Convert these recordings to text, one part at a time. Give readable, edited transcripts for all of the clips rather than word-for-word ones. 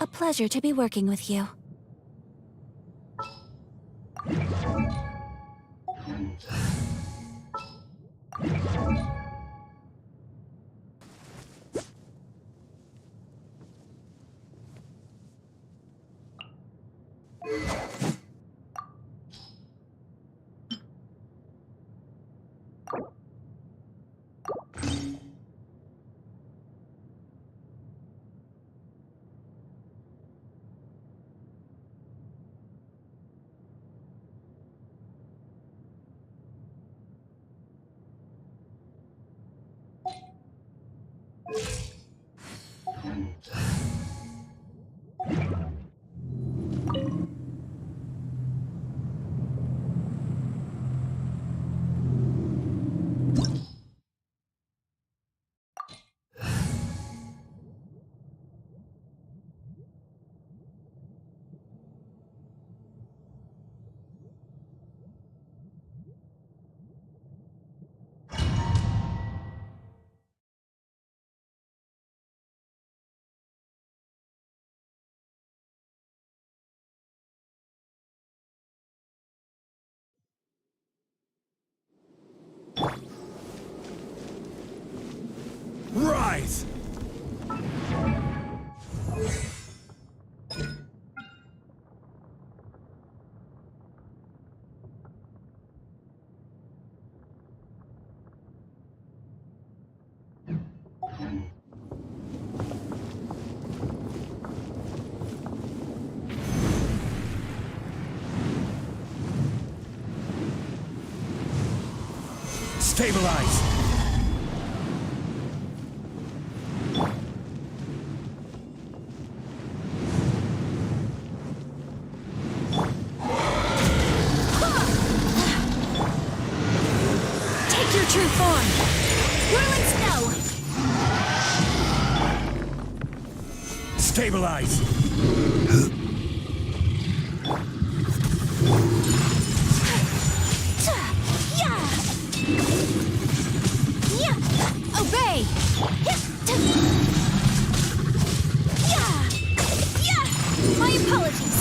A pleasure to be working with you. Stabilize! Stabilize! Take your true form! Whirling snow! Stabilize! Yeah! Yeah! Obey! Yeah! Yeah! My apologies!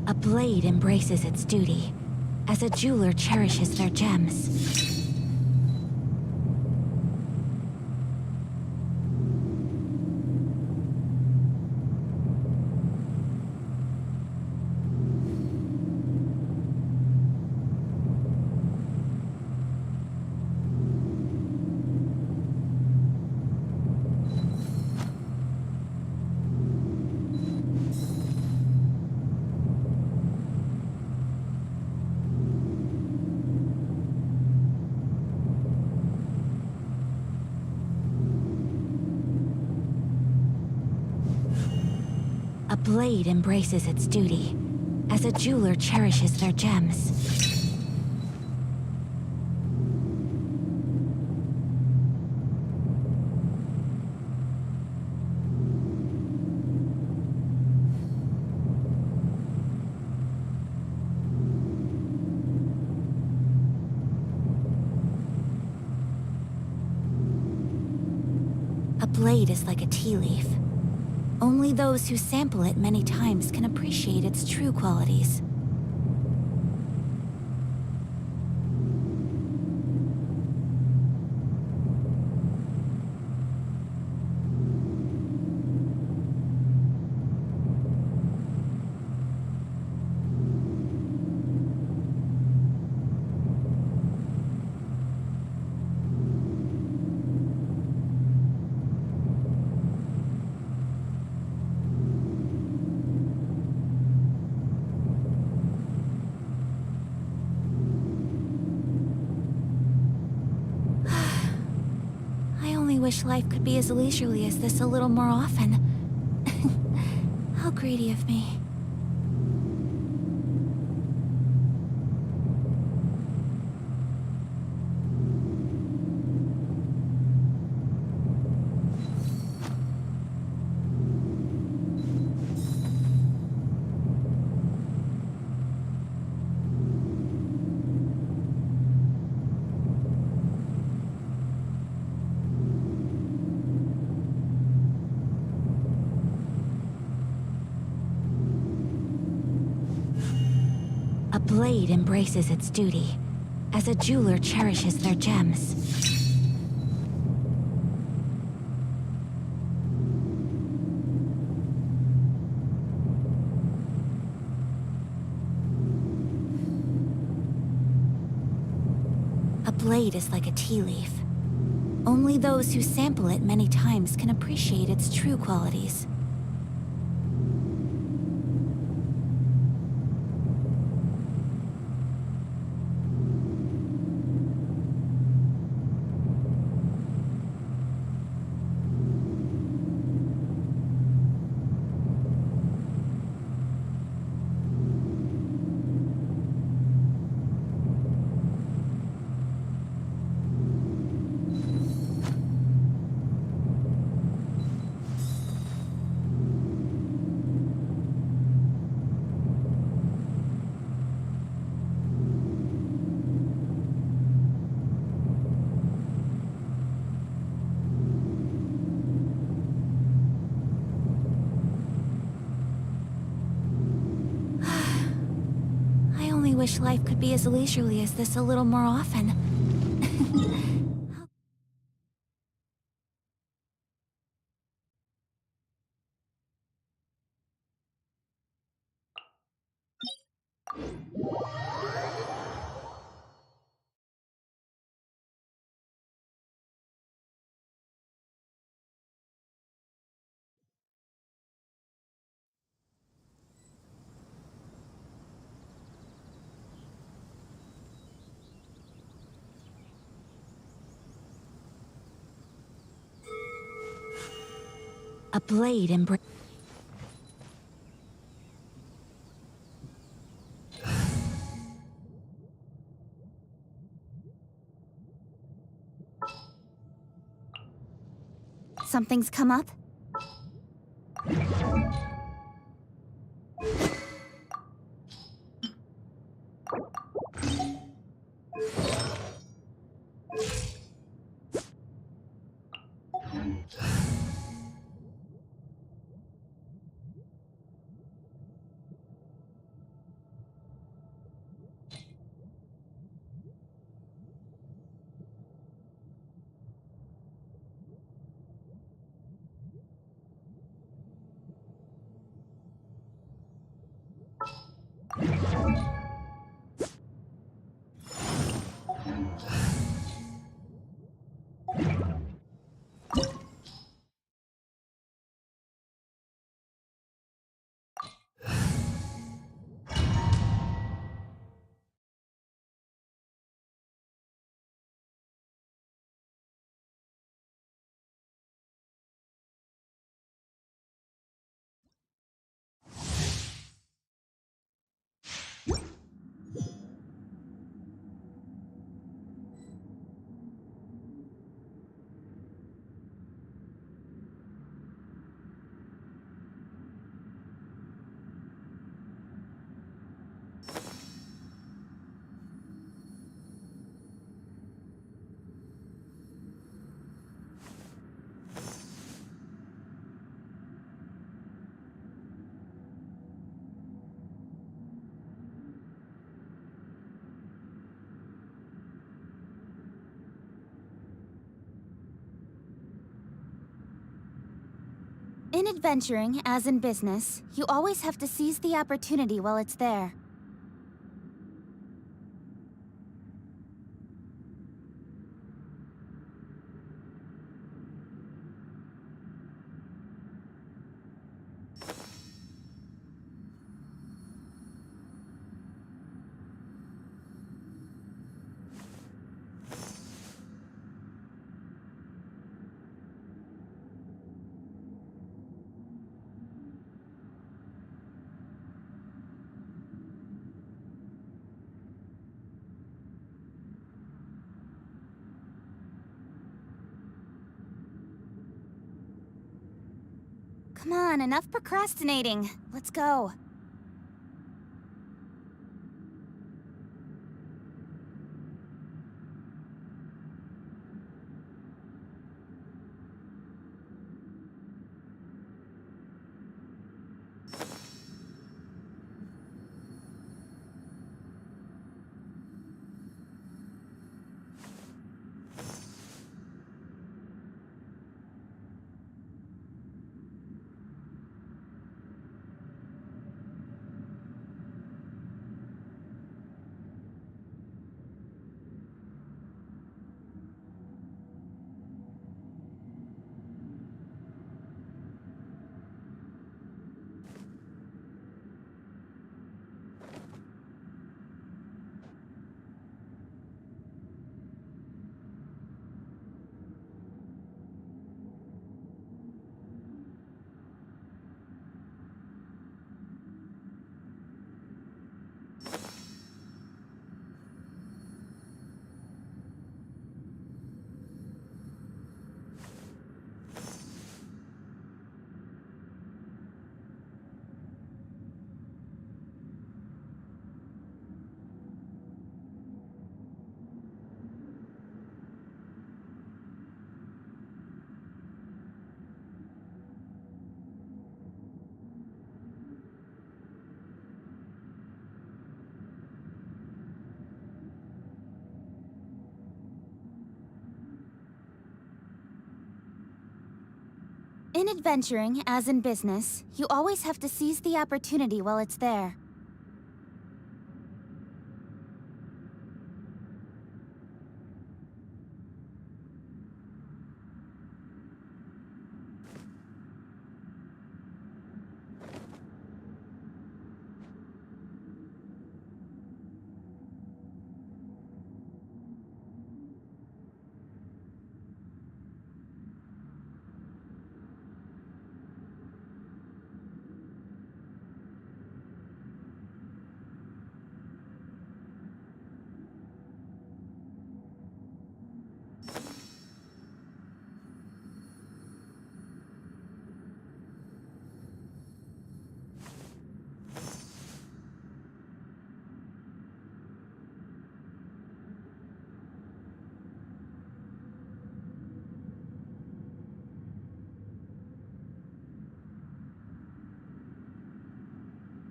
A blade embraces its duty, as a jeweler cherishes their gems. A blade embraces its duty, as a jeweler cherishes their gems. A blade is like a tea leaf. Only those who sample it many times can appreciate its true qualities. I wish life could be as leisurely as this a little more often. How greedy of me. blade embraces its duty, as a jeweler cherishes their gems. A blade is like a tea leaf. Only those who sample it many times can appreciate its true qualities. I only wish life could be as leisurely as this a little more often. A blade embraces. Something's come up? In adventuring, as in business, you always have to seize the opportunity while it's there. Come on, enough procrastinating. Let's go. In adventuring, as in business, you always have to seize the opportunity while it's there.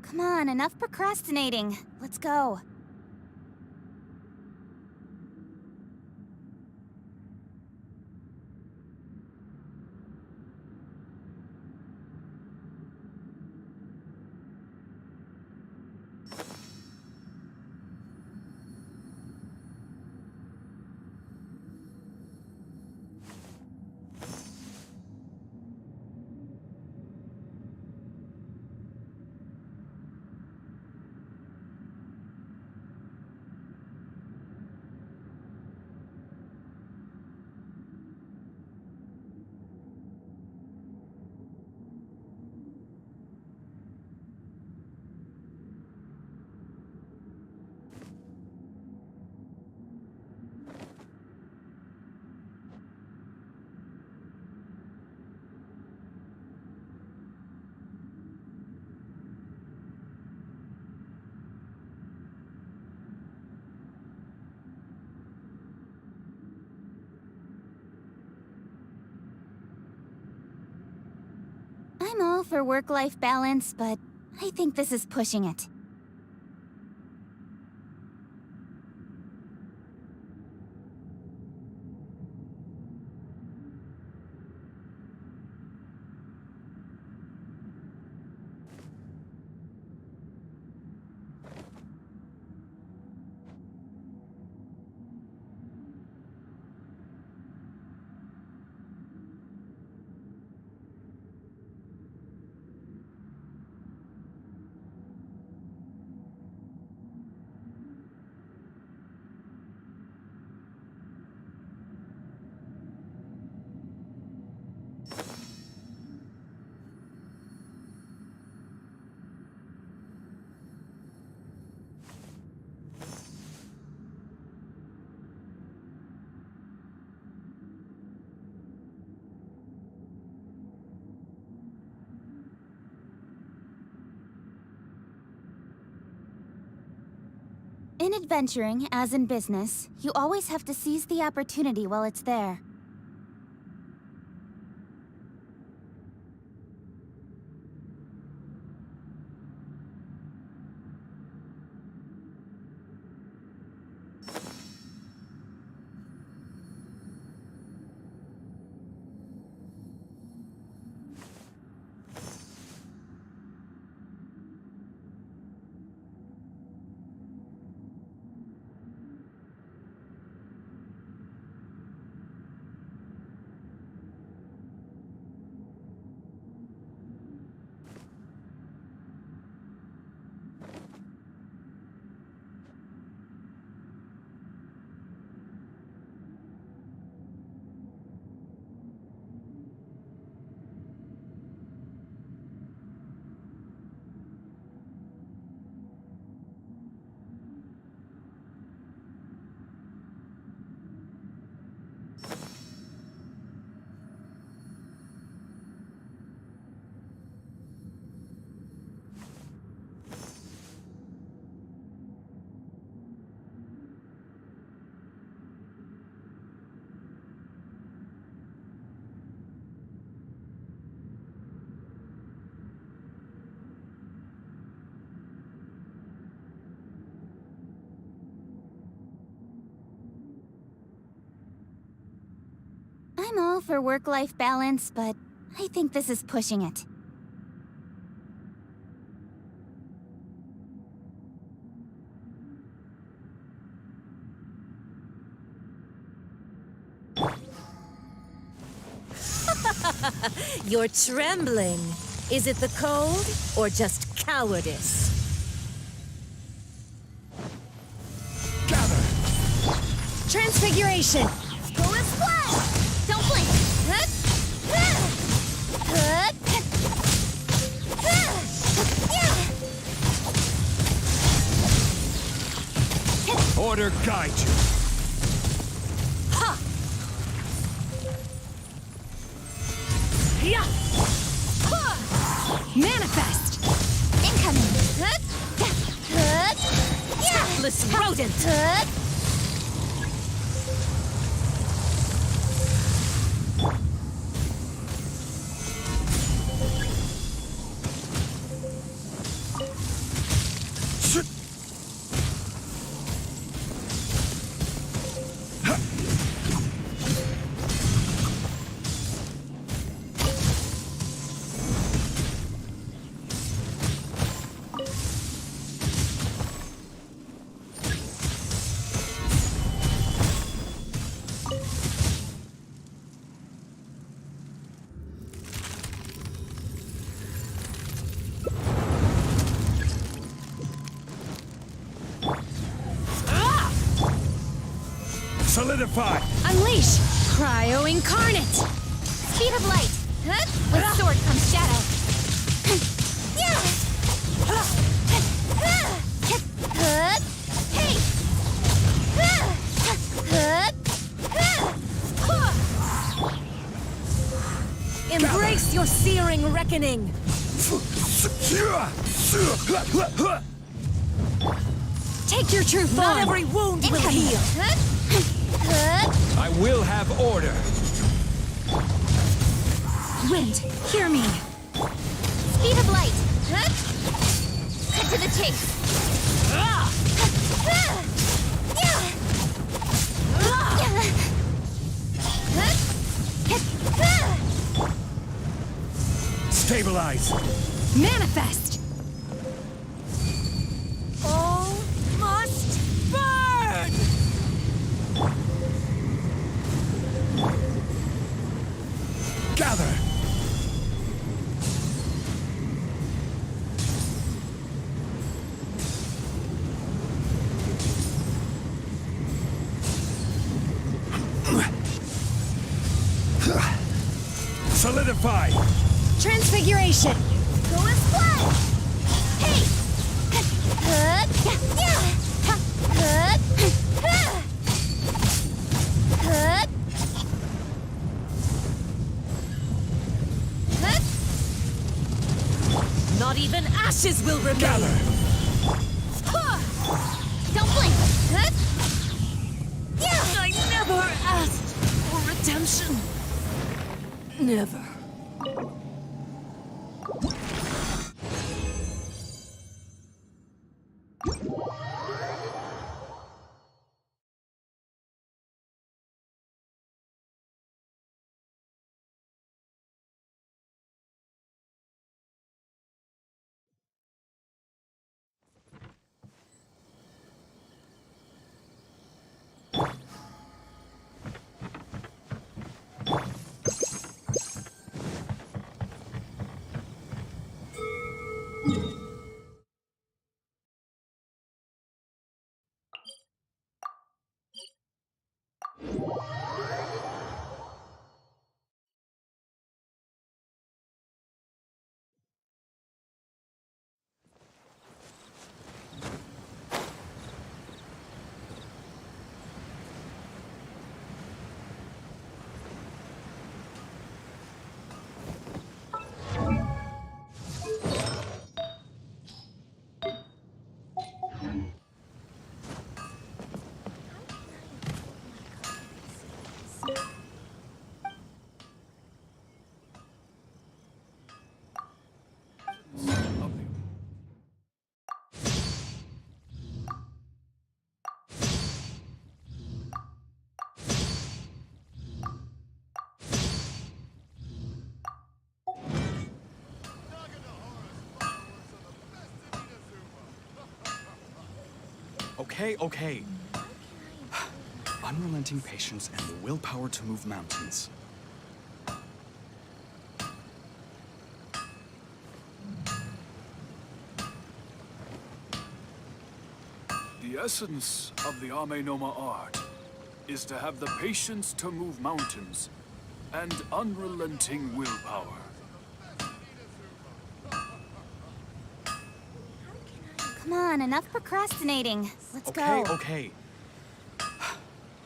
Come on, enough procrastinating. Let's go. I'm all for work-life balance, but I think this is pushing it. In adventuring, as in business, you always have to seize the opportunity while it's there. I'm all for work-life balance, but I think this is pushing it. You're trembling. Is it the cold or just cowardice? Gather! Transfiguration! Go and splash! Don't blink! Order guide you. Ha! Yeah! Manifest! Incoming! Hapless rodent! Solidify! Unleash! Cryo Incarnate! Speed of light! With sword comes shadow. Hey! Embrace your searing reckoning! Take your true form! Not every wound will heal! I will have order. Wind, hear me! Speed of light! Cut to the chase! Stabilize. Manifest! All must burn! Gather. Solidify. Transfiguration! Go and splash! Hey! Not even ashes will remain! Gather. Don't blink! I never asked for redemption. Never. Okay, okay. Unrelenting patience and the willpower to move mountains. The essence of the Yae Miko art is to have the patience to move mountains and unrelenting willpower. Come on, enough procrastinating. Let's Okay, go. okay.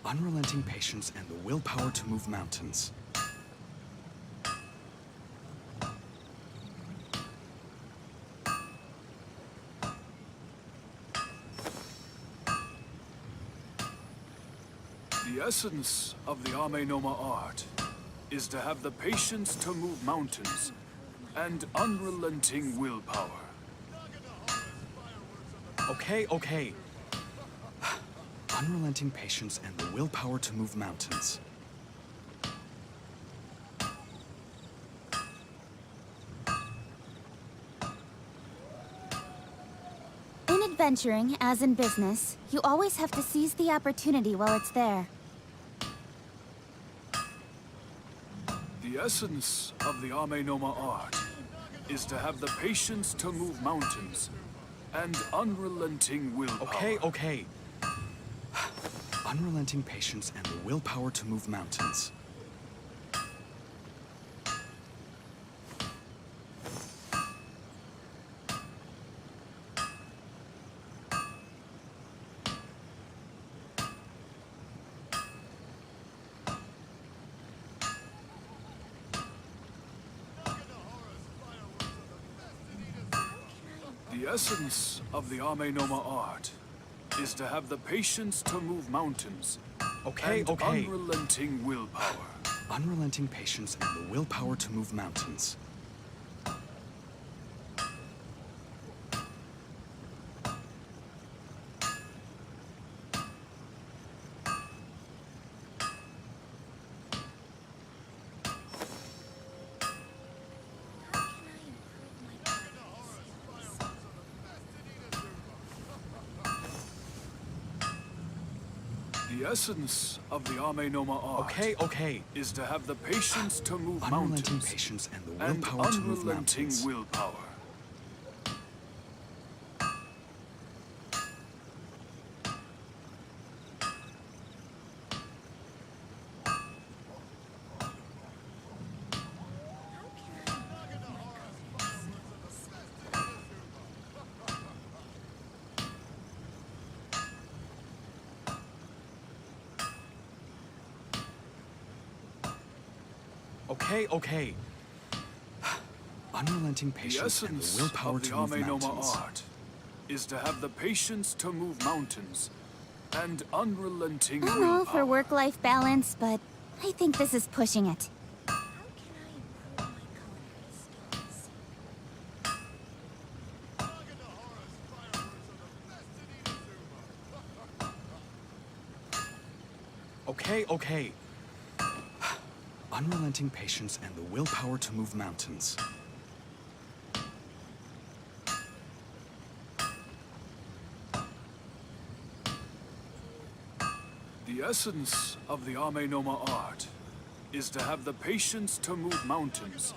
Unrelenting patience and the willpower to move mountains. The essence of the Yae Miko art is to have the patience to move mountains and unrelenting willpower. Okay, okay. Unrelenting patience and the willpower to move mountains. In adventuring, as in business, you always have to seize the opportunity while it's there. The essence of the Yae Miko art is to have the patience to move mountains and unrelenting willpower. Okay, okay. Unrelenting patience and the willpower to move mountains. The essence of the Yae Miko art is to have the patience to move mountains Okay, and okay. unrelenting willpower. Unrelenting patience and the willpower to move mountains. The essence of the Yae Miko art Okay, okay. is to have the patience to move Unrelenting mountains patience and the and willpower to move unrelenting mountains. willpower. Okay, okay. Unrelenting The patience and the essence willpower of the to move Yae Miko mountains. art is to have the patience to move mountains and unrelenting I'm willpower. all for work-life balance, but I think this is pushing it. Okay, okay. Unrelenting patience and the willpower to move mountains. The essence of the Yae Miko art is to have the patience to move mountains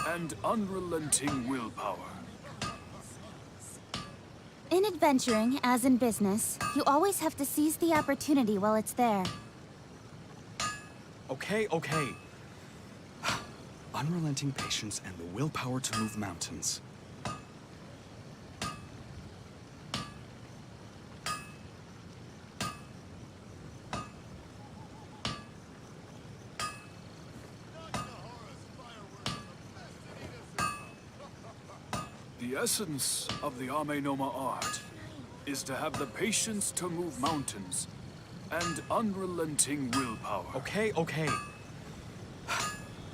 and unrelenting willpower. In adventuring, as in business, you always have to seize the opportunity while it's there. Okay, okay. Unrelenting patience and the willpower to move mountains. The essence of the Yae Miko art is to have the patience to move mountains and unrelenting willpower. Okay, okay.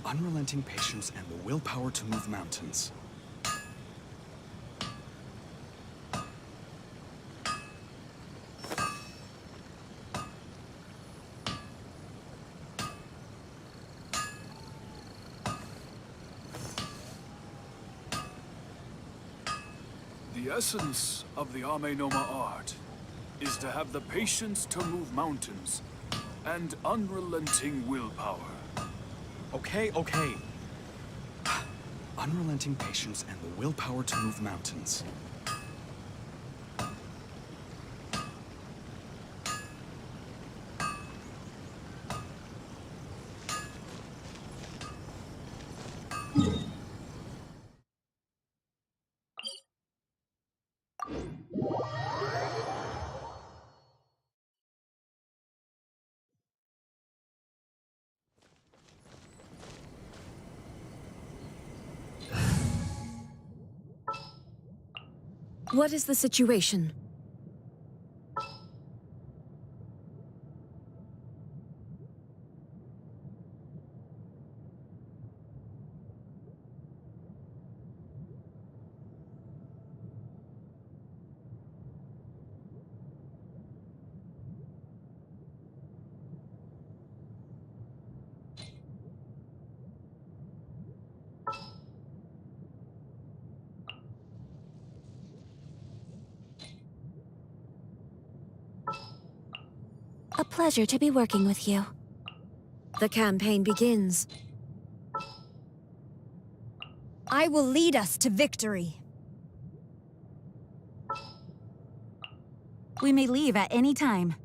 Unrelenting patience and the willpower to move mountains. The essence of the Yae Miko art is to have the patience to move mountains and unrelenting willpower. Okay, okay. Unrelenting patience and the willpower to move mountains. What is the situation? A pleasure to be working with you. The campaign begins. I will lead us to victory. We may leave at any time.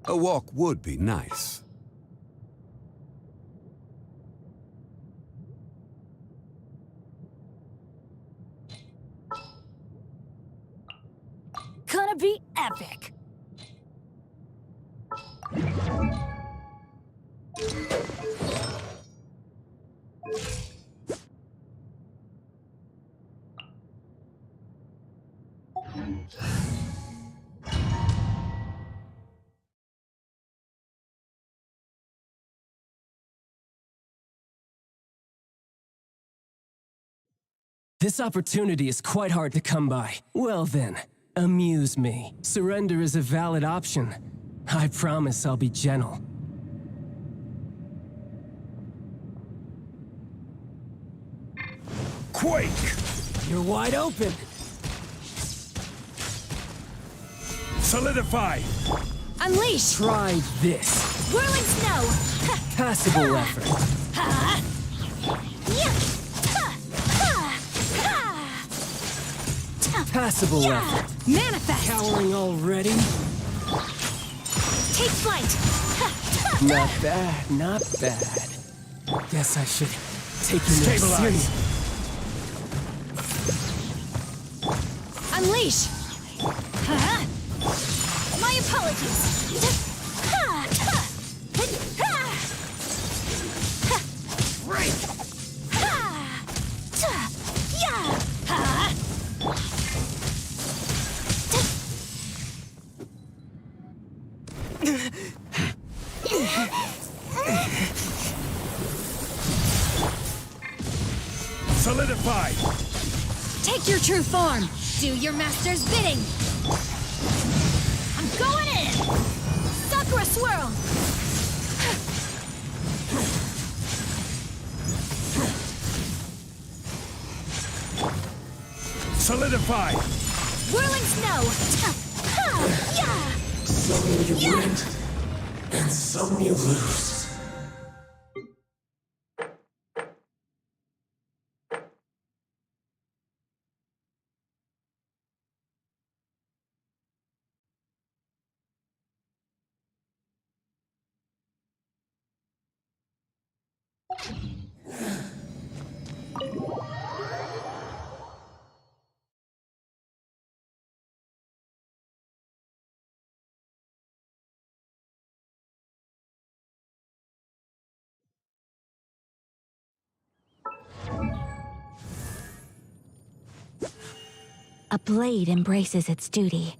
A walk would be nice. Gonna be epic! This opportunity is quite hard to come by. Well then, amuse me. Surrender is a valid option. I promise I'll be gentle. Quake! You're wide open! Solidify! Unleash! Try this. Whirling snow! Passable effort. Passable effort. Manifest! Cowering already? Take flight! Not bad, not bad. Guess I should take you more Stabilize. seriously. Unleash! My apologies! Break! Solidify! Take your true form! Do your master's bidding! I'm going in! Sakura swirl! Solidify! Whirling snow! Some you win, and some you lose. A blade embraces its duty.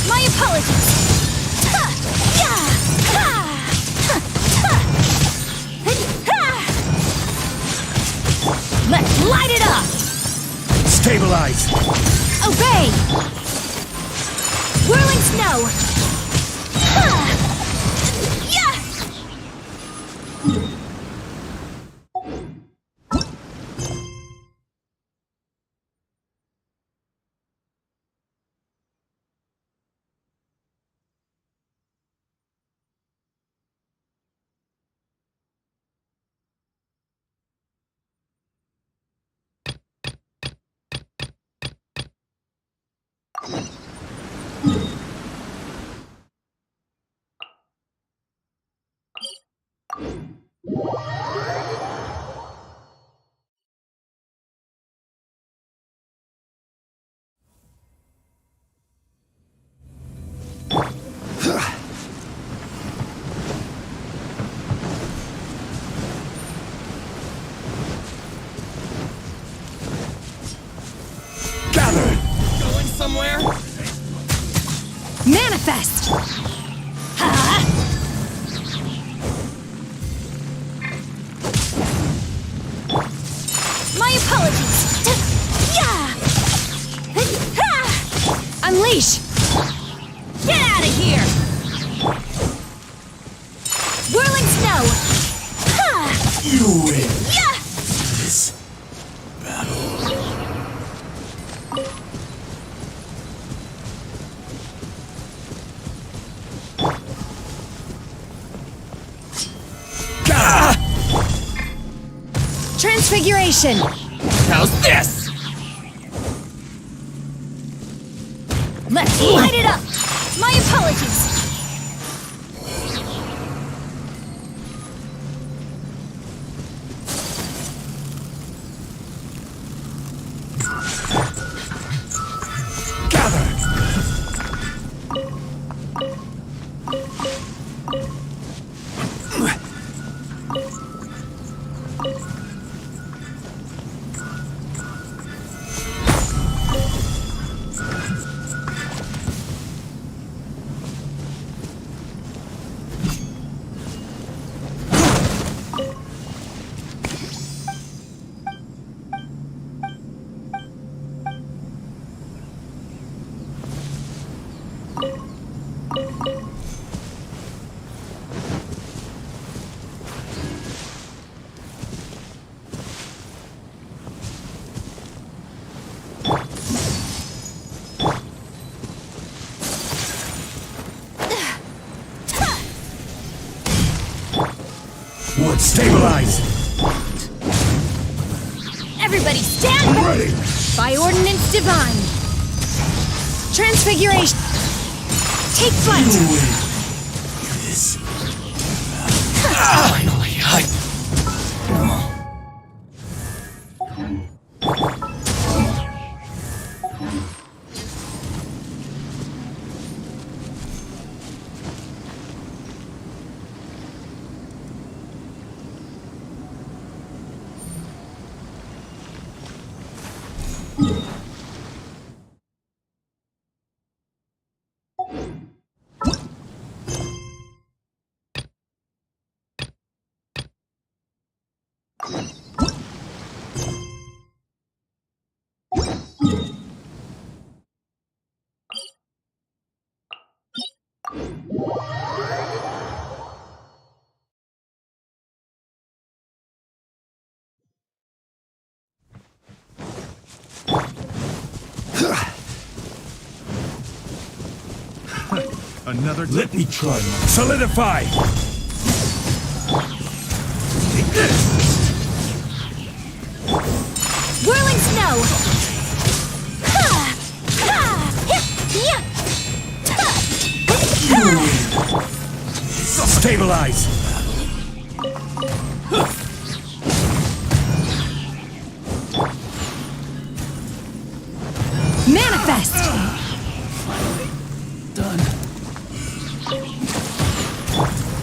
My apologies! Let's light it up! Stabilize! Obey! Whirling snow! Somewhere? Manifest! My apologies! Unleash! Get out of here! Whirling snow! You win! Transfiguration! How's this? Let's light it up! My apologies! Stabilize! Everybody stand Ready! by ordinance divine. Transfiguration. Take flight. This. Finally, Another Let me try my... Solidify! Take this! Whirling snow. Ha! Ha! Yeah! Stabilize! Manifest. Done.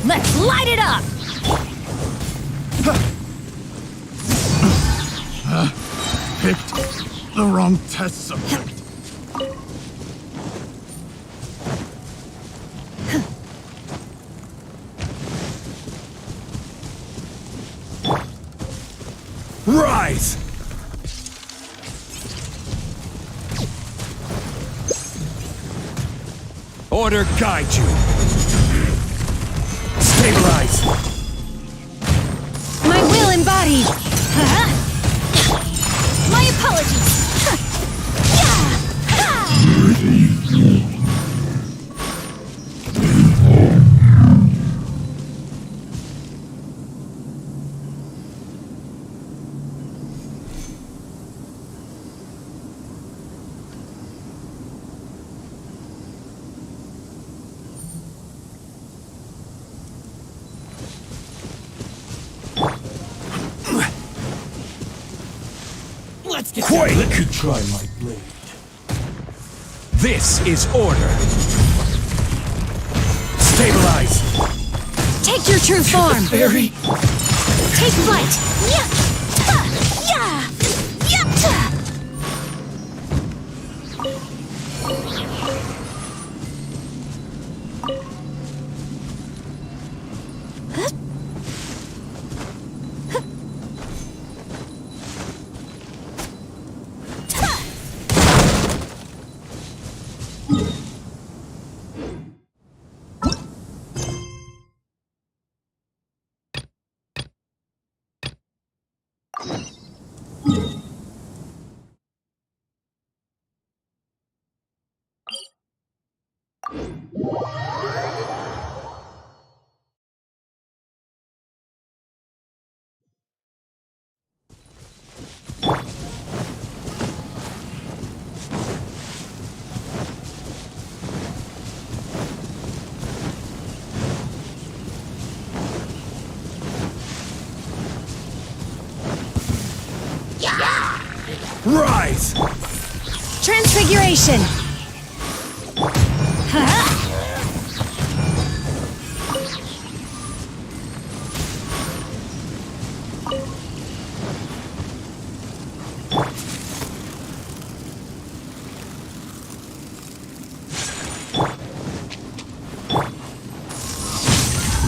Let's light it up. picked the wrong test subject. Rise! Order guide you. Stabilize! My will embodied. My apologies. Let's get Quake! Let me try my blade. This is order. Stabilize! Take your true form. Very Take flight. Yeah. Yeah. Yeah. Rise! Transfiguration.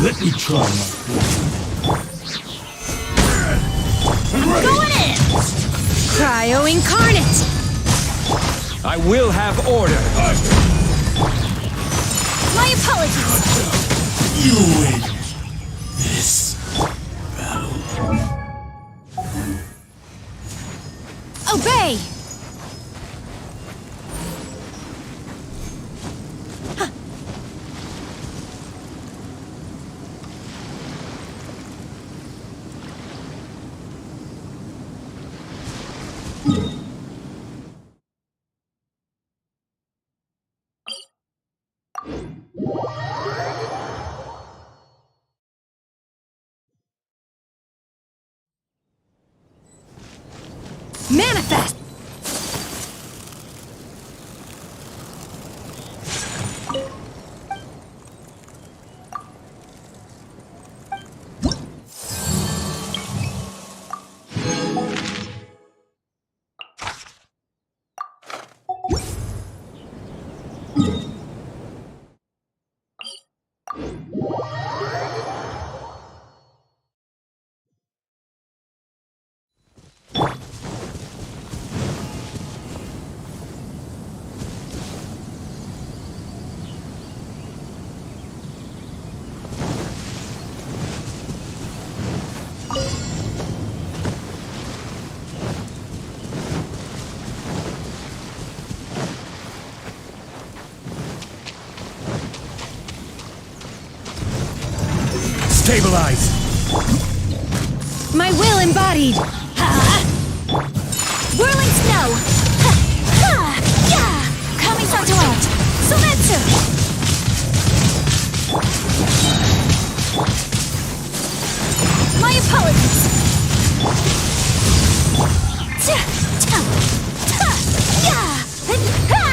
Let me try my Going in. Cryo incarnate. I will have order. My apologies. You win this battle. Obey. Manifest! Stabilize! My will embodied! Whirling snow! Ha! Ha! Yeah! Kamisato out! Sometsu! My apologies! Ta! Ta! Ta! Yeah! Ha!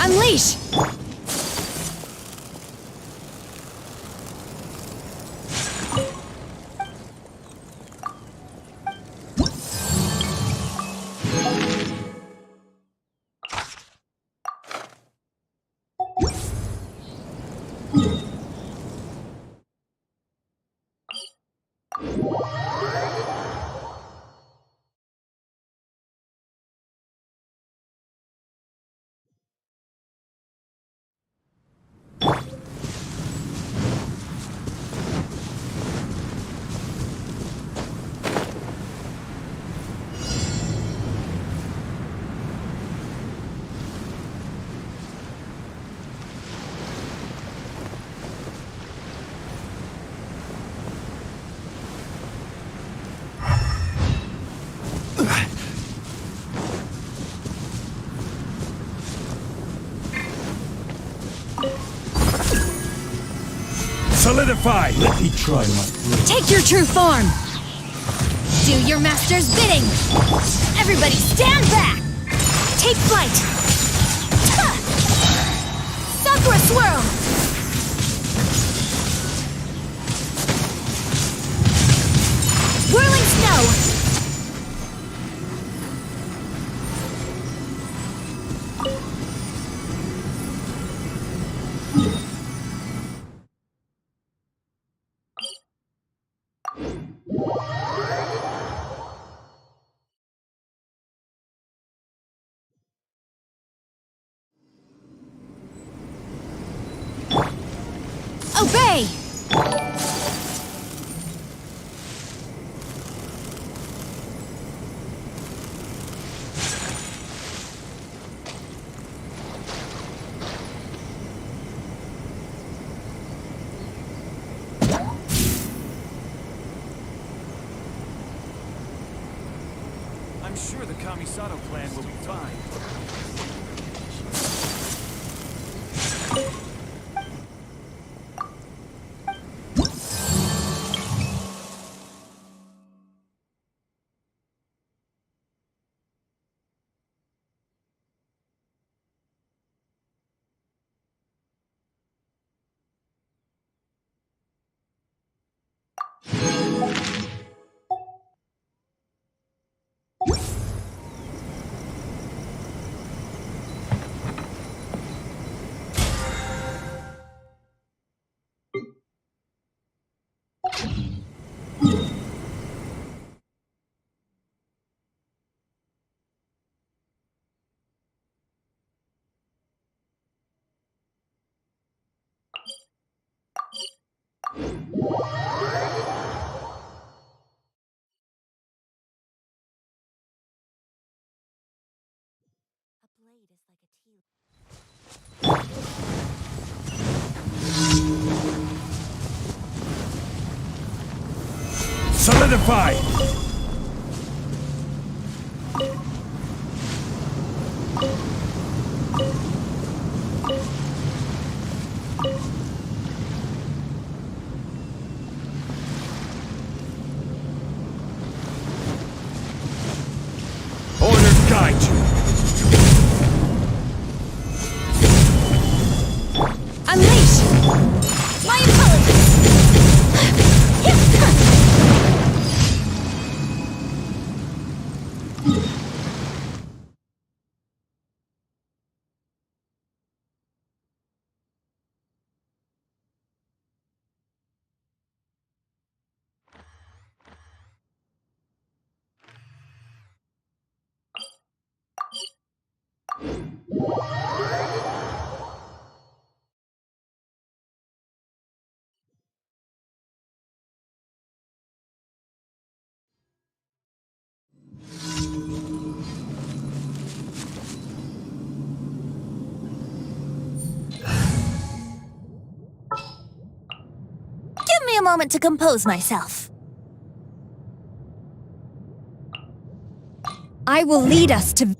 Unleash! Solidify! Let me try my blade. Take your true form! Do your master's bidding! Everybody stand back! Take flight! Ha! Sakura swirl! Whirling snow! Obey! I'm sure the Kamisato plan will be fine. Solidify! Orders guide you. Unleash! My intelligence! Give me a moment to compose myself. I will lead us to...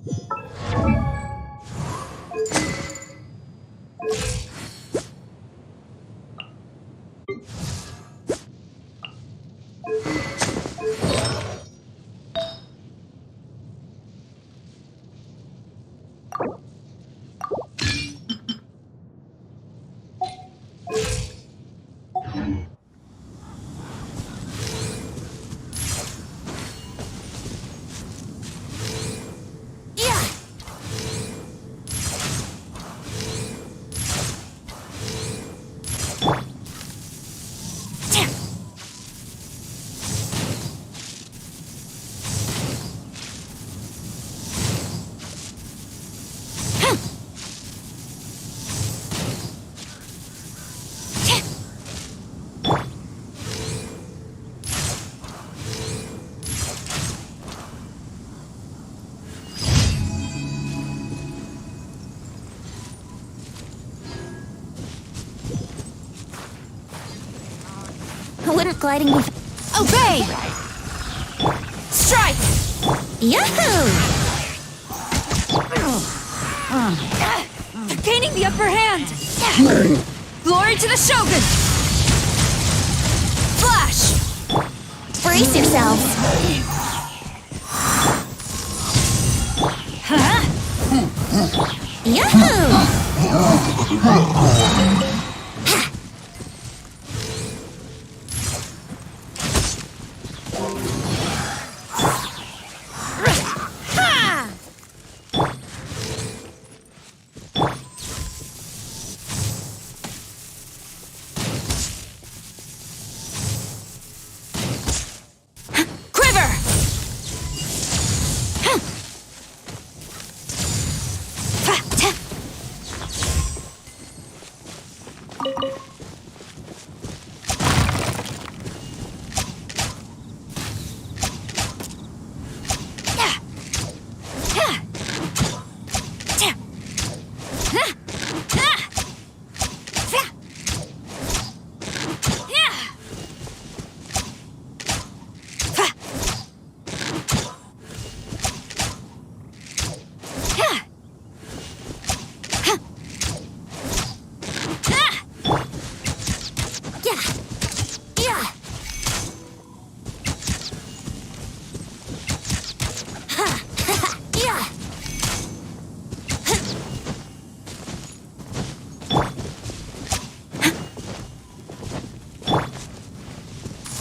Wouldn't gliding be... Obey! Strike! Yahoo! Gaining the upper hand! Glory to the Shogun! Flash! Brace yourselves. Huh? Yahoo!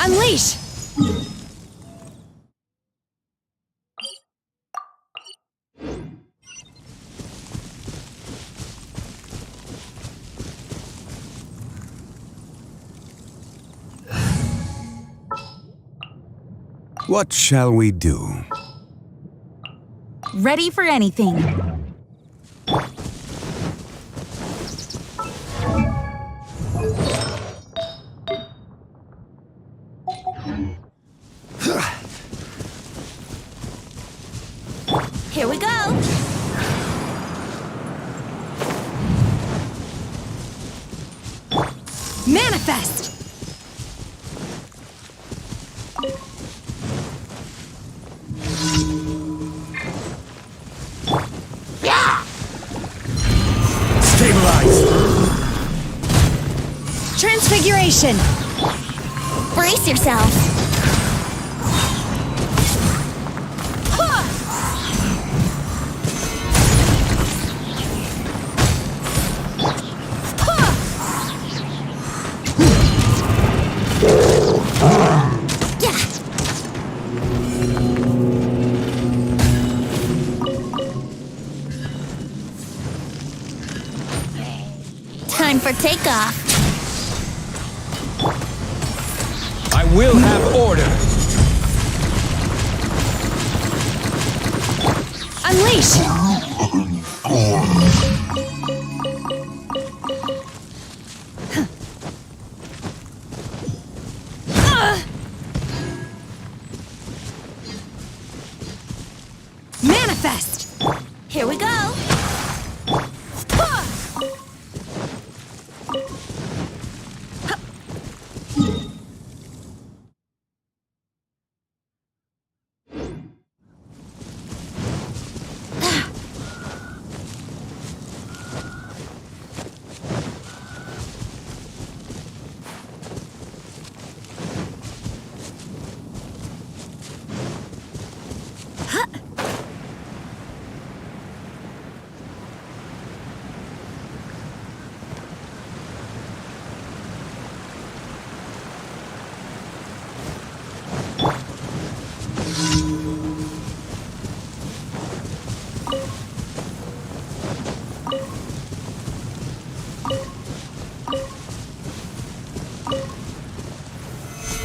Unleash! What shall we do? Ready for anything. Here we go. Manifest! Transfiguration! Brace yourself. Time for takeoff. I will have order. Unleash! Manifest! Here we go.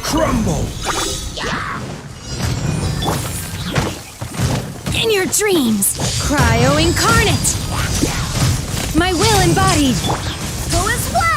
Crumble! In your dreams! Cryo incarnate! My will embodied! Go as one.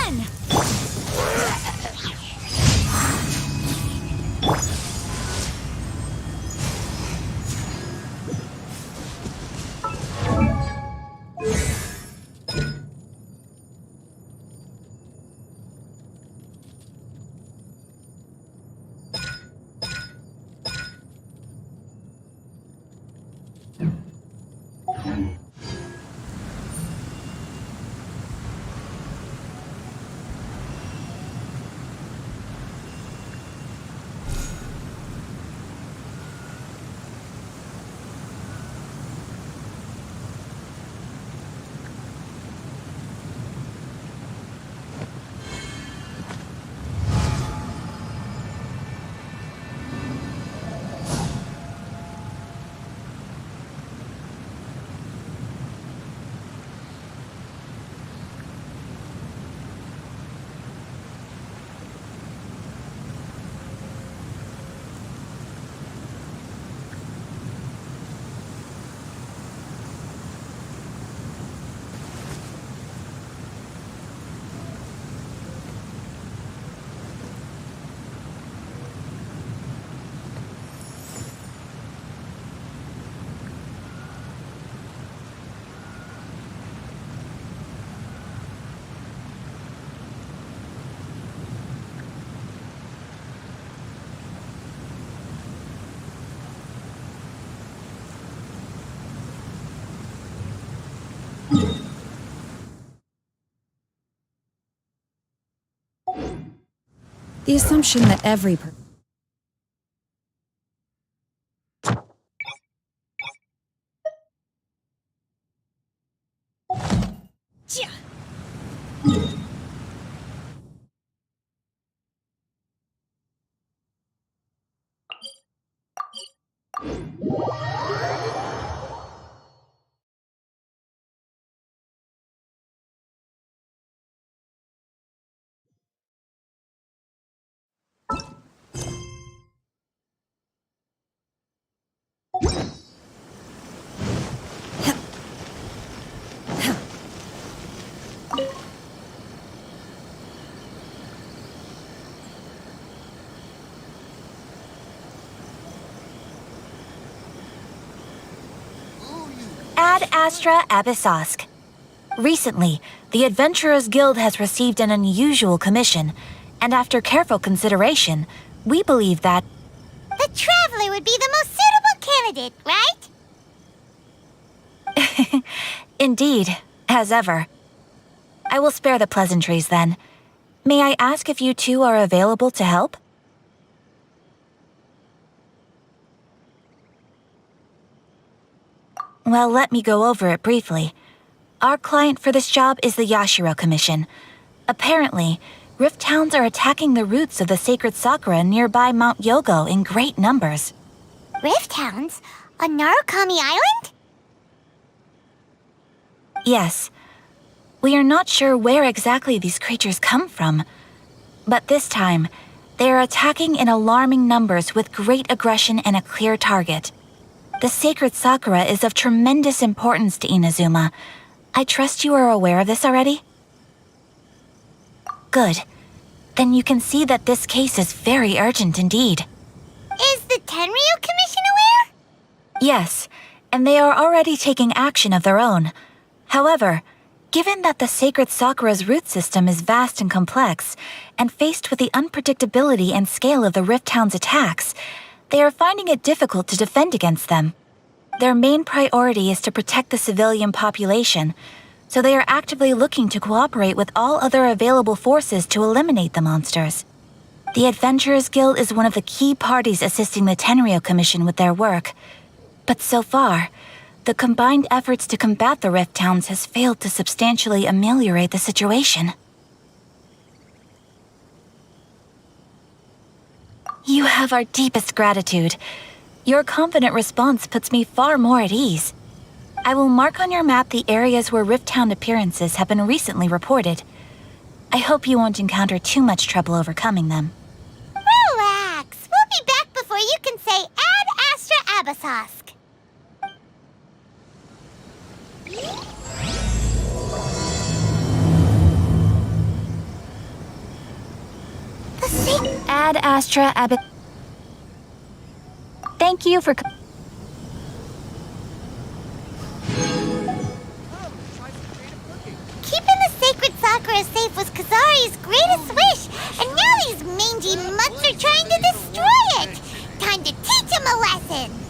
The assumption that every Ad Astra Abyssosk. Recently, the Adventurers Guild has received an unusual commission, and after careful consideration, we believe that The Traveler would be the most suitable candidate, right? indeed, as ever. I will spare the pleasantries then. May I ask if you two are available to help? Well, let me go over it briefly. Our client for this job is the Yashiro Commission. Apparently, Rift Towns are attacking the roots of the sacred Sakura nearby Mount Yogo in great numbers. Rift Hounds? On Narukami Island? Yes. We are not sure where exactly these creatures come from. But this time, they are attacking in alarming numbers with great aggression and a clear target. The sacred Sakura is of tremendous importance to Inazuma. I trust you are aware of this already? Good. Then you can see that this case is very urgent indeed. Is the Tenryu Commission aware? Yes, and they are already taking action of their own. However, given that the sacred Sakura's root system is vast and complex, and faced with the unpredictability and scale of the Rift Town's attacks, they are finding it difficult to defend against them. Their main priority is to protect the civilian population, so they are actively looking to cooperate with all other available forces to eliminate the monsters. The Adventurers Guild is one of the key parties assisting the Tenryu Commission with their work. But so far, the combined efforts to combat the Rift Towns has failed to substantially ameliorate the situation. You have our deepest gratitude. Your confident response puts me far more at ease. I will mark on your map the areas where Rift Town appearances have been recently reported. I hope you won't encounter too much trouble overcoming them. Relax. We'll be back before you can say Ad Astra Abyssosque. Ad Astra Abbot. Thank you for. Keeping the sacred Sakura safe was Kazari's greatest wish, and now these mangy mutts are trying to destroy it! Time to teach him a lesson!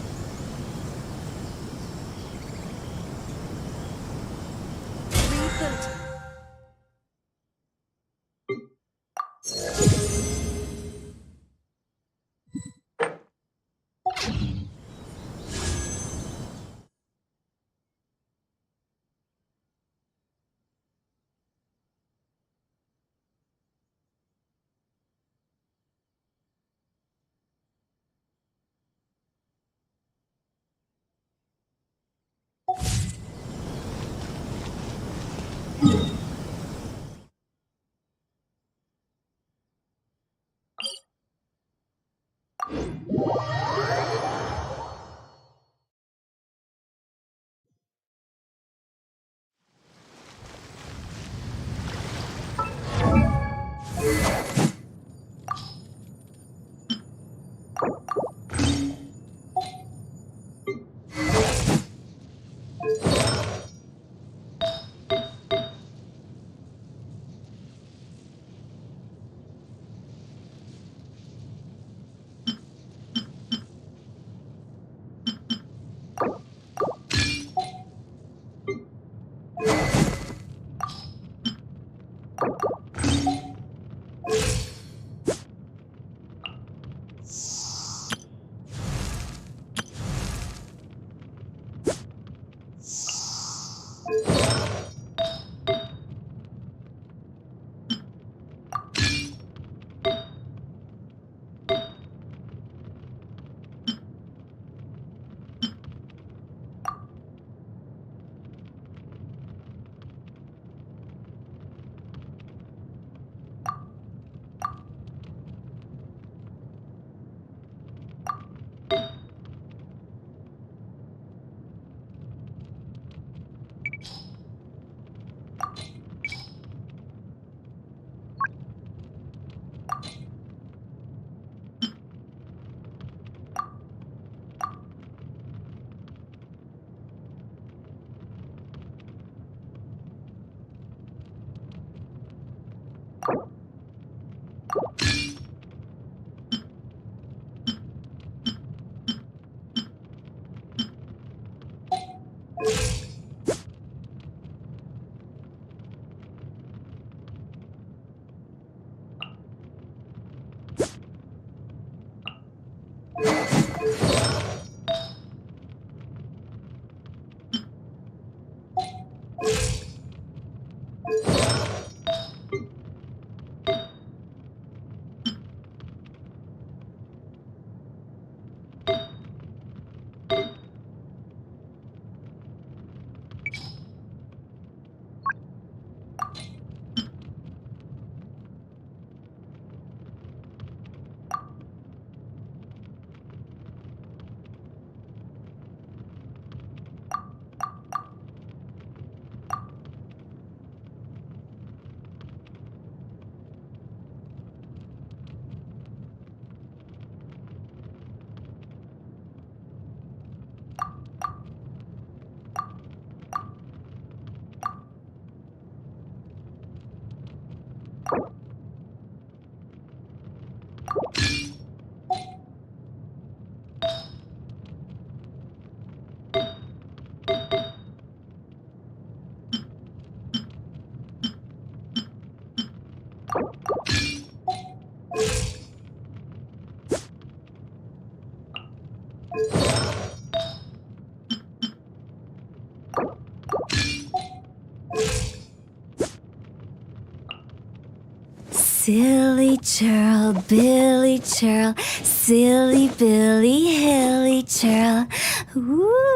Silly churl, Billy churl, silly Billy, hilly churl. Woo!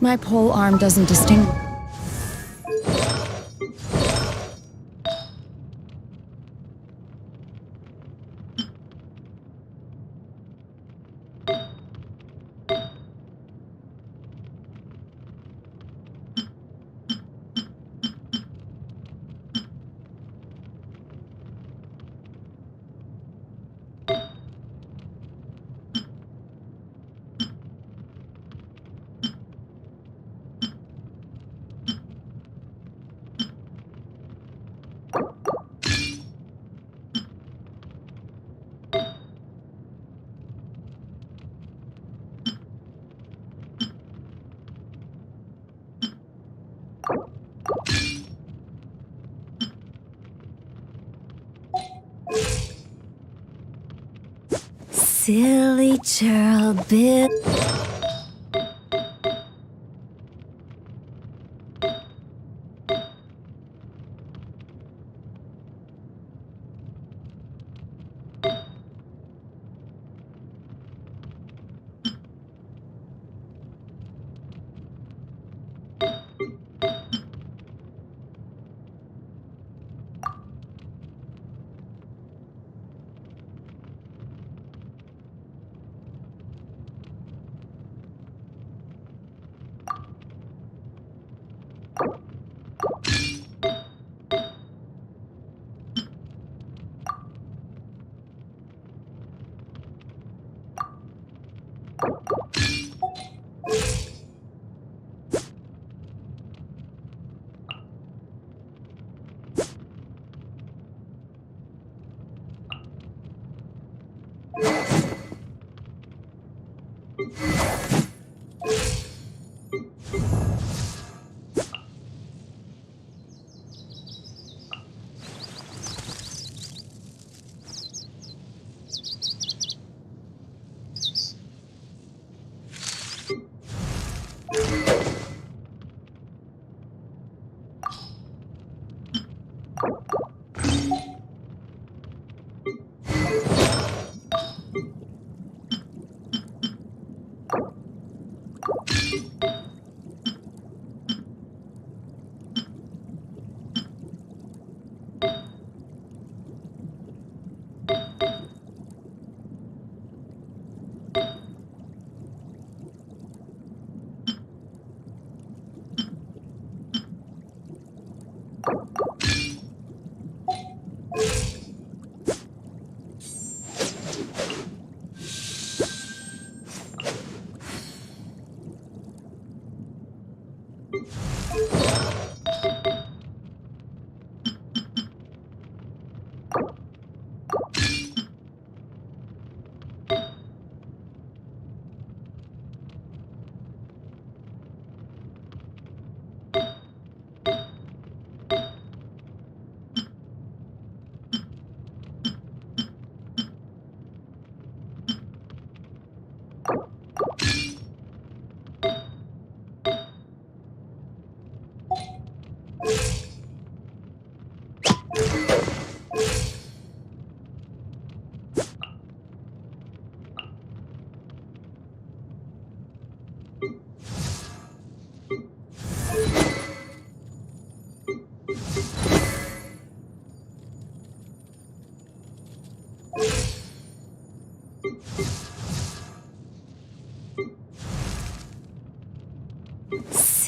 My pole arm doesn't distinguish. Silly churl, Bill.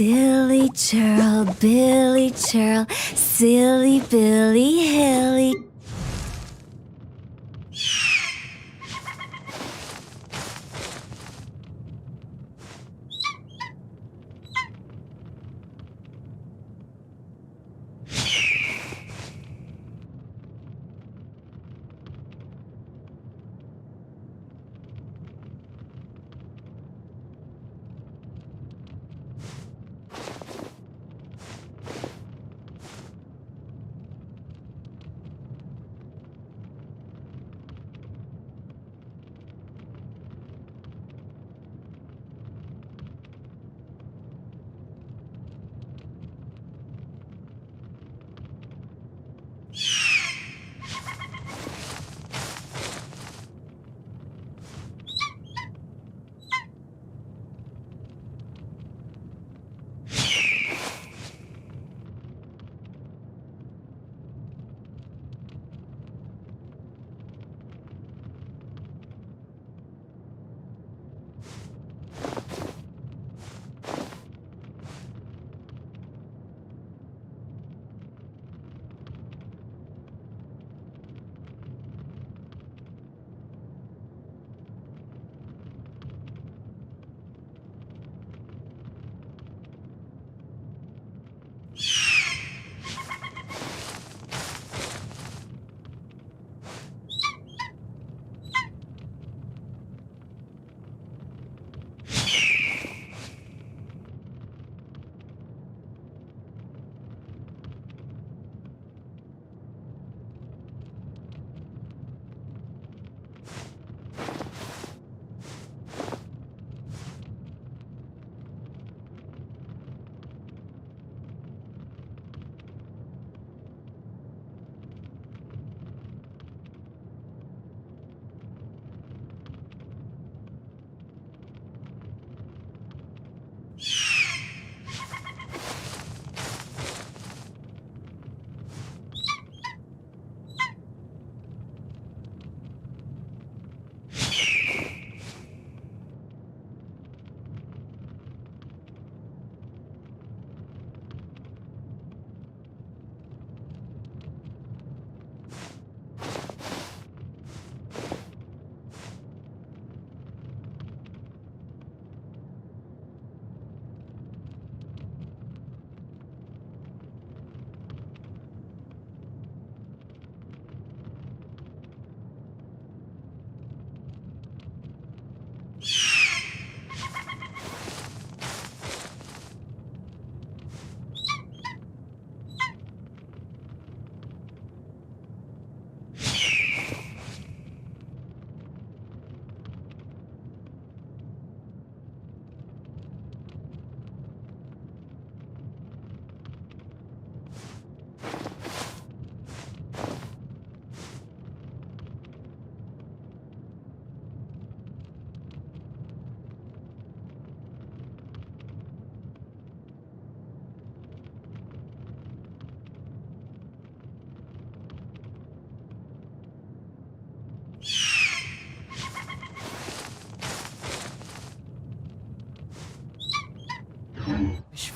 Silly churl, Billy churl, silly Billy Hilly.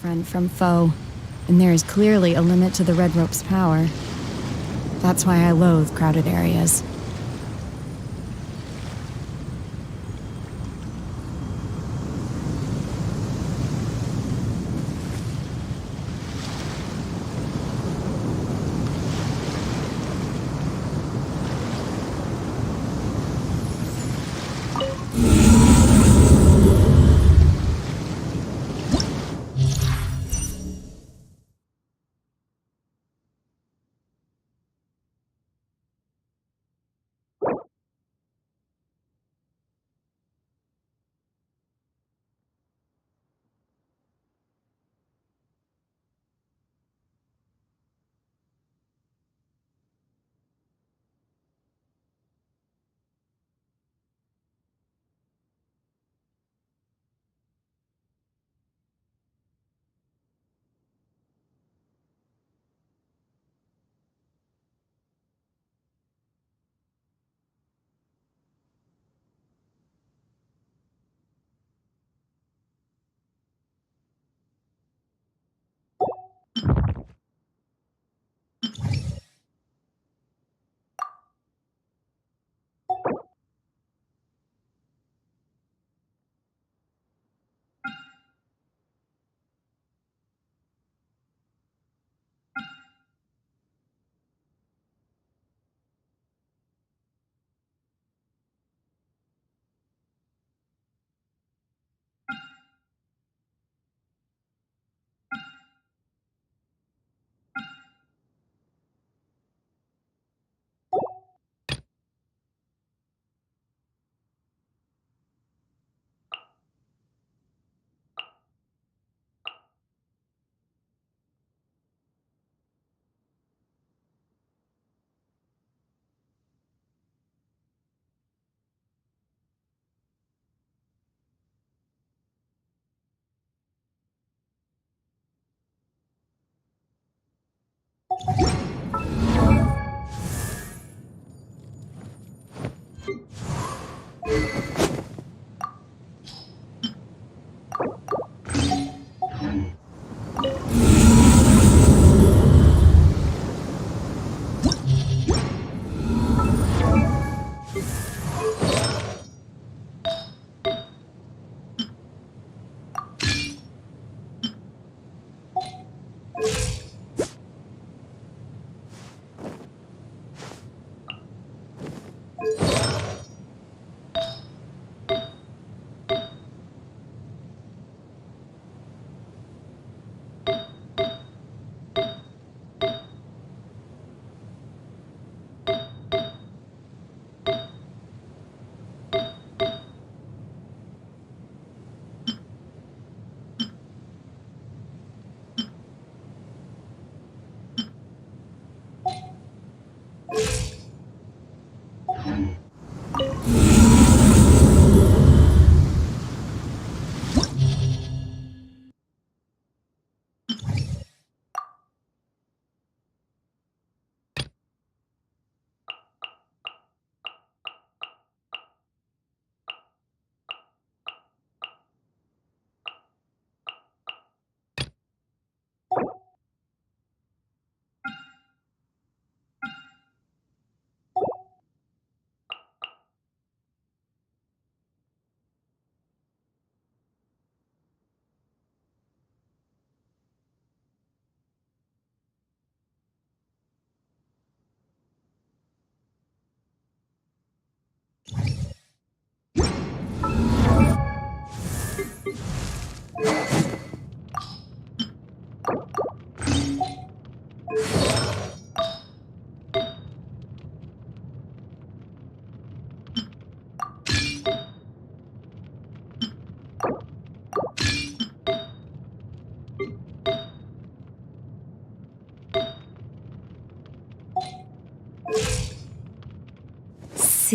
Friend from foe, and there is clearly a limit to the Red Rope's power. That's why I loathe crowded areas.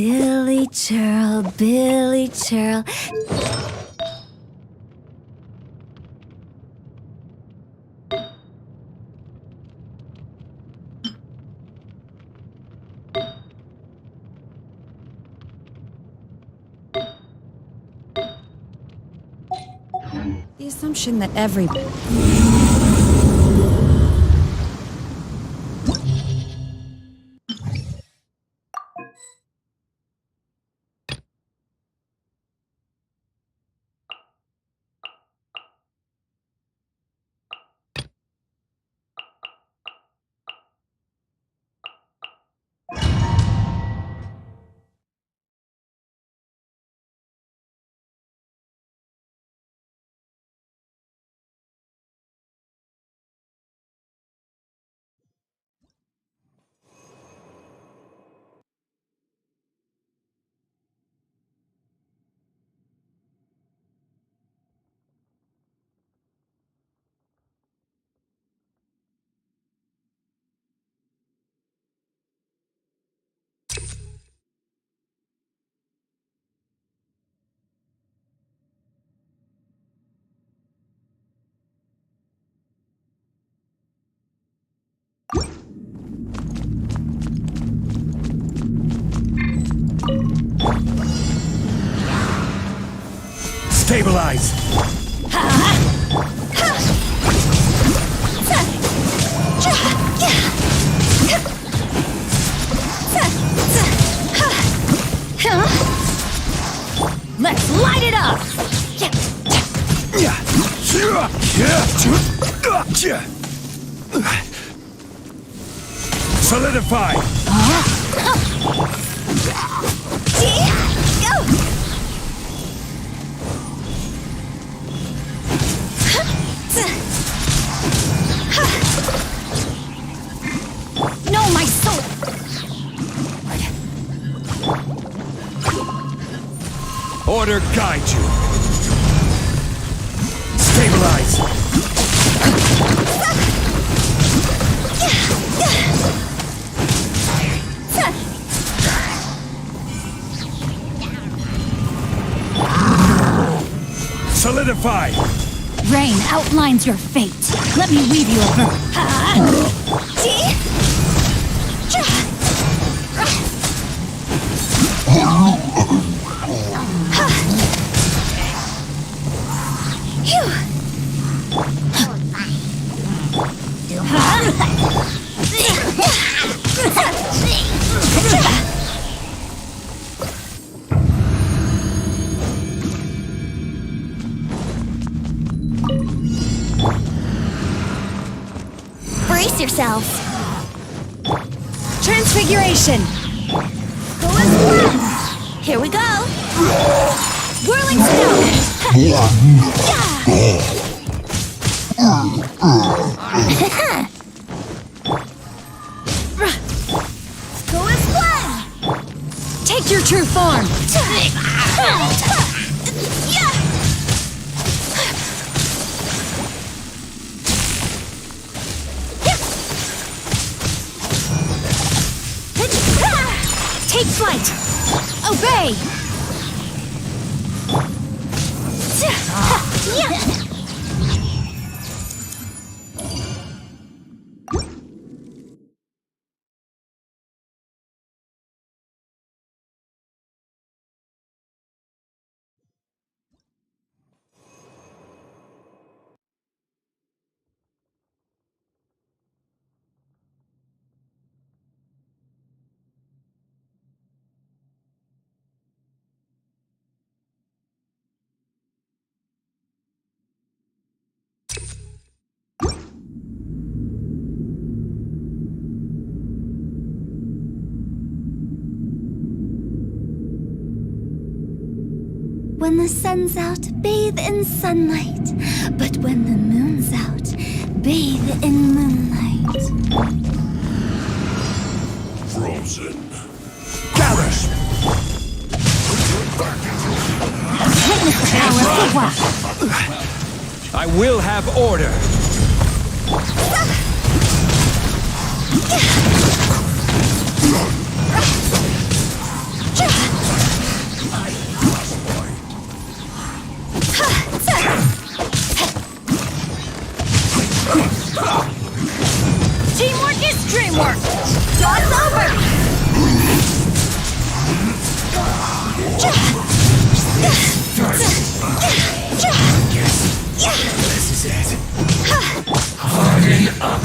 Billy Churl, Billy Churl. The assumption that every... Stabilize! Let's light it up! Solidify! No, my soul! Order guide you! Stabilize! Solidify! Rain outlines your fate. Let me weave you a verse. Brace yourselves. Transfiguration! Here we go. Whirling Go as one. Take your true form! Take flight! Obey! When the sun's out, bathe in sunlight. But when the moon's out, bathe in moonlight. Frozen. Garish! I will have order! Teamwork is dreamwork! Draw's over! This is it. Harden up.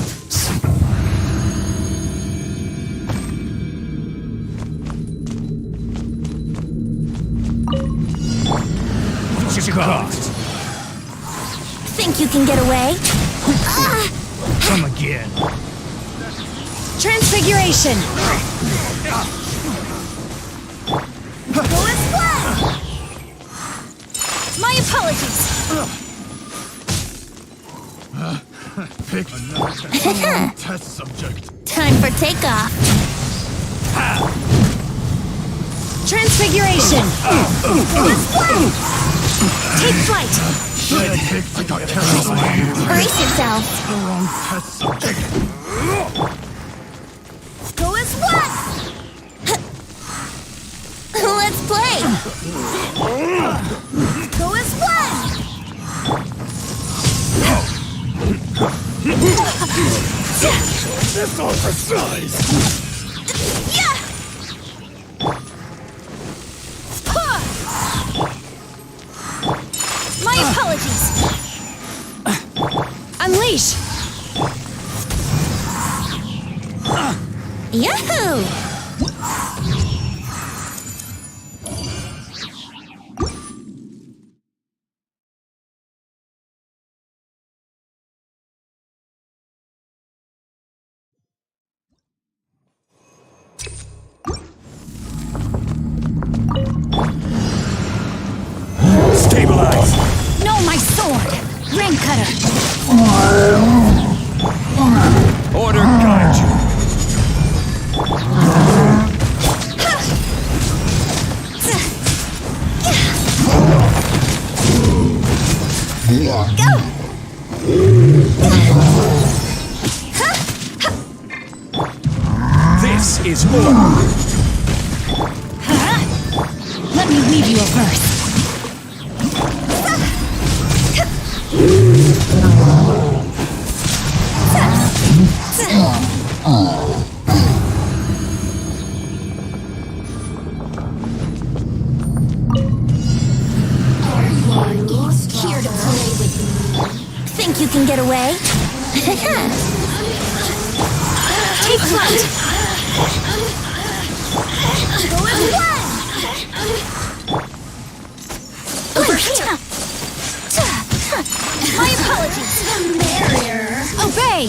What you got? Think you can get away? Come again. Transfiguration! My apologies! Pick another test subject. Time for takeoff. Transfiguration! Take flight! I got careless on you. Brace yourself. The wrong test subject. Go as one! Let's play! Go as one! This all for size. Yeah! My apologies! Unleash! Yahoo! Stabilize. No, my sword! Rain cutter! Order guide you. This is order. Let me weave you a verse. Here to play with me. Think you can get away? Take flight! Go as one! Over here! My apologies! Obey!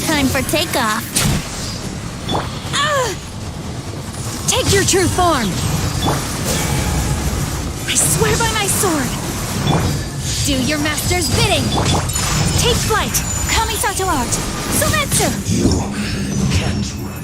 Time for takeoff. Take your true form! I swear by my sword! Do your master's bidding! Take flight! Kamisato art! Sometsu! You can't run.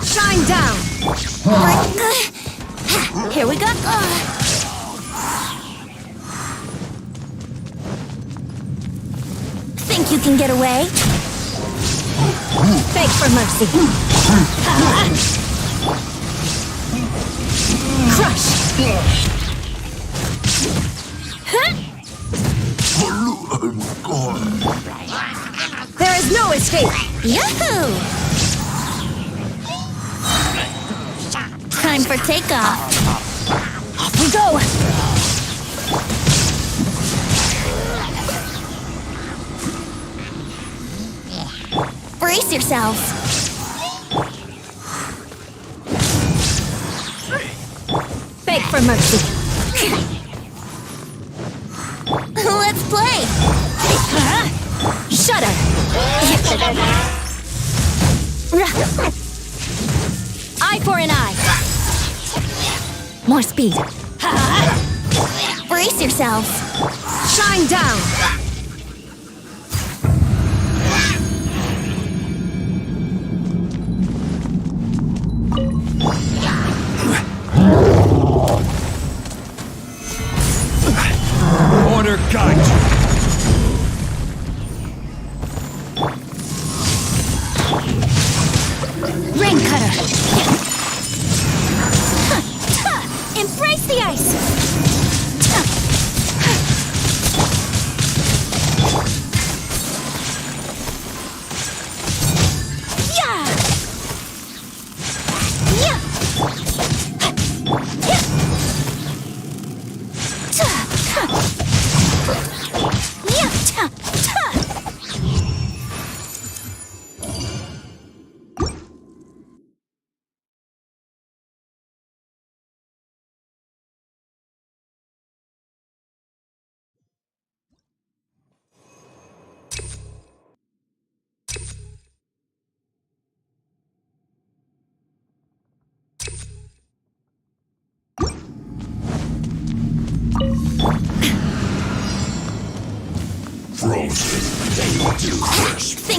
Shine down! Here we go. Think you can get away? Beg for mercy. Crush! There is no escape! Yahoo! Time for takeoff. Off we go! Brace yourselves. Beg for mercy. Let's play. Shudder. Eye for an eye. More speed. Brace yourselves. Shine down! Order guide you. Rain cutter. Embrace the ice.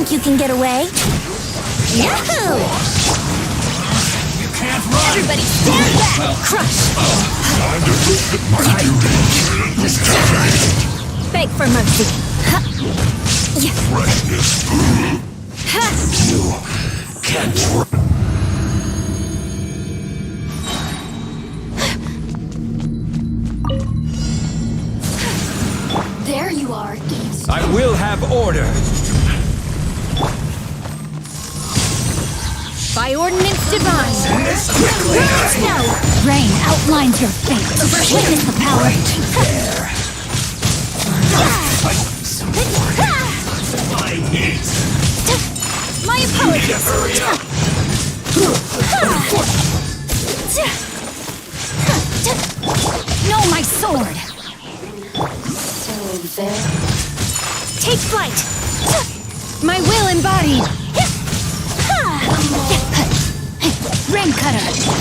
think you can get away? Yahoo! You can't run! Everybody stand back! Crush! Beg for mercy. Freshness. You can't run. There you are, Eve. I will have order. By ordinance divine. No! Rain outlines your fate. Witness the power. My apologies. No, my sword. Take flight. My will embodied. Rain cutter.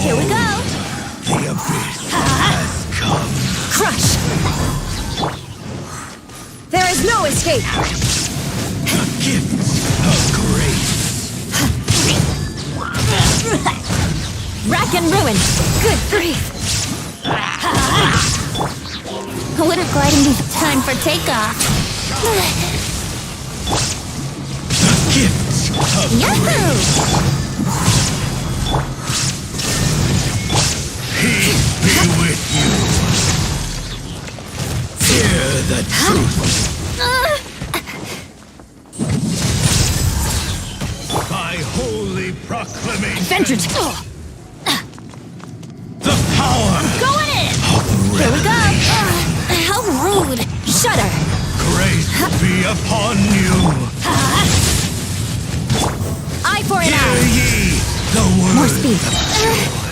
Here we go. The abyss has come. Crush! There is no escape! The gift of grace. Rack and ruin. Good grief. Water gliding is time for takeoff. The gift of Yahoo! peace be with you. Hear the truth. By holy proclamation. Adventure The power Going in. of the Here we go. revelation. How rude. Shudder. Grace be upon you. Eye for an Hear eye. ye the word More speed. of joy.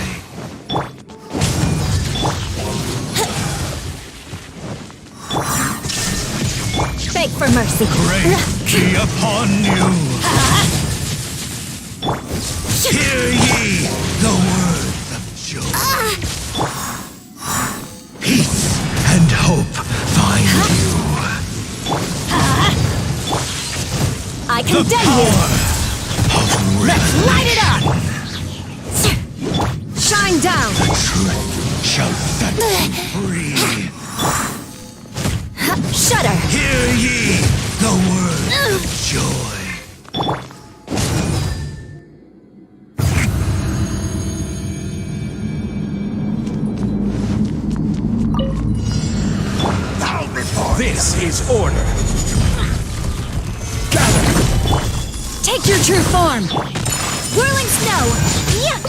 Beg for mercy. Grace be upon you. Hear ye the word of joy. Peace and hope find you. I The condemn you. power of Let's light it up. Shine down! truth shall set you free. Shudder. Hear ye the word of joy. This is order. Take your true form! Whirling snow. Yeah.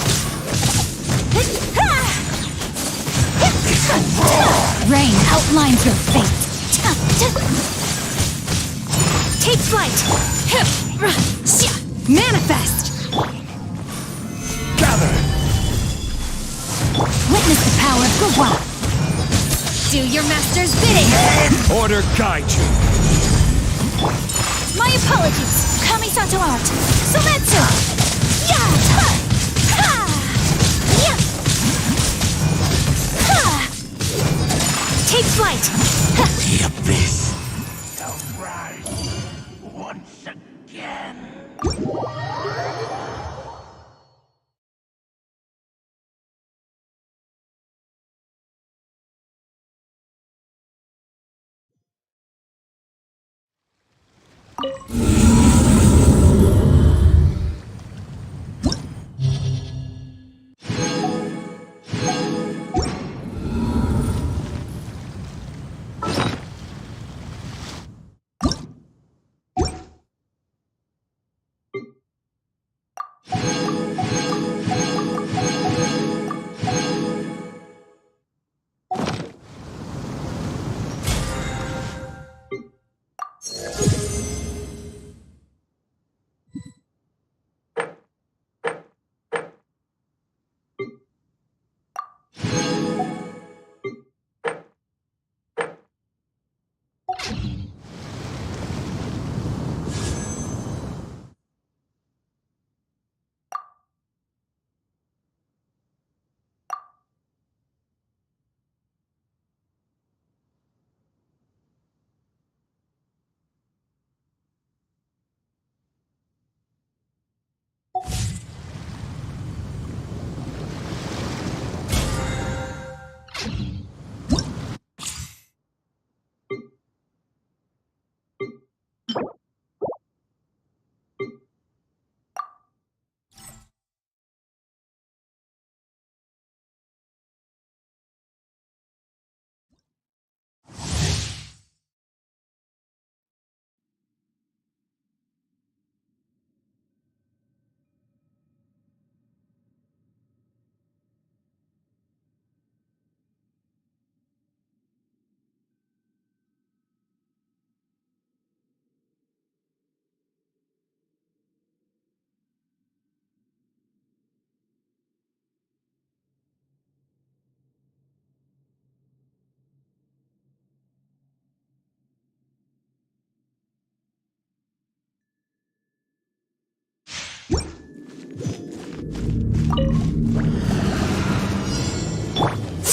Rain outlines your fate. Take flight. Manifest! Gather. Witness the power of Gwa. Do your master's bidding. Order guide you. My apologies. Kamisato art. Sometsu. Yeah. Ha. Yeah. Ha. Take flight. The abyss shall rise once again.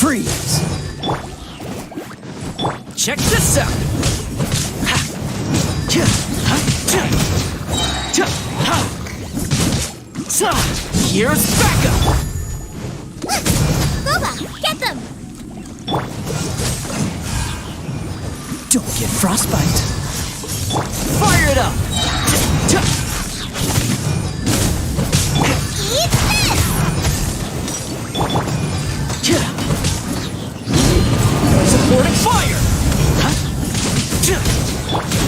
Freeze! Check this out! Here's backup! Boba, get them! Don't get frostbite! Fire it up! Eat this! Supporting fire!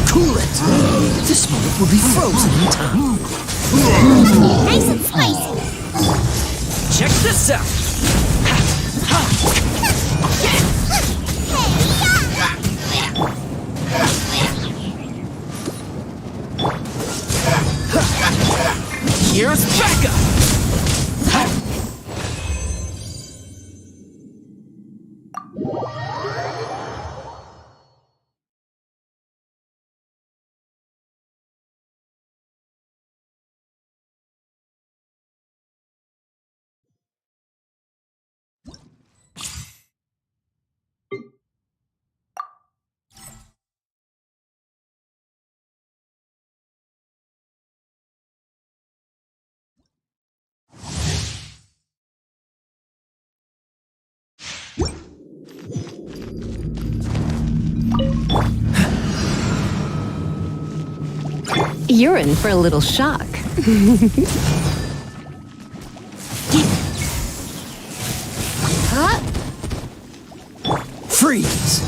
Cool it! This moment will be frozen in time. Nice and spicy! Check this out! Here's backup! You're in for a little shock. Freeze!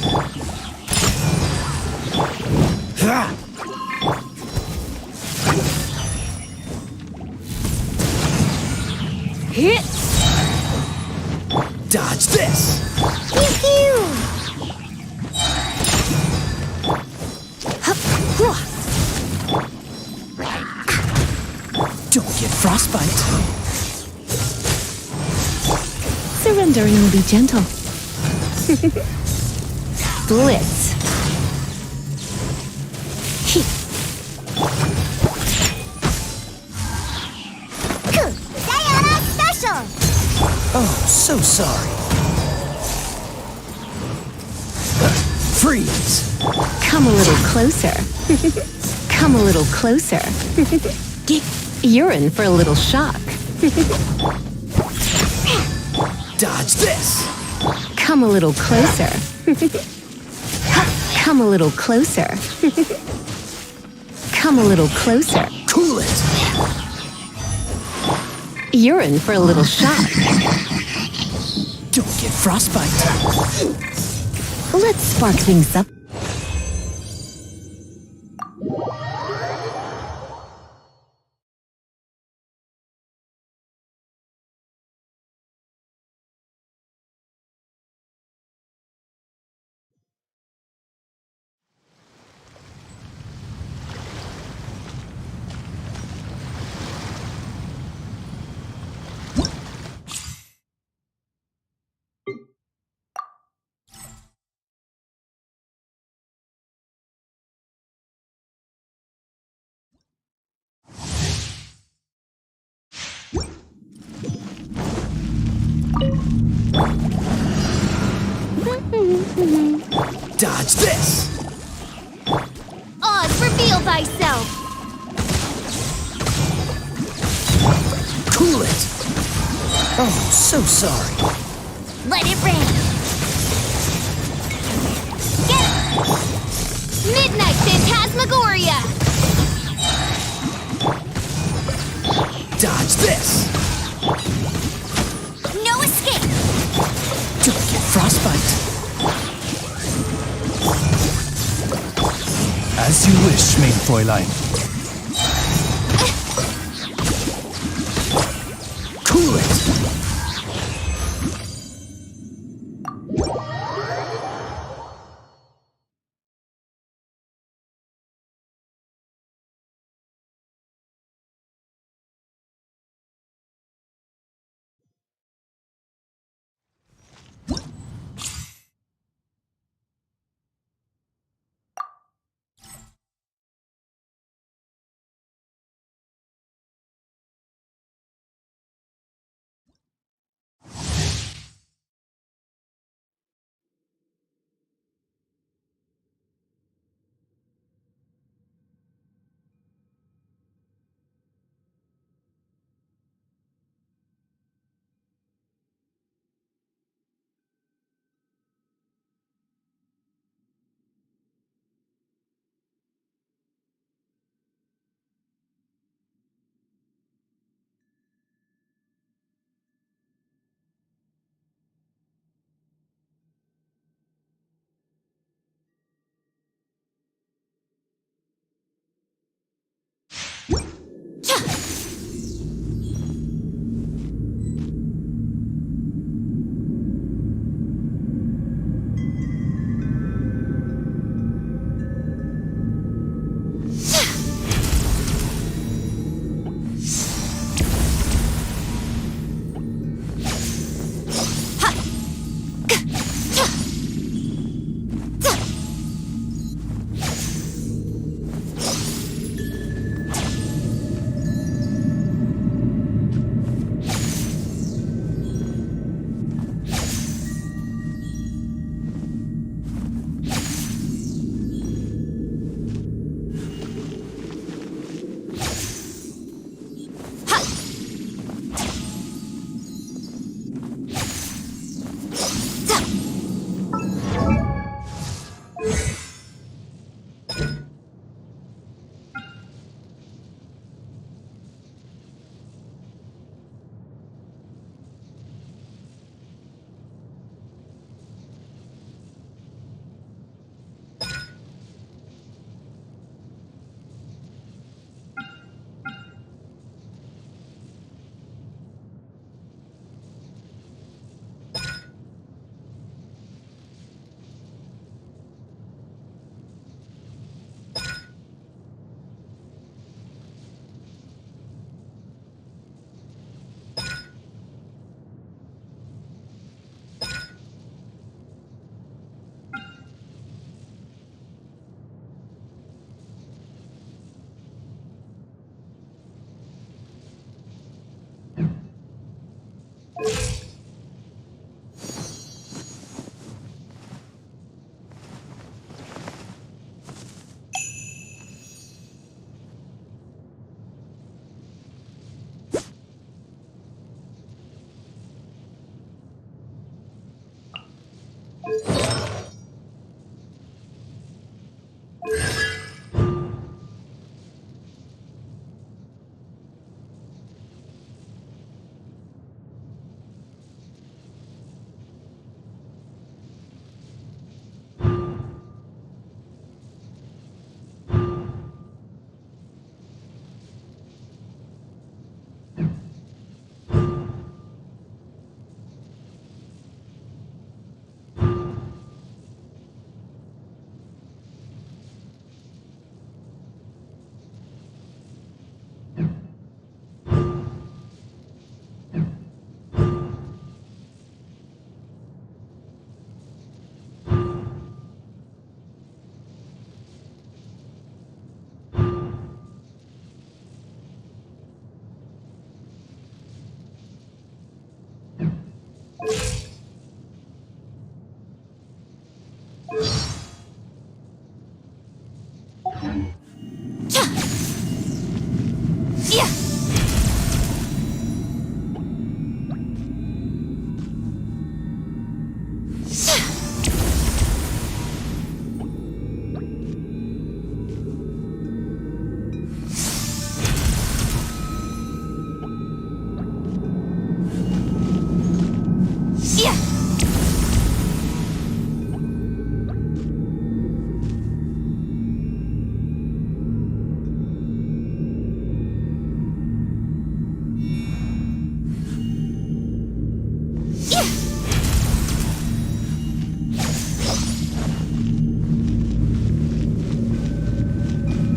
Hit! Dodge this! Pew-pew! Don't get frostbite! Surrendering will be gentle. Blitz. Sayonara special! Oh, so sorry. Freeze! Come a little closer. Come a little closer. You're in for a little shock. Dodge this! Come a little closer. Come a little closer. Come a little closer. Cool it! You're in for a little shock. Don't get frostbite! Let's spark things up. Dodge this! Oz, reveal thyself! Cool it! Oh, so sorry. Let it rain! Get it! Midnight Phantasmagoria! Dodge this! No escape! Don't get frostbite! As you wish, main Fräulein. Cool it!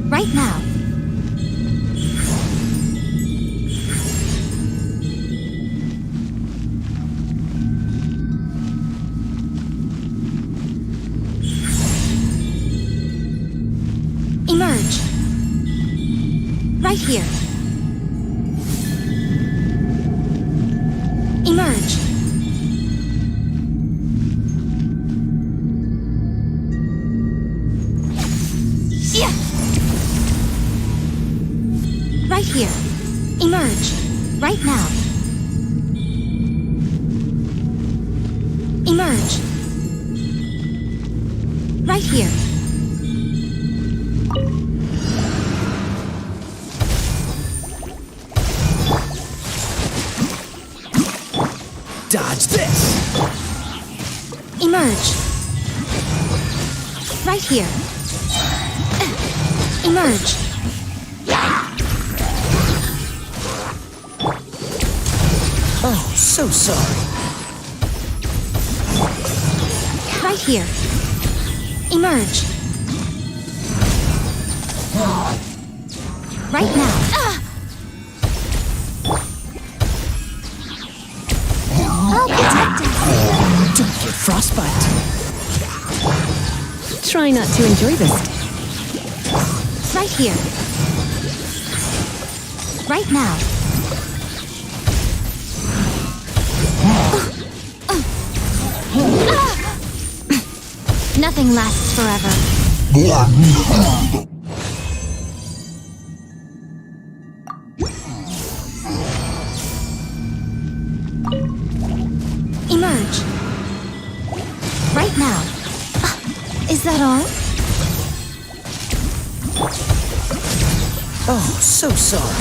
Right now. Emerge. Right here. Emerge. Right here. Emerge. Right now. Emerge. Right here. Dodge this! Emerge. Right here. Emerge. Oh, so sorry. Right here. Emerge. Right now. I'll protect us. Don't get frostbite. Try not to enjoy this. Right here. Right now. Nothing lasts forever. Emerge. Right now. Is that all? Oh, so sorry.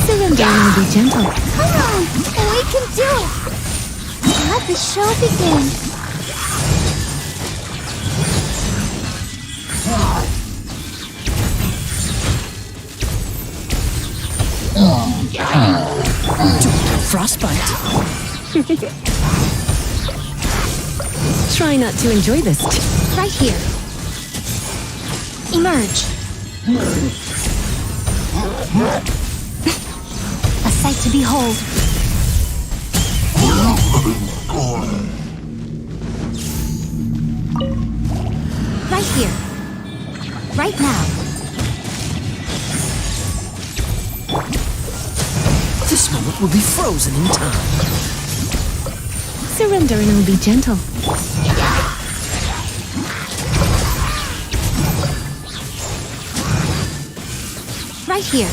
Surrender and be gentle. Come on, we can do it. Let the show begin. Frostbite. Try not to enjoy this. Right here. Emerge. A sight to behold. Right here. Right now. This moment will be frozen in time. Surrender and I'll be gentle. Right here.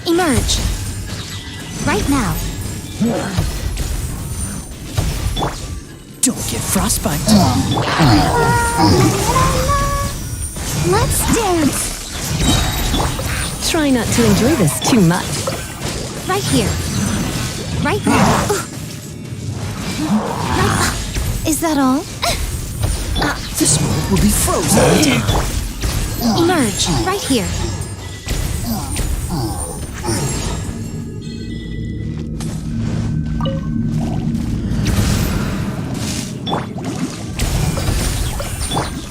Emerge. Right now. Don't get frostbite. Let's dance. Try not to enjoy this too much. Right here. Right now. Is that all? This moment will be frozen in time. Emerge. Right here.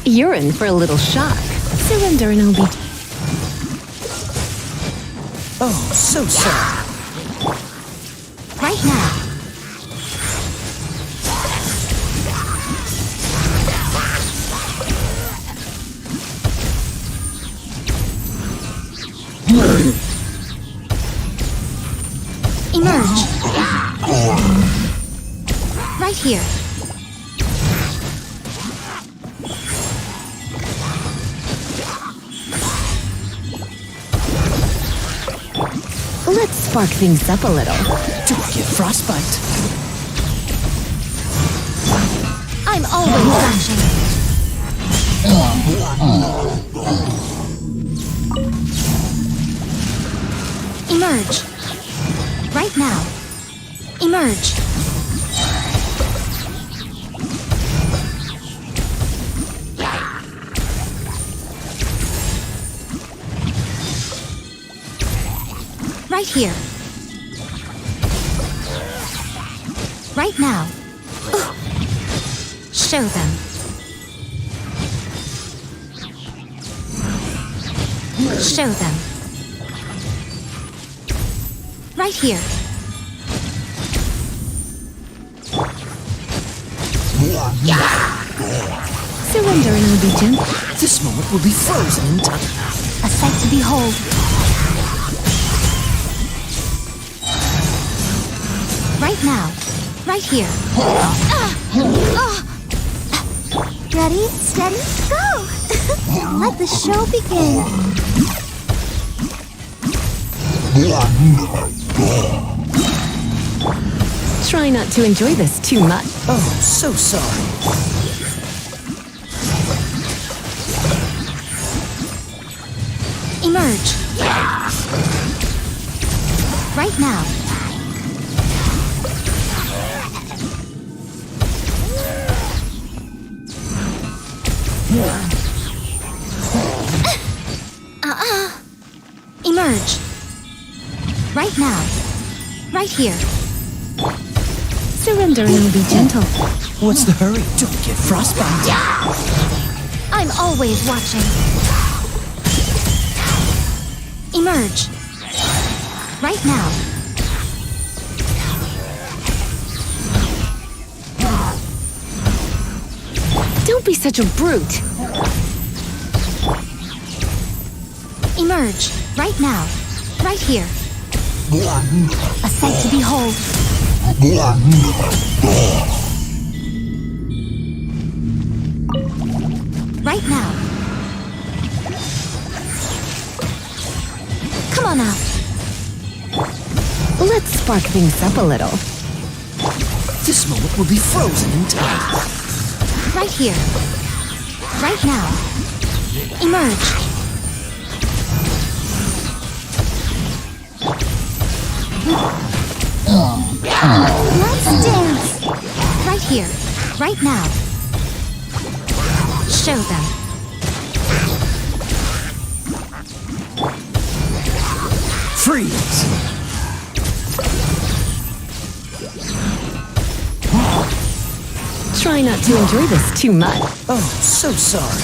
You're in for a little shock. Surrender and I'll be... Oh, so sorry. Right now. Emerge. Right here. Let's spark things up a little. Don't get frostbite. I'm always watching. Emerge. Right now. Emerge. Right here. Right now. Show them. Show them. Right here. Surrender and I'll be gentle. This moment will be frozen in time. A sight to behold. Right now. Right here. Ready, steady, go! Let the show begin. Try not to enjoy this too much. Oh, so sorry. Emerge. Right now. Emerge. Right now. Right here. Surrender and I'll be gentle. What's the hurry? Don't get frostbite. I'm always watching. Emerge. Right now. Don't be such a brute. Emerge. Right now. Right here. A sight to behold. Right now. Come on out. Let's spark things up a little. This moment will be frozen in time. Right here. Right now. Emerge. Let's dance. Right here. Right now. Show them. Freeze! Try not to enjoy this too much. Oh, so sorry.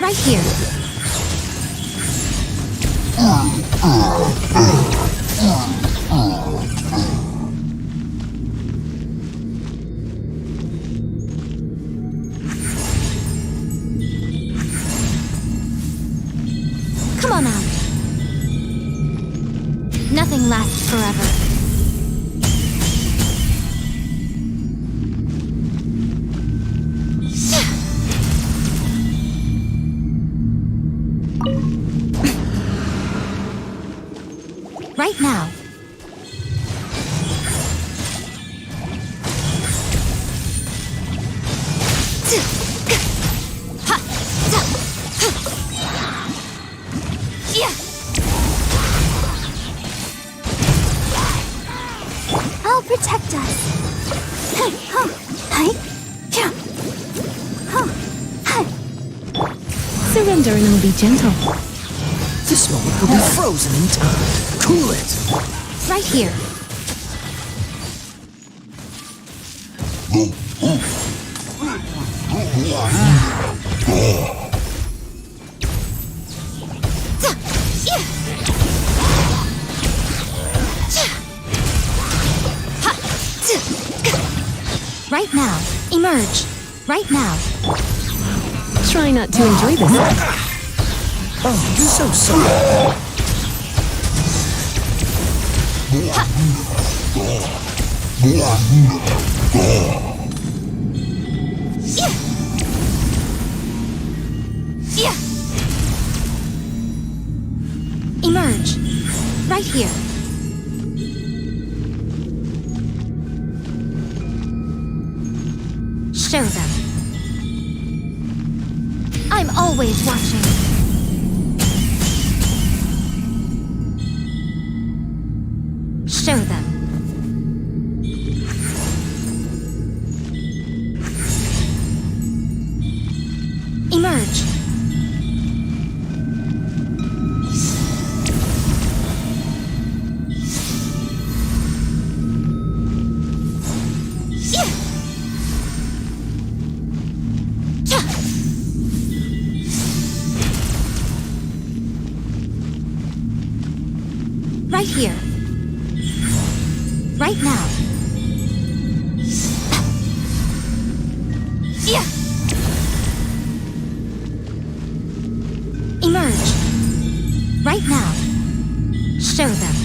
Right here. Come on out. Nothing lasts forever. Right now. Surrender and I'll be gentle. This moment will be frozen in time. Cool it! Right here. Right now. Emerge. Right now. Try not to enjoy this. Oh, you're so sorry. Emerge. Right here. Show them. I'm always watching. Show them. Emerge. Right here. Right now. Emerge. Right now. Show them.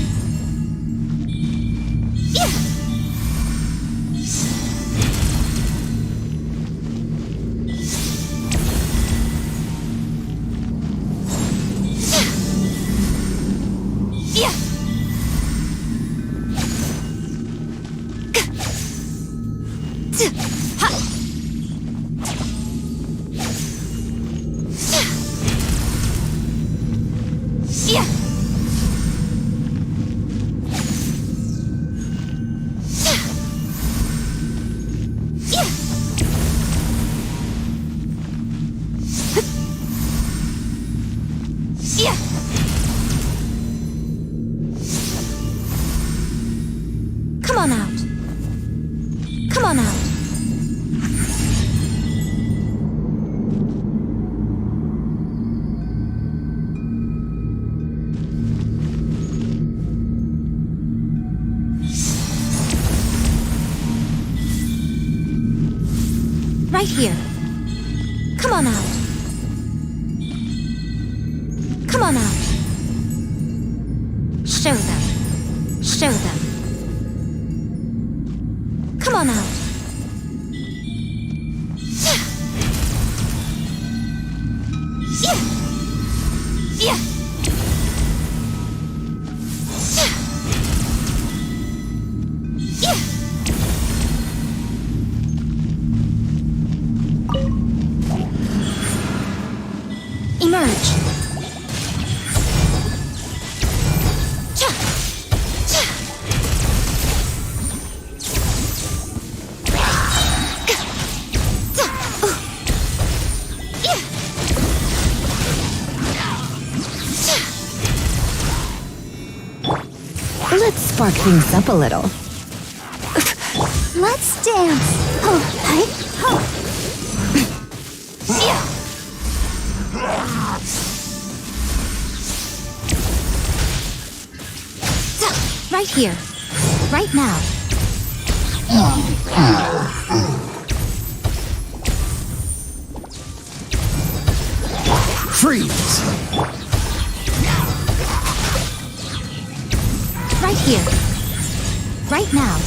Come on out. Come on out. Right here. Come on out. Come on out. Show them. Show them. Come on out. Emerge. Let's spark things up a little. Let's dance. Right here. Right now. Freeze! Right here. Right now.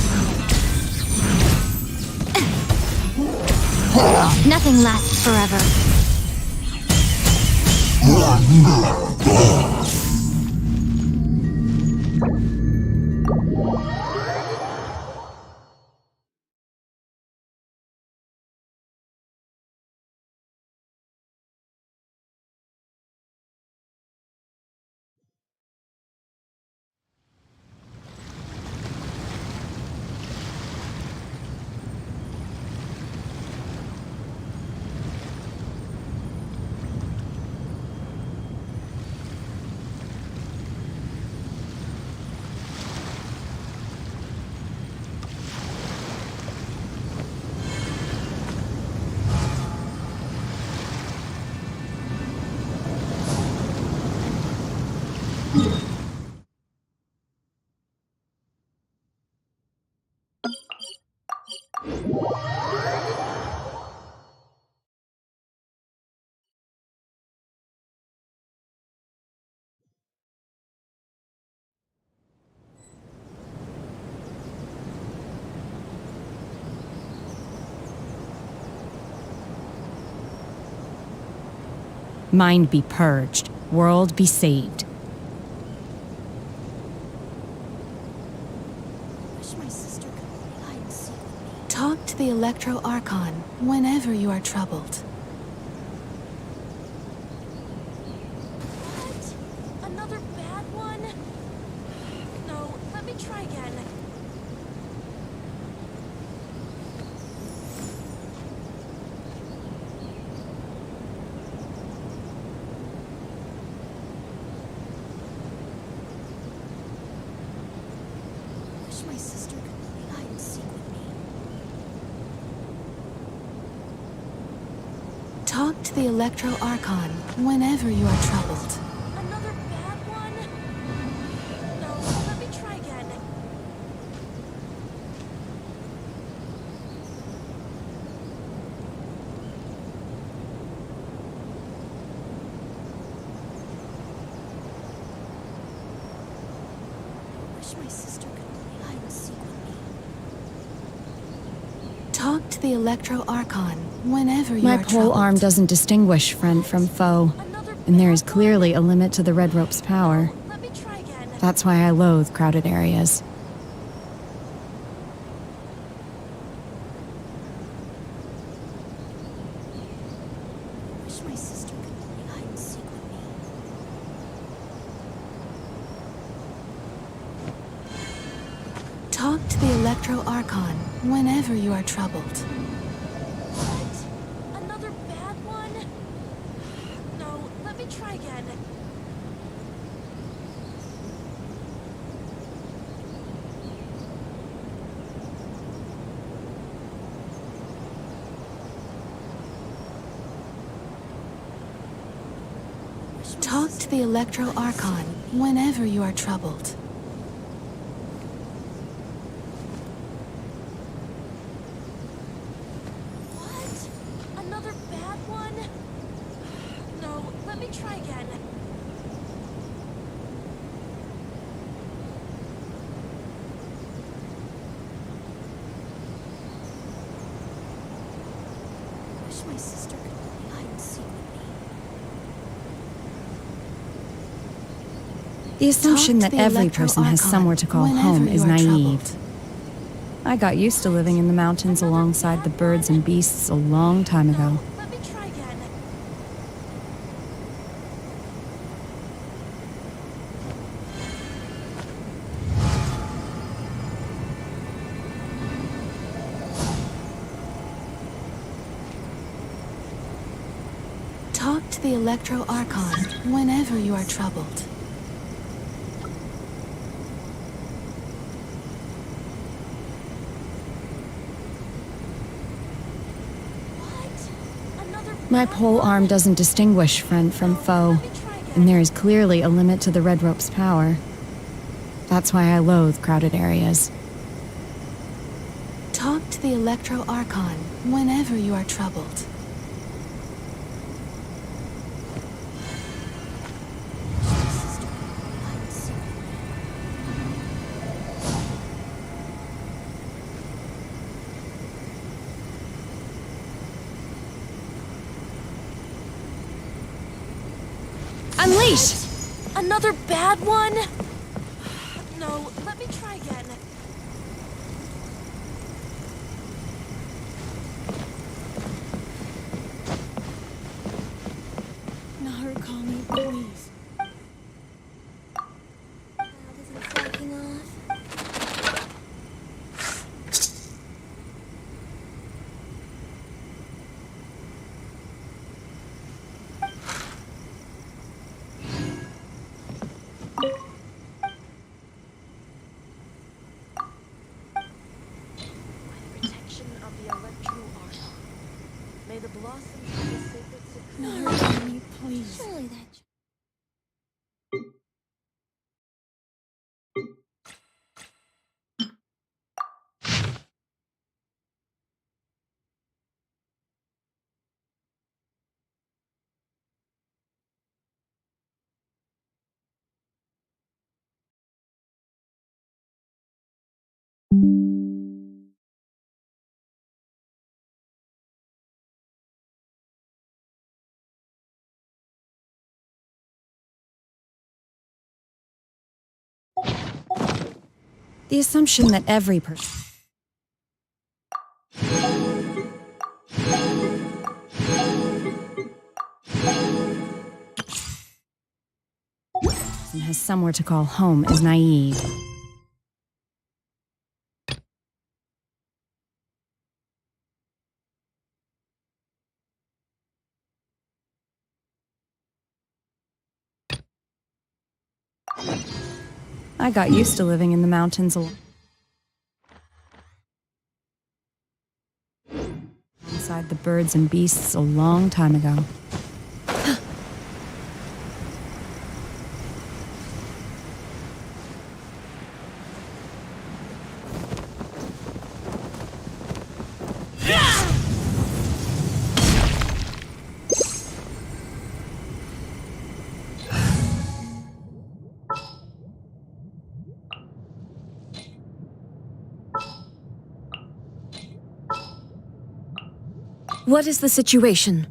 Nothing lasts forever. Mind be purged, world be saved. Talk to the Electro Archon whenever you are troubled. What? Another bad one? No, let me try again. Wish my sister could play hide and seek with me. Talk to the Electro Archon whenever you are troubled. Another bad one? No, let me try again. Wish my sister could play hide and seek with me. Talk to the Electro Archon whenever you My are troubled. pole arm doesn't distinguish friend from foe, Another and there bad is clearly a limit to the red rope's power. one? Let me try again. That's why I loathe crowded areas. Wish my sister could play hide and seek with me. Talk to the Electro Archon whenever you are troubled. What? Another bad one? No, let me try again. Wish my Talk to the Electro Archon whenever you are troubled. What? Another bad one? No, let me try again. Wish my sister could play hide and seek with me. The assumption Talk that to the every Electro person has Archon somewhere to call whenever home you is are naive. troubled. I got used to living in the mountains alongside the birds and beasts a long time ago. No, let me try again. Talk to the Electro Archon whenever you are troubled. What? Another My bad pole one? arm doesn't distinguish friend from foe, Let me try again. and there is clearly a limit to the red rope's power. That's why I loathe crowded areas. Talk to the Electro Archon whenever you are troubled. Unleash! Another bad one? No, let me try again. Naru, call me, please. Isn't flaking off. Protection of the Electro Archon. May the blossoms of the sacred Sakura Naru, call me, please. Surely that. The assumption that every person has somewhere to call home is naive. I got used to living in the mountains alongside the birds and beasts a long time ago. What is the situation?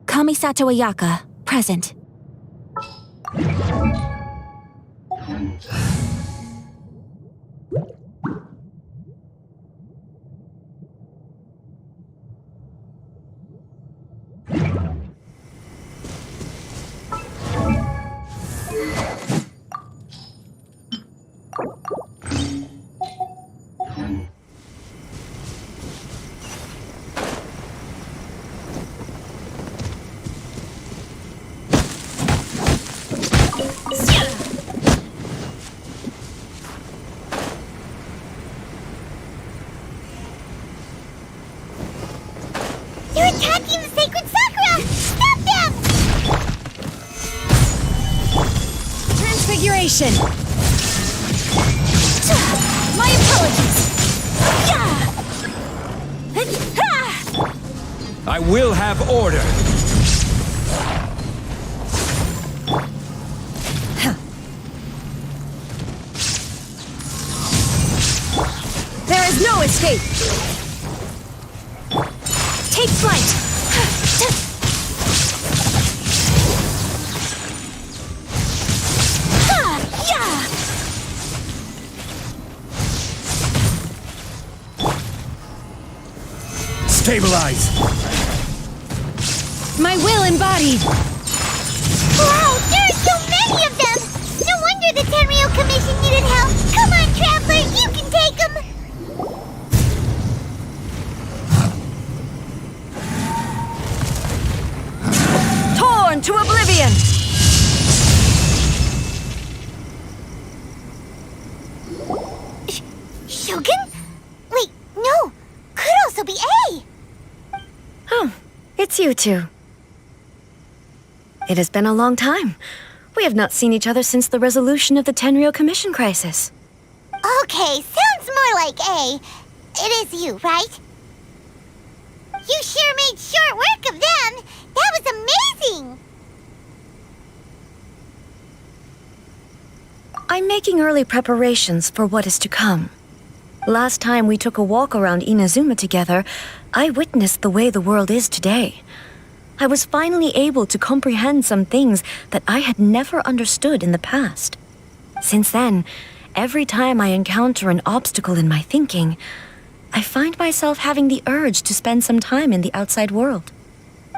Kamisato Ayaka, present. They're attacking the sacred Sakura! Stop them! Transfiguration! My apologies! I will have order. There is no escape! Take flight! Stabilize. My will embodied! Wow, there are so many of them! No wonder the Tenryo Commission needed help! Come on, Traveler, you can take them! Torn to oblivion! Shogun? Wait, no! Could also be A! Oh, it's you two. It has been a long time. We have not seen each other since the resolution of the Tenryo Commission crisis. Okay, sounds more like A. It is you, right? You sure made short work of them! That was amazing! I'm making early preparations for what is to come. Last time we took a walk around Inazuma together, I witnessed the way the world is today. I was finally able to comprehend some things that I had never understood in the past. Since then, every time I encounter an obstacle in my thinking, I find myself having the urge to spend some time in the outside world.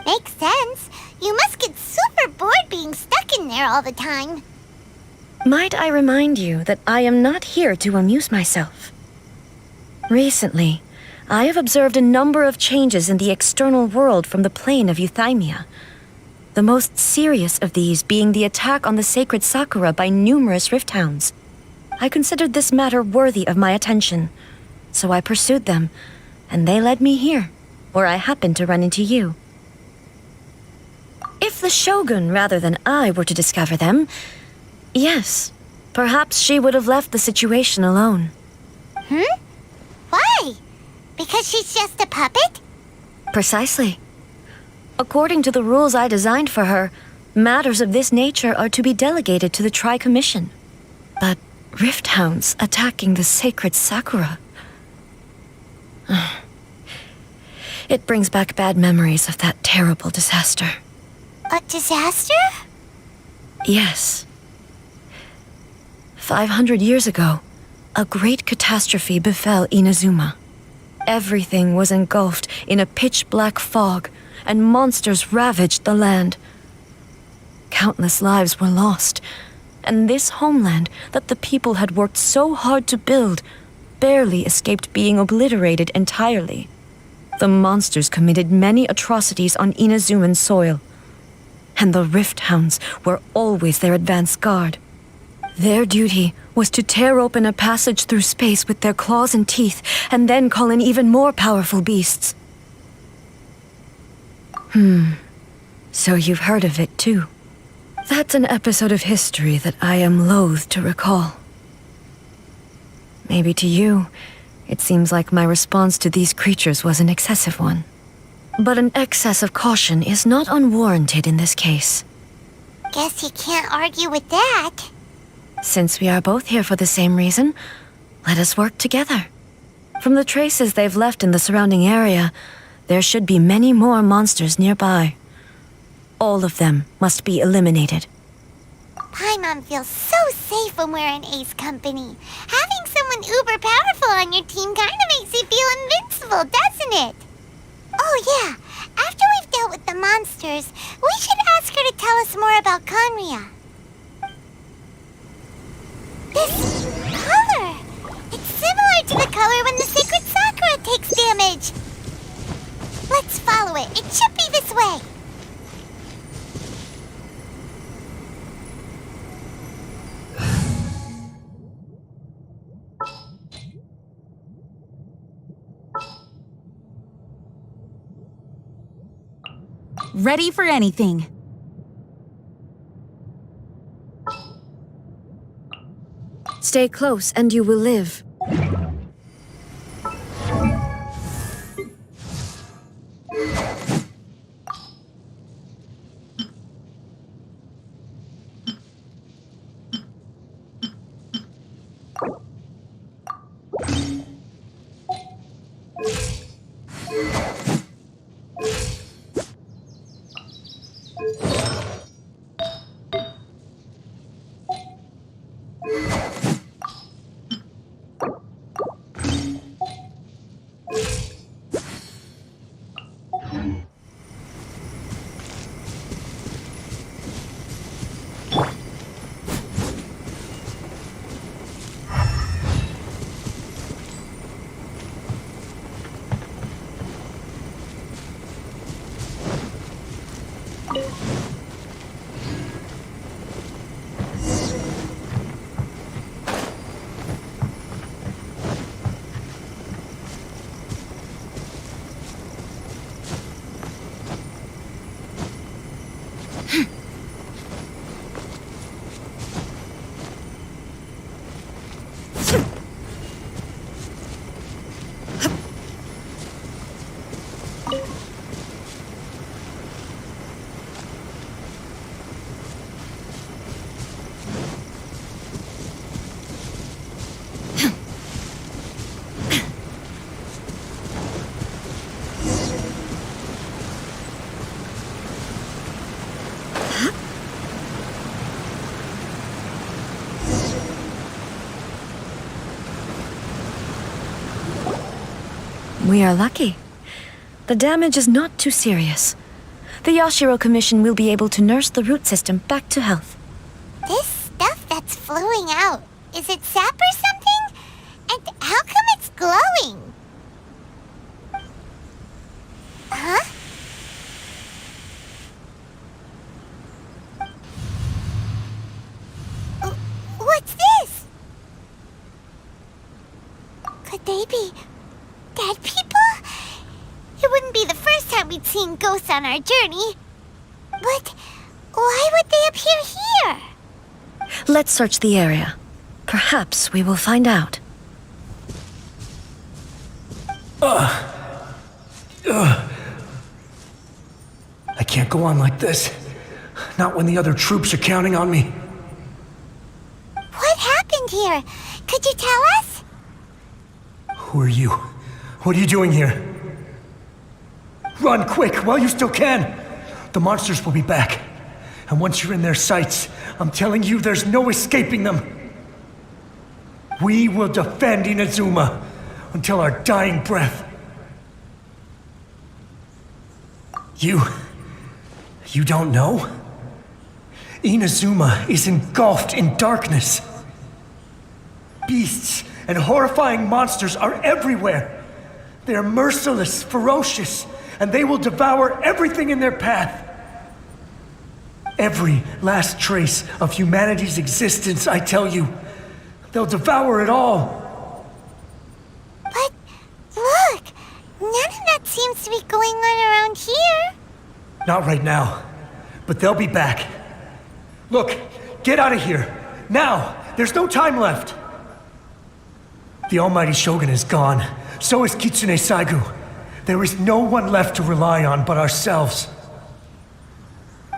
Makes sense. You must get super bored being stuck in there all the time. Might I remind you that I am not here to amuse myself? Recently, I have observed a number of changes in the external world from the plane of Euthymia. The most serious of these being the attack on the sacred Sakura by numerous rift hounds. I considered this matter worthy of my attention, so I pursued them, and they led me here, where I happened to run into you. If the Shogun rather than I were to discover them, yes, perhaps she would have left the situation alone. Why? Because she's just a puppet? Precisely. According to the rules I designed for her, matters of this nature are to be delegated to the Tri-Commission. But rift hounds attacking the sacred Sakura... It brings back bad memories of that terrible disaster. A disaster? Yes. 500 years ago, a great catastrophe befell Inazuma. Everything was engulfed in a pitch-black fog, and monsters ravaged the land. Countless lives were lost, and this homeland that the people had worked so hard to build barely escaped being obliterated entirely. The monsters committed many atrocities on Inazuman soil, and the Rift Hounds were always their advance guard. Their duty was to tear open a passage through space with their claws and teeth, and then call in even more powerful beasts. So you've heard of it too. That's an episode of history that I am loath to recall. Maybe to you, it seems like my response to these creatures was an excessive one. But an excess of caution is not unwarranted in this case. Guess you can't argue with that. Since we are both here for the same reason, let us work together. From the traces they've left in the surrounding area, there should be many more monsters nearby. All of them must be eliminated. Paimon feels so safe when we're in Ace company. Having someone uber powerful on your team kinda makes you feel invincible, doesn't it? Oh yeah, after we've dealt with the monsters, we should ask her to tell us more about Conria. This color! It's similar to the color when the sacred Sakura takes damage! Let's follow it. It should be this way. Ready for anything. Stay close and you will live. We are lucky. The damage is not too serious. The Yashiro Commission will be able to nurse the root system back to health. This stuff that's flowing out, is it sap or something? And how come it's glowing? Huh? What's this? Could they be dead people? It wouldn't be the first time we'd seen ghosts on our journey. But why would they appear here? Let's search the area. Perhaps we will find out. I can't go on like this. Not when the other troops are counting on me. What happened here? Could you tell us? Who are you? What are you doing here? Run quick while you still can! the monsters will be back. And once you're in their sights, I'm telling you, there's no escaping them. We will defend Inazuma until our dying breath. You don't know? Inazuma is engulfed in darkness. Beasts and horrifying monsters are everywhere. They are merciless, ferocious, and they will devour everything in their path. Every last trace of humanity's existence, I tell you. They'll devour it all. But look, none of that seems to be going on around here. Not right now, but they'll be back. Look, get out of here. Now! There's no time left! The Almighty Shogun is gone. So is Kitsune Saigu. There is no one left to rely on but ourselves.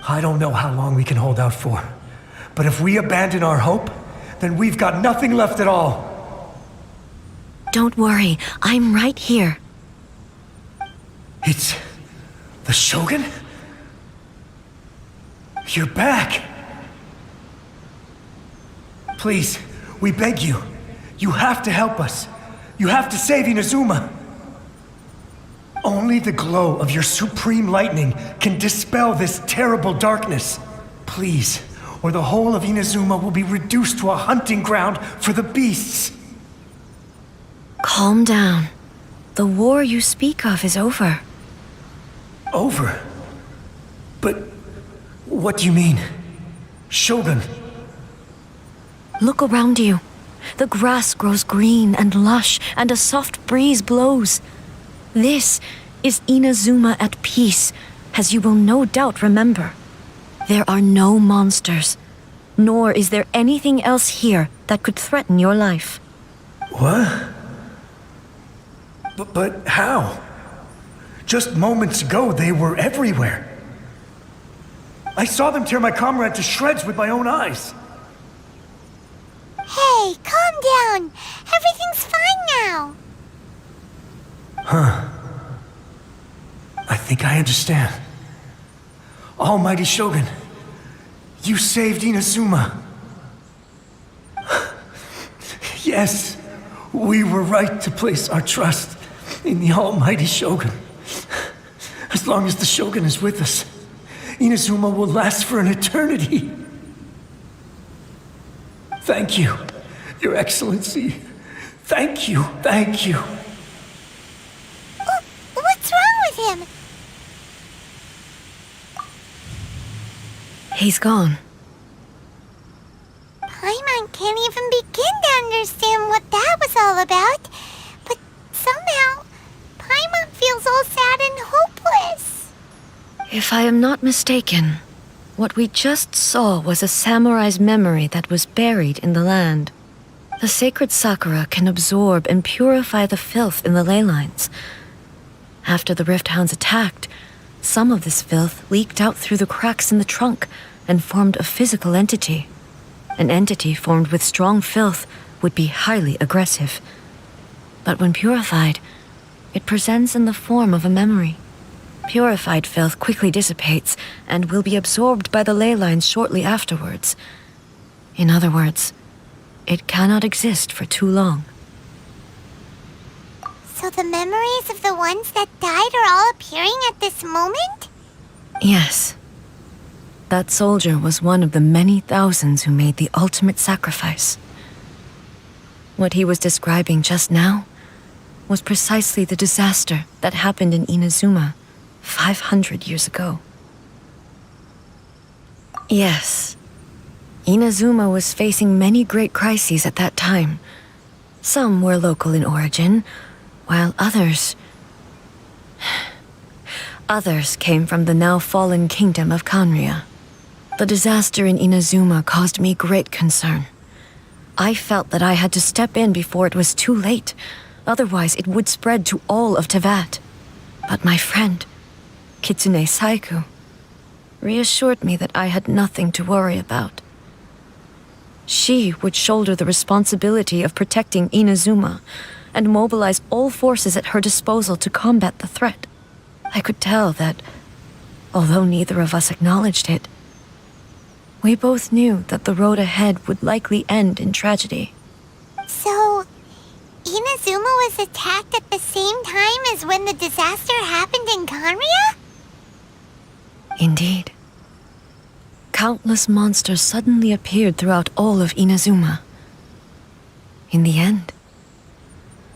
I don't know how long we can hold out for. But if we abandon our hope, then we've got nothing left at all. Don't worry, I'm right here. It's the Shogun? You're back! Please, we beg you. You have to help us. You have to save Inazuma. Only the glow of your supreme lightning can dispel this terrible darkness. Please, or the whole of Inazuma will be reduced to a hunting ground for the beasts. Calm down. The war you speak of is over. Over? But what do you mean? Shogun? Look around you. The grass grows green and lush, and a soft breeze blows. This is Inazuma at peace, as you will no doubt remember. There are no monsters, nor is there anything else here that could threaten your life. What? But how? Just moments ago, they were everywhere. I saw them tear my comrade to shreds with my own eyes. Hey, calm down. Everything's fine now. Huh. I think I understand. Almighty Shogun, you saved Inazuma. Yes, we were right to place our trust in the Almighty Shogun. As long as the Shogun is with us, Inazuma will last for an eternity. Thank you, Your Excellency. Thank you, thank you. What's wrong with him? He's gone. Paimon can't even begin to understand what that was all about. But somehow, Paimon feels all sad and hopeless. If I am not mistaken, what we just saw was a samurai's memory that was buried in the land. The sacred Sakura can absorb and purify the filth in the ley lines. After the Rift Hounds attacked, some of this filth leaked out through the cracks in the trunk and formed a physical entity. An entity formed with strong filth would be highly aggressive. But when purified, it presents in the form of a memory. Purified filth quickly dissipates and will be absorbed by the ley lines shortly afterwards. In other words, it cannot exist for too long. So the memories of the ones that died are all appearing at this moment? Yes. That soldier was one of the many thousands who made the ultimate sacrifice. What he was describing just now was precisely the disaster that happened in Inazuma 500 years ago. Yes. Inazuma was facing many great crises at that time. Some were local in origin, while others came from the now fallen kingdom of Kanria. The disaster in Inazuma caused me great concern. I felt that I had to step in before it was too late, otherwise it would spread to all of Teyvat. But my friend, Kitsune Saigu, reassured me that I had nothing to worry about. She would shoulder the responsibility of protecting Inazuma and mobilize all forces at her disposal to combat the threat. I could tell that although neither of us acknowledged it. We both knew that the road ahead would likely end in tragedy. So, Inazuma was attacked at the same time as when the disaster happened in Kanria? Indeed. Countless monsters suddenly appeared throughout all of Inazuma. In the end,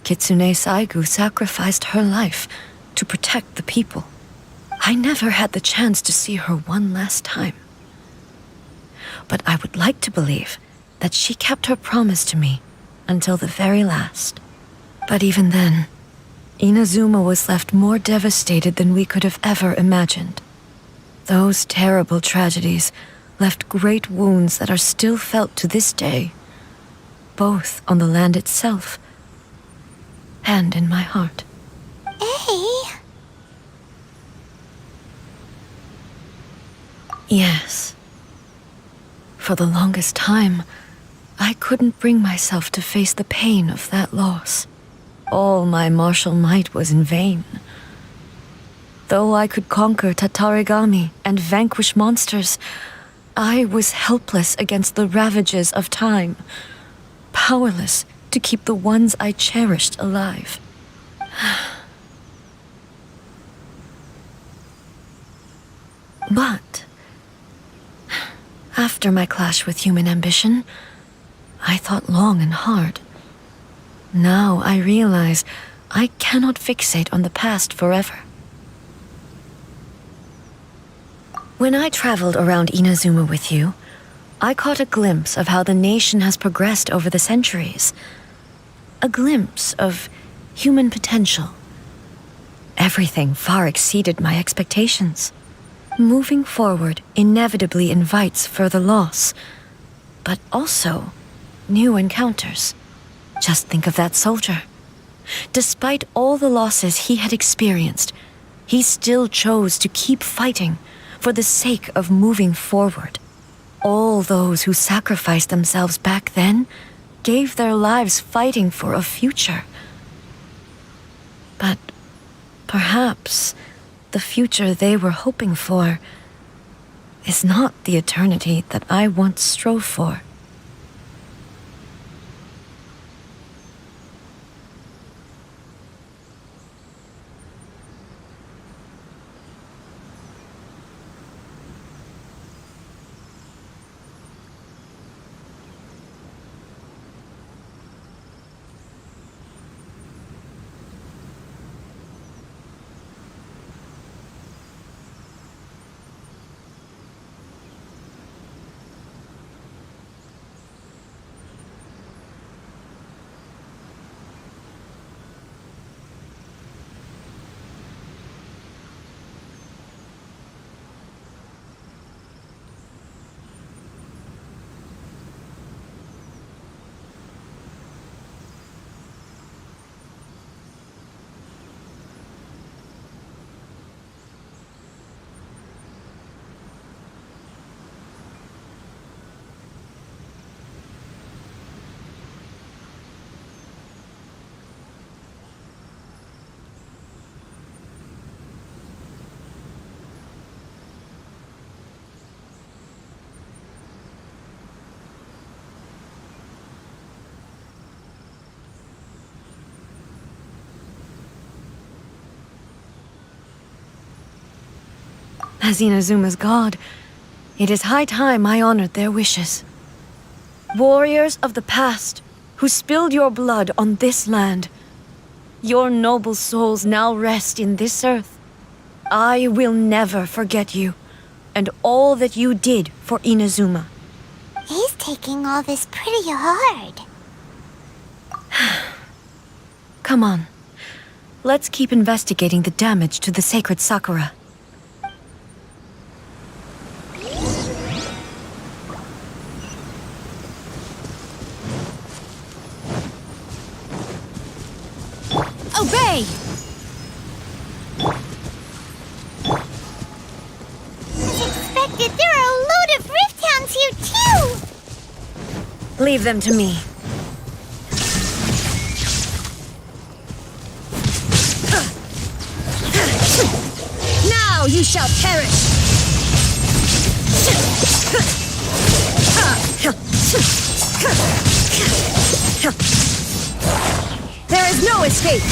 Kitsune Saigu sacrificed her life to protect the people. I never had the chance to see her one last time. But I would like to believe that she kept her promise to me until the very last. But even then, Inazuma was left more devastated than we could have ever imagined. Those terrible tragedies left great wounds that are still felt to this day, both on the land itself and in my heart. Hey. Yes. For the longest time, I couldn't bring myself to face the pain of that loss. All my martial might was in vain. Though I could conquer Tatarigami and vanquish monsters, I was helpless against the ravages of time, powerless to keep the ones I cherished alive. But after my clash with human ambition, I thought long and hard. Now I realize I cannot fixate on the past forever. When I traveled around Inazuma with you, I caught a glimpse of how the nation has progressed over the centuries. A glimpse of human potential. Everything far exceeded my expectations. Moving forward inevitably invites further loss, but also new encounters. Just think of that soldier. Despite all the losses he had experienced, he still chose to keep fighting for the sake of moving forward. All those who sacrificed themselves back then gave their lives fighting for a future. But perhaps the future they were hoping for is not the eternity that I once strove for. As Inazuma's god, it is high time I honored their wishes. Warriors of the past, who spilled your blood on this land, your noble souls now rest in this earth. I will never forget you, and all that you did for Inazuma. He's taking all this pretty hard. Come on. Let's keep investigating the damage to the sacred Sakura. Obey! As expected, there are a load of Rift Hounds here too! Leave them to me. Now you you shall perish! There is no escape!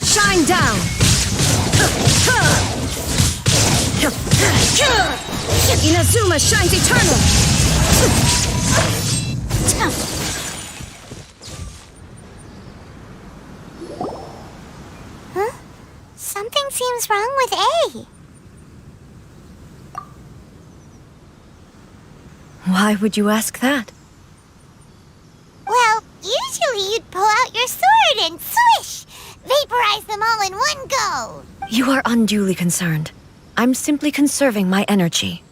Shine down! Inazuma shines eternal! Huh? Something seems wrong with A. Why would you ask that? Well, usually you'd pull out your sword and swish! Vaporize them all in one go! You are unduly concerned. I'm simply conserving my energy.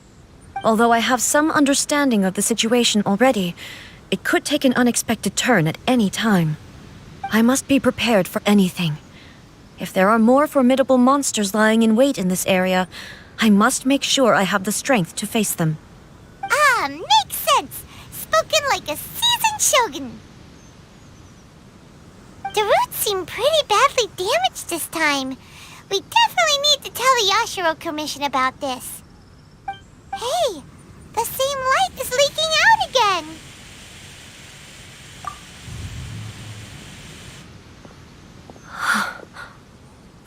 Although I have some understanding of the situation already, it could take an unexpected turn at any time. I must be prepared for anything. If there are more formidable monsters lying in wait in this area, I must make sure I have the strength to face them. Ah, makes sense! Spoken like a seasoned shogun! The roots seem pretty badly damaged this time. We definitely need to tell the Yashiro Commission about this. Hey, the same light is leaking out again!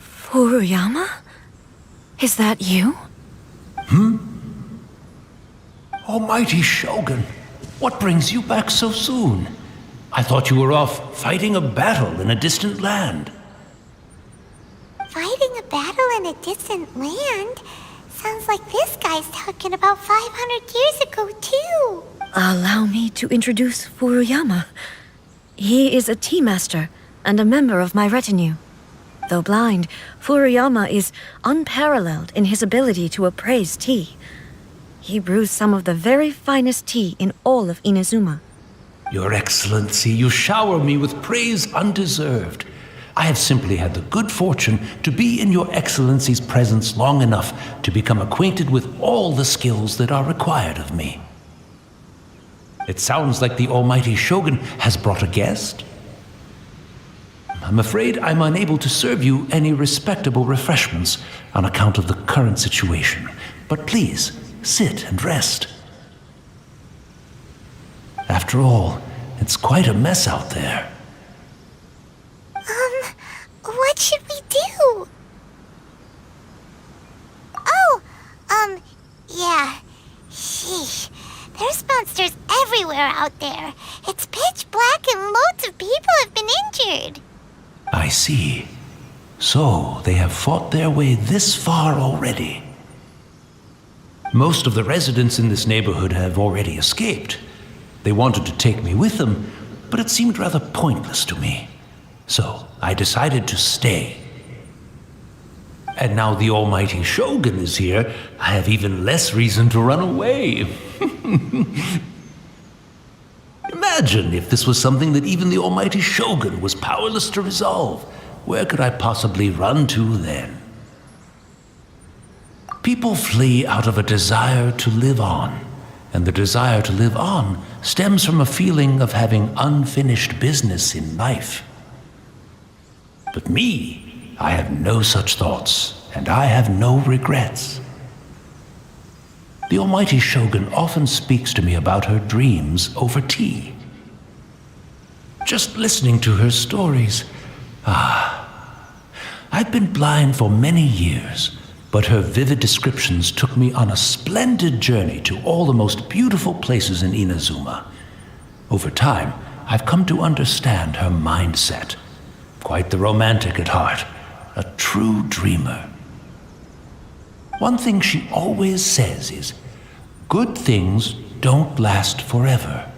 Furuyama? Is that you? Almighty Shogun, what brings you back so soon? I thought you were off fighting a battle in a distant land. Fighting a battle in a distant land? Sounds like this guy's talking about 500 years ago, too. Allow me to introduce Furuyama. He is a tea master and a member of my retinue. Though blind, Furuyama is unparalleled in his ability to appraise tea. He brews some of the very finest tea in all of Inazuma. Your Excellency, you shower me with praise undeserved. I have simply had the good fortune to be in Your Excellency's presence long enough to become acquainted with all the skills that are required of me. It sounds like the Almighty Shogun has brought a guest. I'm afraid I'm unable to serve you any respectable refreshments on account of the current situation, but please, sit and rest. After all, it's quite a mess out there. What should we do? Oh, yeah. Sheesh. There's monsters everywhere out there. It's pitch black and loads of people have been injured. I see. So, they have fought their way this far already. Most of the residents in this neighborhood have already escaped. They wanted to take me with them, but it seemed rather pointless to me. So, I decided to stay. And now the Almighty Shogun is here, I have even less reason to run away. Imagine if this was something that even the Almighty Shogun was powerless to resolve. Where could I possibly run to then? People flee out of a desire to live on, and the desire to live on stems from a feeling of having unfinished business in life. But me, I have no such thoughts, and I have no regrets. The Almighty Shogun often speaks to me about her dreams over tea. Just listening to her stories, I've been blind for many years, but her vivid descriptions took me on a splendid journey to all the most beautiful places in Inazuma. Over time, I've come to understand her mindset. Quite the romantic at heart, a true dreamer. One thing she always says is, good things don't last forever.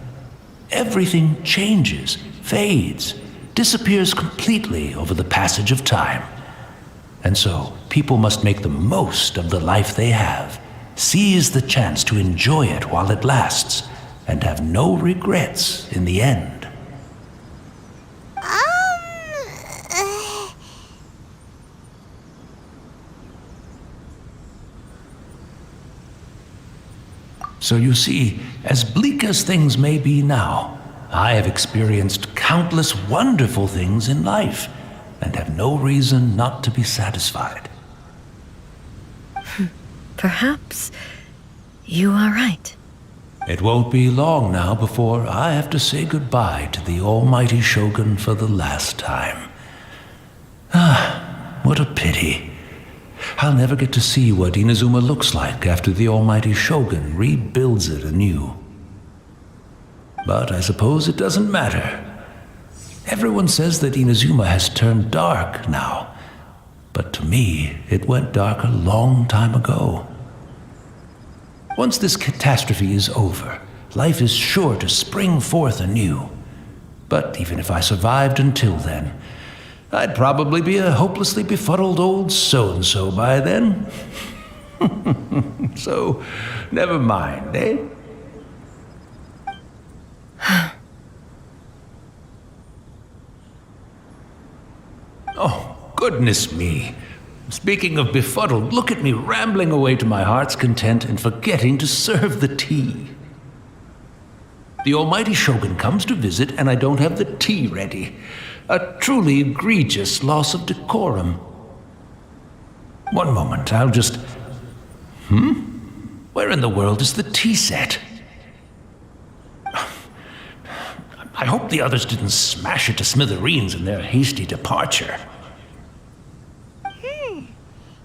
Everything changes, fades, disappears completely over the passage of time. And so, people must make the most of the life they have, seize the chance to enjoy it while it lasts, and have no regrets in the end. So you see, as bleak as things may be now, I have experienced countless wonderful things in life, and have no reason not to be satisfied. Perhaps you are right. It won't be long now before I have to say goodbye to the almighty Shogun for the last time. Ah, what a pity. I'll never get to see what Inazuma looks like after the almighty Shogun rebuilds it anew. But I suppose it doesn't matter. Everyone says that Inazuma has turned dark now, but to me, it went dark a long time ago. Once this catastrophe is over, life is sure to spring forth anew. But even if I survived until then, I'd probably be a hopelessly befuddled old so-and-so by then. So, never mind, eh? Oh, goodness me. Speaking of befuddled, look at me rambling away to my heart's content and forgetting to serve the tea. The almighty Shogun comes to visit and I don't have the tea ready. A truly egregious loss of decorum. One moment, I'll just... Where in the world is the tea set? I hope the others didn't smash it to smithereens in their hasty departure.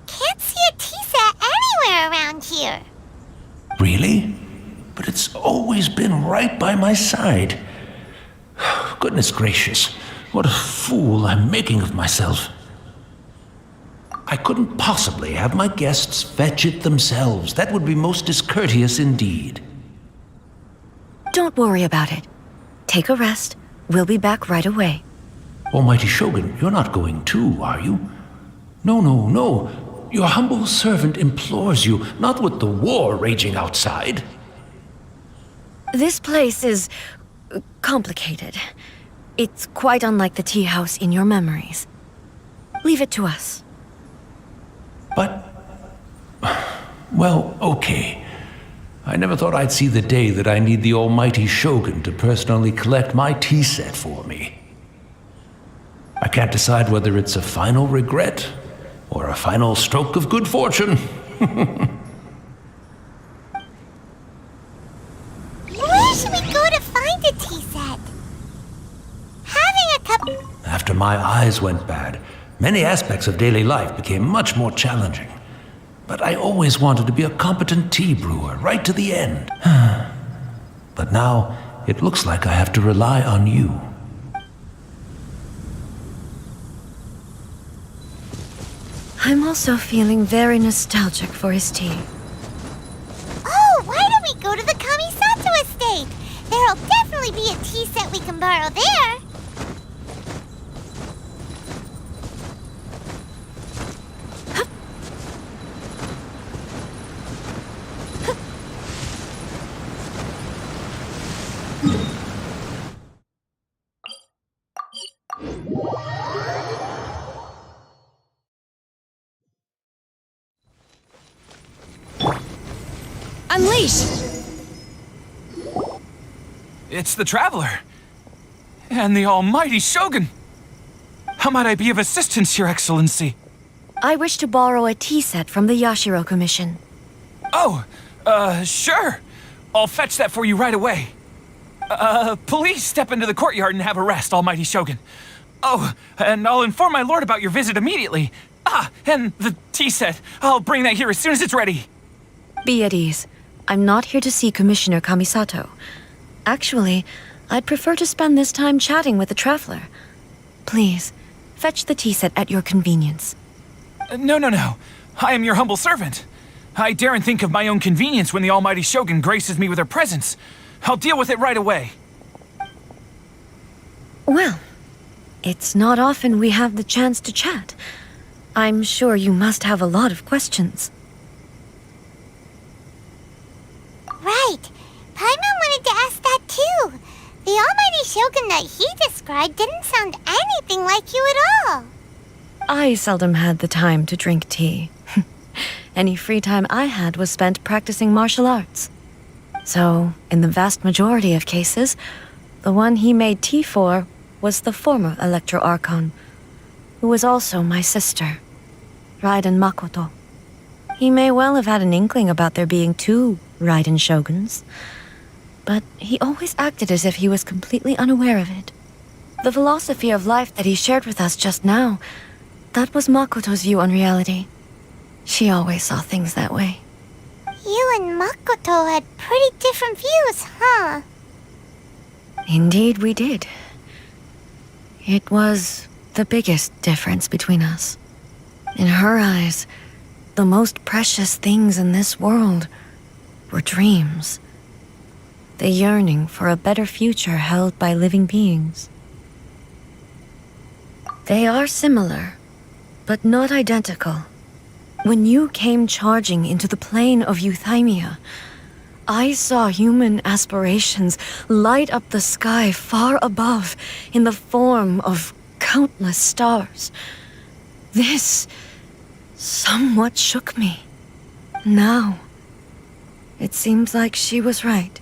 Can't see a tea set anywhere around here. Really? But it's always been right by my side. Goodness gracious, what a fool I'm making of myself. I couldn't possibly have my guests fetch it themselves. That would be most discourteous indeed. Don't worry about it. Take a rest. We'll be back right away. Almighty Shogun, you're not going too, are you? No, no, no. Your humble servant implores you, not with the war raging outside. This place is complicated. It's quite unlike the tea house in your memories. Leave it to us. But... well, okay. I never thought I'd see the day that I need the almighty Shogun to personally collect my tea set for me. I can't decide whether it's a final regret or a final stroke of good fortune. Where should we go to find a tea set? Having a cup... After my eyes went bad, many aspects of daily life became much more challenging. But I always wanted to be a competent tea brewer, right to the end. But now, it looks like I have to rely on you. I'm also feeling very nostalgic for his tea. Oh, why don't we go to the Kamisato estate? There'll definitely be a tea set we can borrow there. Unleash! It's the Traveler. And the almighty Shogun. How might I be of assistance, Your Excellency? I wish to borrow a tea set from the Yashiro Commission. Oh, sure. I'll fetch that for you right away. Please step into the courtyard and have a rest, almighty Shogun. Oh, and I'll inform my lord about your visit immediately. Ah, and the tea set. I'll bring that here as soon as it's ready. Be at ease. I'm not here to see Commissioner Kamisato. Actually, I'd prefer to spend this time chatting with the Traveler. Please, fetch the tea set at your convenience. No. I am your humble servant. I daren't think of my own convenience when the almighty Shogun graces me with her presence. I'll deal with it right away. Well, it's not often we have the chance to chat. I'm sure you must have a lot of questions. Right. Paimon wanted to ask that too. The almighty Shogun that he described didn't sound anything like you at all. I seldom had the time to drink tea. Any free time I had was spent practicing martial arts. So, in the vast majority of cases, the one he made tea for was the former Electro Archon, who was also my sister, Raiden Makoto. He may well have had an inkling about there being two Raiden Shoguns, but he always acted as if he was completely unaware of it. The philosophy of life that he shared with us just now, that was Makoto's view on reality. She always saw things that way. You and Makoto had pretty different views, huh? Indeed we did. It was the biggest difference between us. In her eyes, the most precious things in this world were dreams. The yearning for a better future held by living beings. They are similar, but not identical. When you came charging into the plane of Euthymia, I saw human aspirations light up the sky far above in the form of countless stars. This somewhat shook me. Now, it seems like she was right,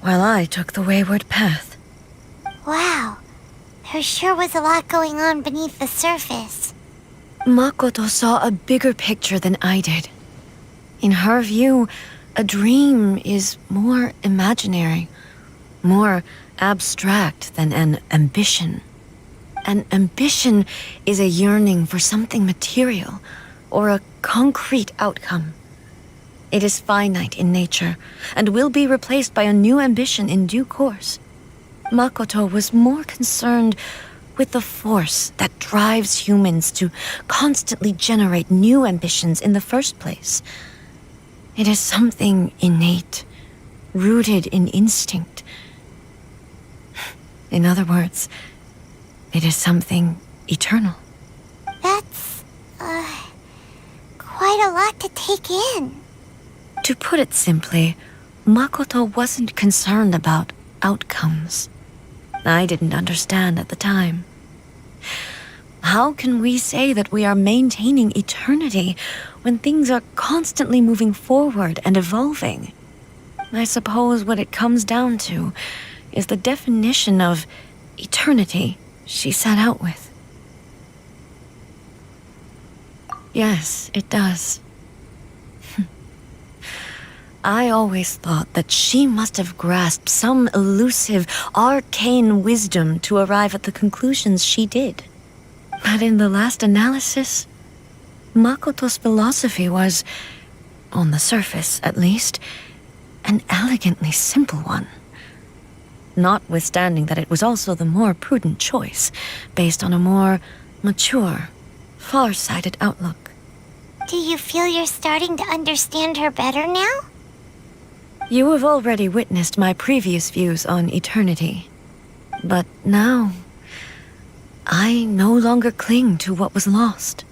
while I took the wayward path. Wow, there sure was a lot going on beneath the surface. Makoto saw a bigger picture than I did. In her view, a dream is more imaginary, more abstract than an ambition. An ambition is a yearning for something material, or a concrete outcome. It is finite in nature, and will be replaced by a new ambition in due course. Makoto was more concerned with the force that drives humans to constantly generate new ambitions in the first place. It is something innate, rooted in instinct. In other words, it is something eternal. That's, quite a lot to take in. To put it simply, Makoto wasn't concerned about outcomes. I didn't understand at the time. How can we say that we are maintaining eternity when things are constantly moving forward and evolving? I suppose what it comes down to is the definition of eternity she set out with. Yes, it does. I always thought that she must have grasped some elusive, arcane wisdom to arrive at the conclusions she did. But in the last analysis, Makoto's philosophy was, on the surface at least, an elegantly simple one. Notwithstanding that it was also the more prudent choice, based on a more mature, far-sighted outlook. Do you feel you're starting to understand her better now? You have already witnessed my previous views on eternity. But now, I no longer cling to what was lost.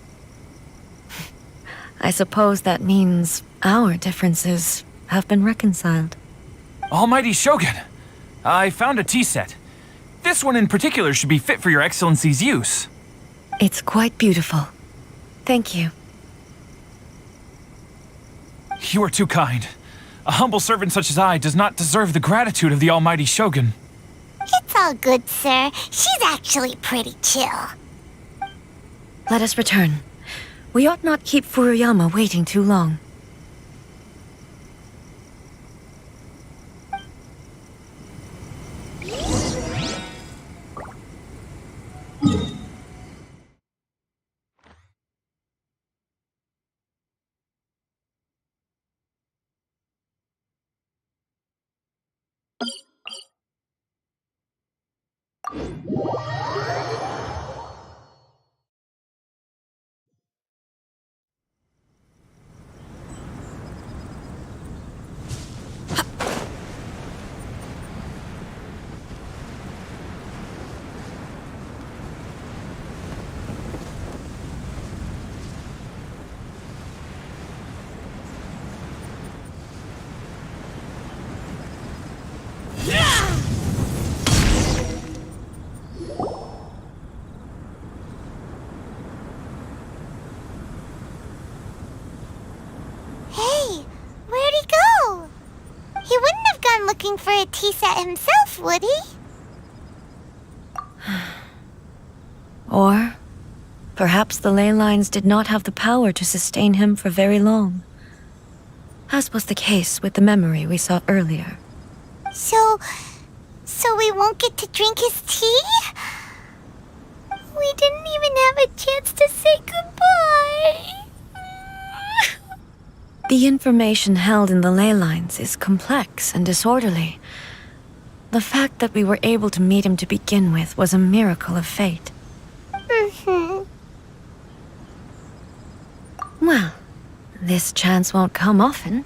I suppose that means our differences have been reconciled. Almighty Shogun, I found a tea set. This one in particular should be fit for your Excellency's use. It's quite beautiful. Thank you. You are too kind. A humble servant such as I does not deserve the gratitude of the Almighty Shogun. It's all good, sir. She's actually pretty chill. Let us return. We ought not keep Furuyama waiting too long. looking for a tea set himself, would he? Or perhaps the ley lines did not have the power to sustain him for very long, as was the case with the memory we saw earlier. So we won't get to drink his tea? We didn't even have a chance to say goodbye. The information held in the ley lines is complex and disorderly. The fact that we were able to meet him to begin with was a miracle of fate. Well, this chance won't come often,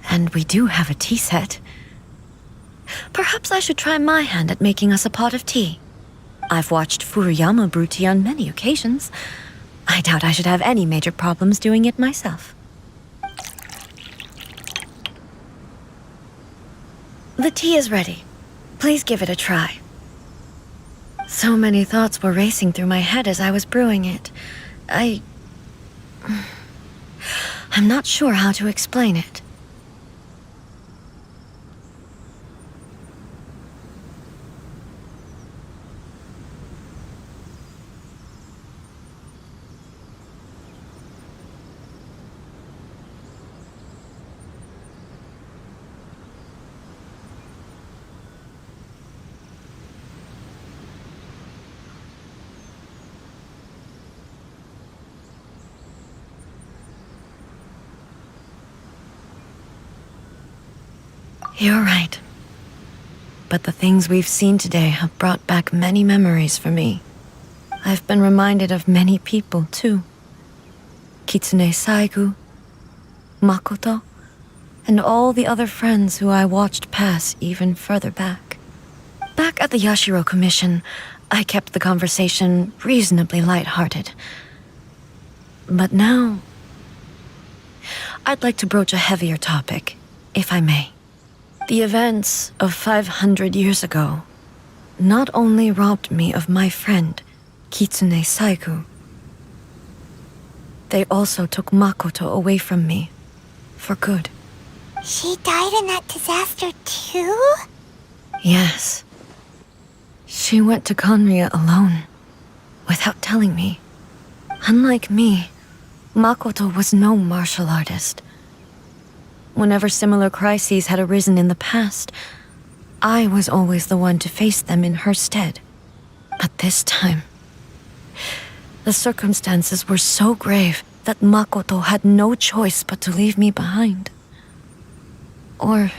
and we do have a tea set. Perhaps I should try my hand at making us a pot of tea. I've watched Furuyama brew tea on many occasions. I doubt I should have any major problems doing it myself. The tea is ready. Please give it a try. So many thoughts were racing through my head as I was brewing it. I'm not sure how to explain it. You're right. But the things we've seen today have brought back many memories for me. I've been reminded of many people, too. Kitsune Saigu, Makoto, and all the other friends who I watched pass even further back. Back at the Yashiro Commission, I kept the conversation reasonably lighthearted. But now, I'd like to broach a heavier topic, if I may. The events of 500 years ago not only robbed me of my friend, Kitsune Saigu, they also took Makoto away from me, for good. She died in that disaster too? Yes. She went to Conria alone, without telling me. Unlike me, Makoto was no martial artist. Whenever similar crises had arisen in the past, I was always the one to face them in her stead. But this time, the circumstances were so grave that Makoto had no choice but to leave me behind. Or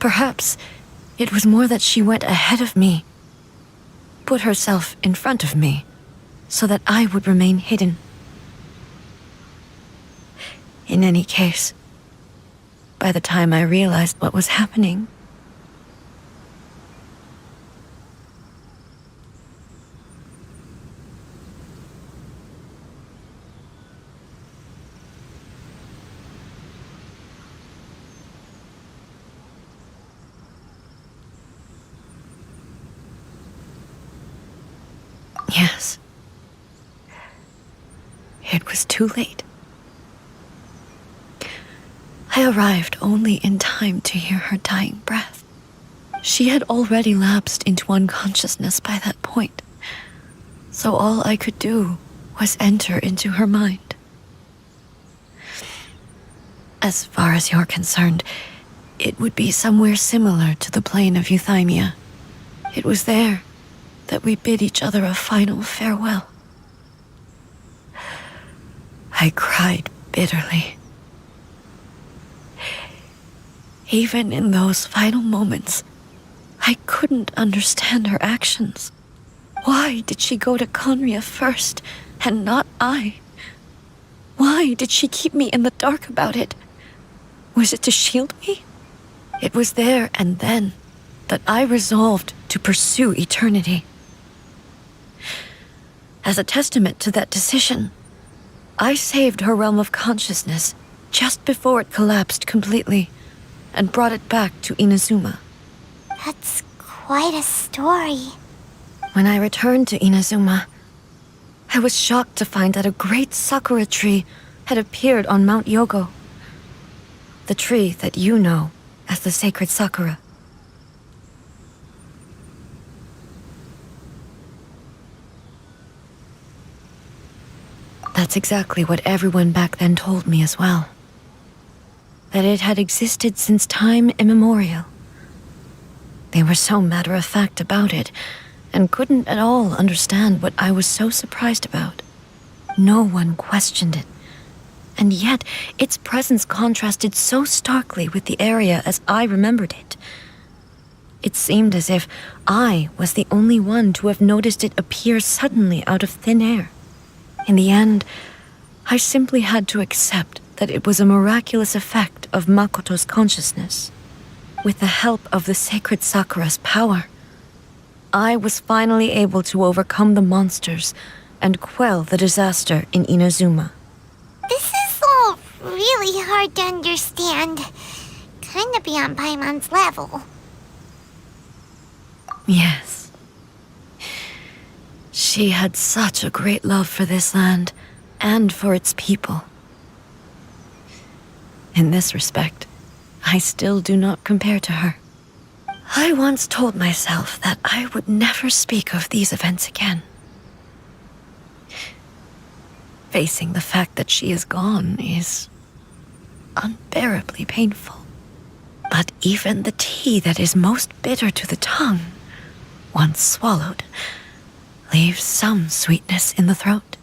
perhaps it was more that she went ahead of me, put herself in front of me, so that I would remain hidden. In any case, by the time I realized what was happening, yes, it was too late. I arrived only in time to hear her dying breath. She had already lapsed into unconsciousness by that point, so all I could do was enter into her mind. As far as you're concerned, it would be somewhere similar to the plane of Euthymia. It was there that we bid each other a final farewell. I cried bitterly. Even in those final moments, I couldn't understand her actions. Why did she go to Conria first, and not I? Why did she keep me in the dark about it? Was it to shield me? It was there and then that I resolved to pursue eternity. As a testament to that decision, I saved her realm of consciousness just before it collapsed completely, and brought it back to Inazuma. That's quite a story. When I returned to Inazuma, I was shocked to find that a great Sakura tree had appeared on Mount Yogo. The tree that you know as the sacred Sakura. That's exactly what everyone back then told me as well. That it had existed since time immemorial. They were so matter-of-fact about it, and couldn't at all understand what I was so surprised about. No one questioned it, and yet its presence contrasted so starkly with the area as I remembered it. It seemed as if I was the only one to have noticed it appear suddenly out of thin air. In the end, I simply had to accept that it was a miraculous effect of Makoto's consciousness. With the help of the sacred Sakura's power, I was finally able to overcome the monsters and quell the disaster in Inazuma. This is all really hard to understand. Kinda beyond Paimon's level. Yes. She had such a great love for this land, and for its people. In this respect, I still do not compare to her. I once told myself that I would never speak of these events again. Facing the fact that she is gone is unbearably painful. But even the tea that is most bitter to the tongue, once swallowed, leaves some sweetness in the throat.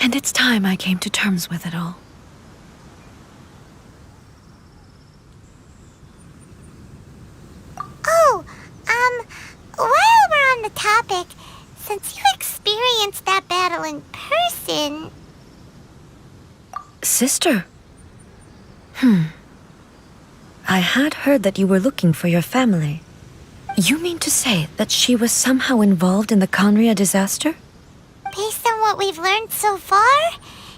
And it's time I came to terms with it all. Oh, while we're on the topic, since you experienced that battle in person... Sister? I had heard that you were looking for your family. You mean to say that she was somehow involved in the Conria disaster? Based on what we've learned so far,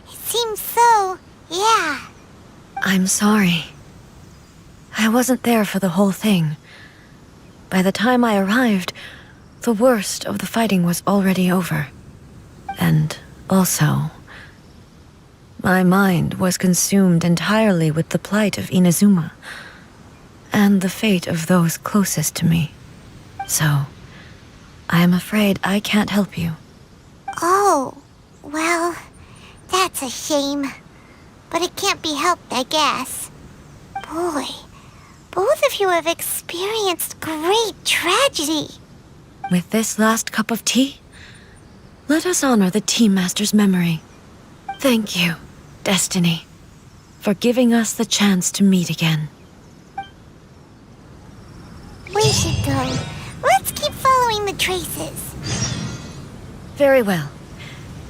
it seems so, yeah. I'm sorry. I wasn't there for the whole thing. By the time I arrived, the worst of the fighting was already over. And also, my mind was consumed entirely with the plight of Inazuma, and the fate of those closest to me. So, I am afraid I can't help you. Oh, well, that's a shame. But it can't be helped, I guess. Boy, both of you have experienced great tragedy. With this last cup of tea, let us honor the Tea Master's memory. Thank you, Destiny, for giving us the chance to meet again. We should go. Let's keep following the traces. Very well.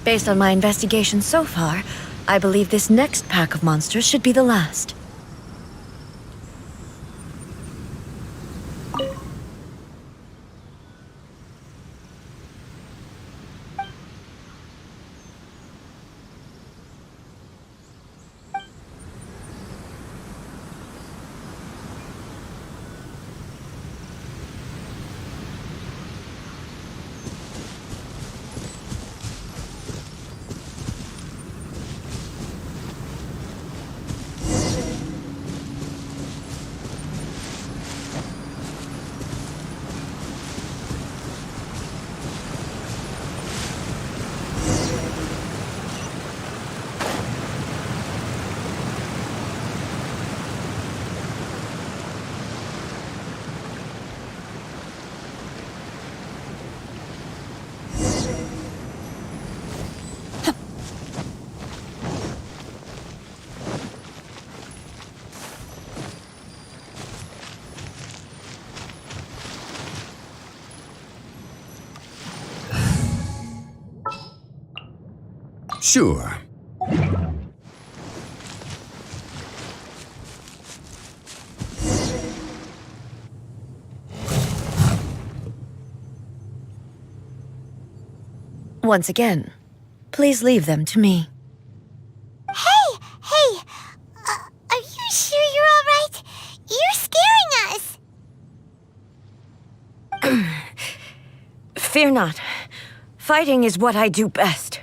Based on my investigation so far, I believe this next pack of monsters should be the last. Sure. Once again, please leave them to me. Hey! Are you sure you're all right? You're scaring us! Fear not. Fighting is what I do best.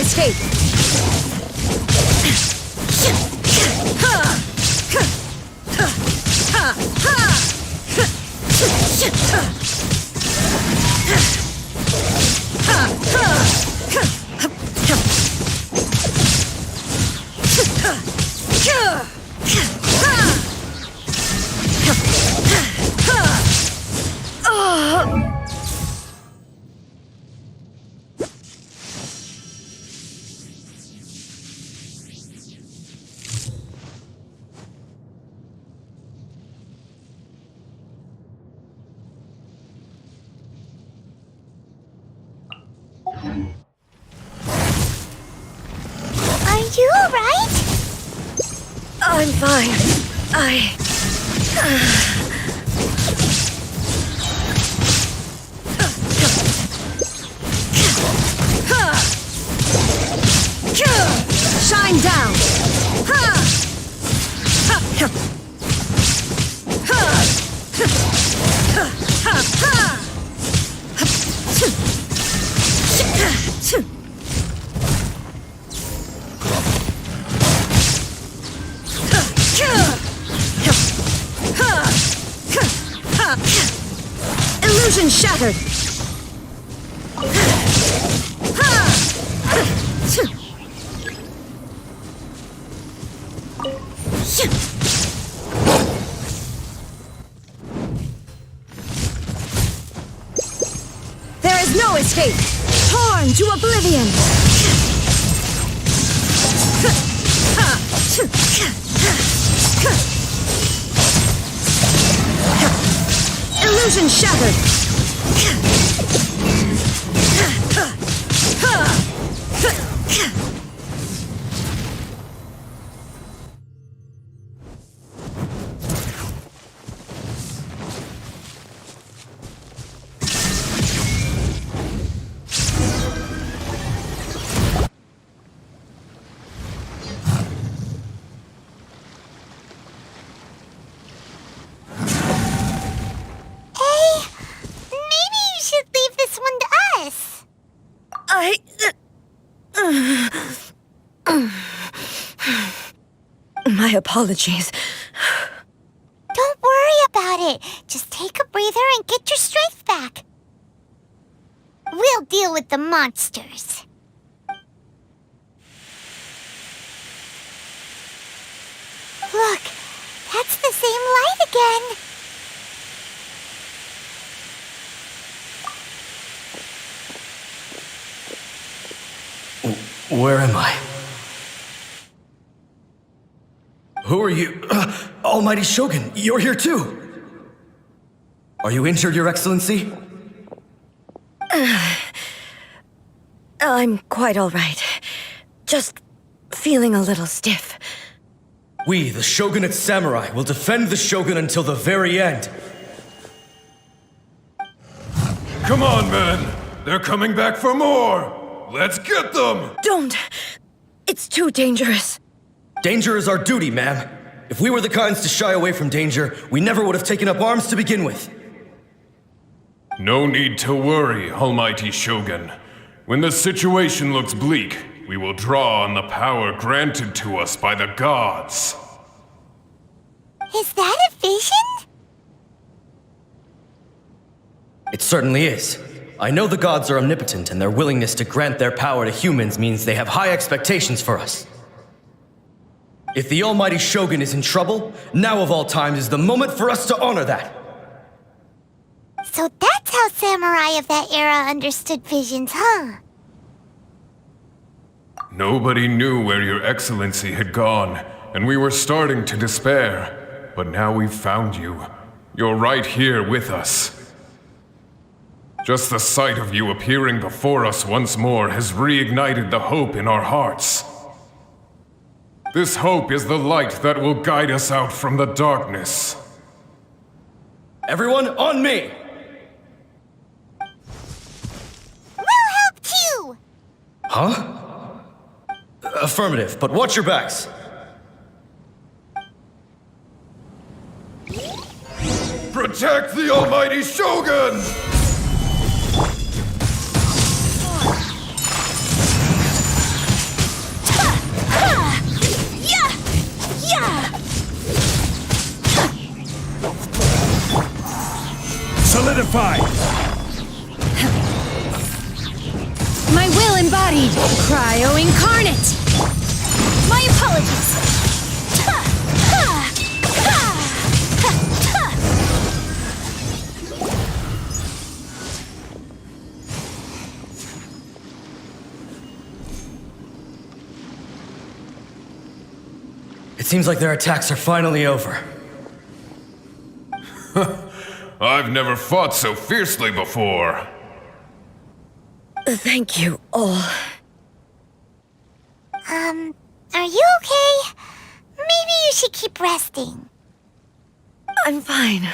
escape! Are you alright? I'm fine. Shine down! Illusion shattered! There is no escape! Torn to oblivion! Illusion shattered! Maybe you should leave this one to us. My apologies. Don't worry about it. Just take a breather and get your strength back. We'll deal with the monsters. Look, that's the same light again. Where am I? Who are you? Almighty Shogun, you're here too! Are you injured, Your Excellency? I'm quite all right. Just feeling a little stiff. We, the Shogunate Samurai, will defend the Shogun until the very end. Come on, men! They're coming back for more! Let's get them! Don't! It's too dangerous. Danger is our duty, ma'am. If we were the kinds to shy away from danger, we never would have taken up arms to begin with. No need to worry, Almighty Shogun. When the situation looks bleak, we will draw on the power granted to us by the gods. Is that a vision? It certainly is. I know the gods are omnipotent, and their willingness to grant their power to humans means they have high expectations for us. If the Almighty Shogun is in trouble, now of all times is the moment for us to honor that. So that's how samurai of that era understood visions, huh? Nobody knew where Your Excellency had gone, and we were starting to despair. But now we've found you. You're right here with us. Just the sight of you appearing before us once more has reignited the hope in our hearts. This hope is the light that will guide us out from the darkness. Everyone, on me! We'll help too! Huh? Affirmative, but watch your backs. Protect the Almighty Shogun! Fortified! My will embodied! Cryo incarnate! My apologies. It seems like their attacks are finally over. I've never fought so fiercely before. Thank you all. Are you okay? Maybe you should keep resting. I'm fine.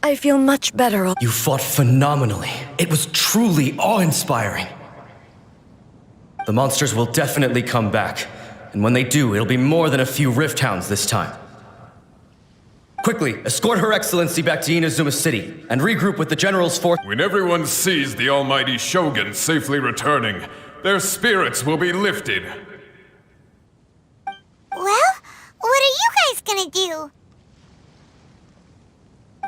I feel much better. You fought phenomenally. It was truly awe-inspiring. The monsters will definitely come back. And when they do, it'll be more than a few Rift Hounds this time. Quickly, escort Her Excellency back to Inazuma City, and regroup with the General's force. When everyone sees the almighty Shogun safely returning, their spirits will be lifted. Well, what are you guys gonna do?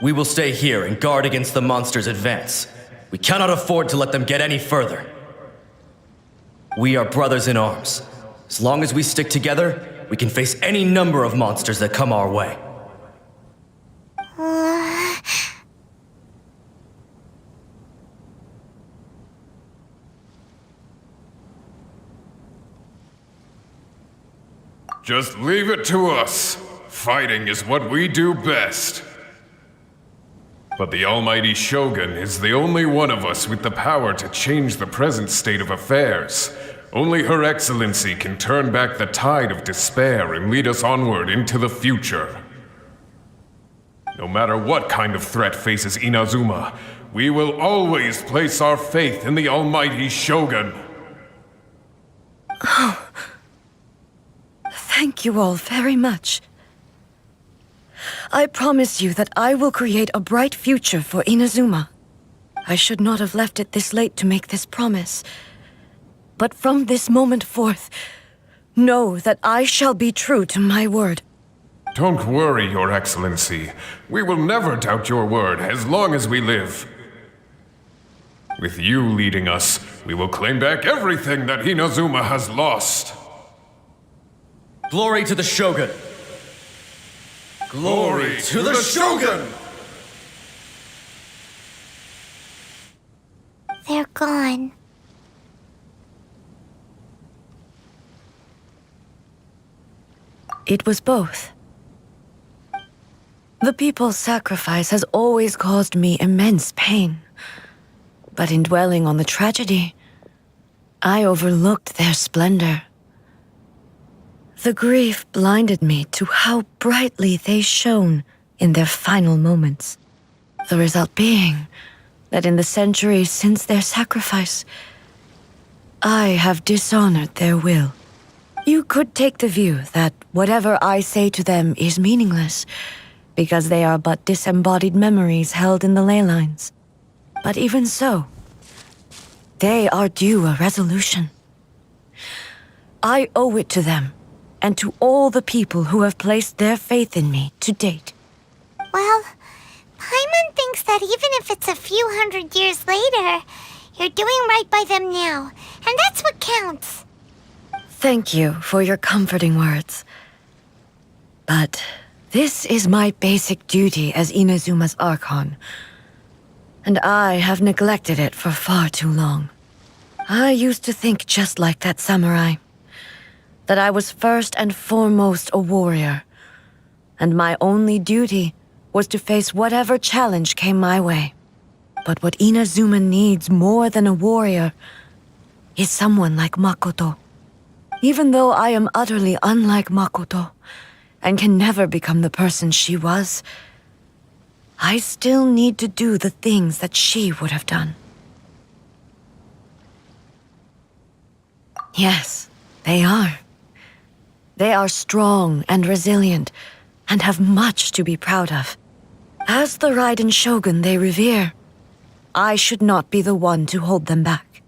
We will stay here and guard against the monsters' advance. We cannot afford to let them get any further. We are brothers in arms. As long as we stick together, we can face any number of monsters that come our way. Just leave it to us. Fighting is what we do best. But the almighty Shogun is the only one of us with the power to change the present state of affairs. Only Her Excellency can turn back the tide of despair and lead us onward into the future. No matter what kind of threat faces Inazuma, we will always place our faith in the almighty Shogun. Oh. Thank you all very much. I promise you that I will create a bright future for Inazuma. I should not have left it this late to make this promise. But from this moment forth, know that I shall be true to my word. Don't worry, Your Excellency. We will never doubt your word as long as we live. With you leading us, we will claim back everything that Inazuma has lost. Glory to the Shogun! Glory to the Shogun! They're gone. It was both. The people's sacrifice has always caused me immense pain. But in dwelling on the tragedy, I overlooked their splendor. The grief blinded me to how brightly they shone in their final moments. The result being that in the centuries since their sacrifice, I have dishonored their will. You could take the view that whatever I say to them is meaningless, because they are but disembodied memories held in the ley lines. But even so, they are due a resolution. I owe it to them, and to all the people who have placed their faith in me to date. Well, Paimon thinks that even if it's a few hundred years later, you're doing right by them now, and that's what counts. Thank you for your comforting words. But this is my basic duty as Inazuma's Archon, and I have neglected it for far too long. I used to think just like that samurai, that I was first and foremost a warrior, and my only duty was to face whatever challenge came my way. But what Inazuma needs more than a warrior is someone like Makoto. Even though I am utterly unlike Makoto, and can never become the person she was, I still need to do the things that she would have done. Yes, they are. They are strong and resilient, and have much to be proud of. As the Raiden Shogun they revere, I should not be the one to hold them back.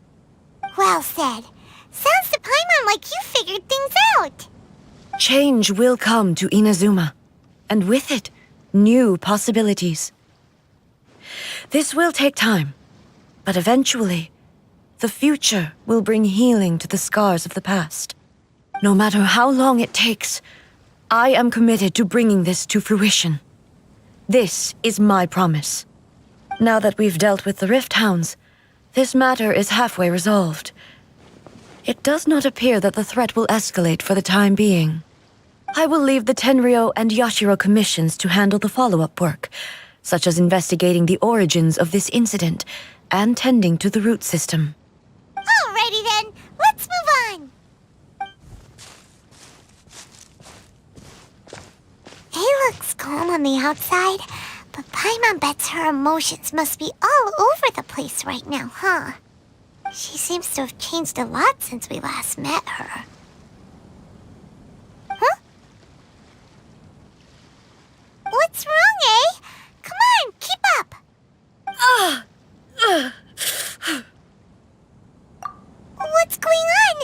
Well said. Sounds to Paimon like you figured things out. Change will come to Inazuma, and with it, new possibilities. This will take time, but eventually, the future will bring healing to the scars of the past. No matter how long it takes, I am committed to bringing this to fruition. This is my promise. Now that we've dealt with the Rift Hounds, this matter is halfway resolved. It does not appear that the threat will escalate for the time being. I will leave the Tenryo and Yashiro commissions to handle the follow-up work, such as investigating the origins of this incident and tending to the root system. Alrighty then, let's move on. It looks calm on the outside, but Paimon bets her emotions must be all over the place right now, huh? She seems to have changed a lot since we last met her. Huh? What's wrong, eh? Come on, keep up! What's going on?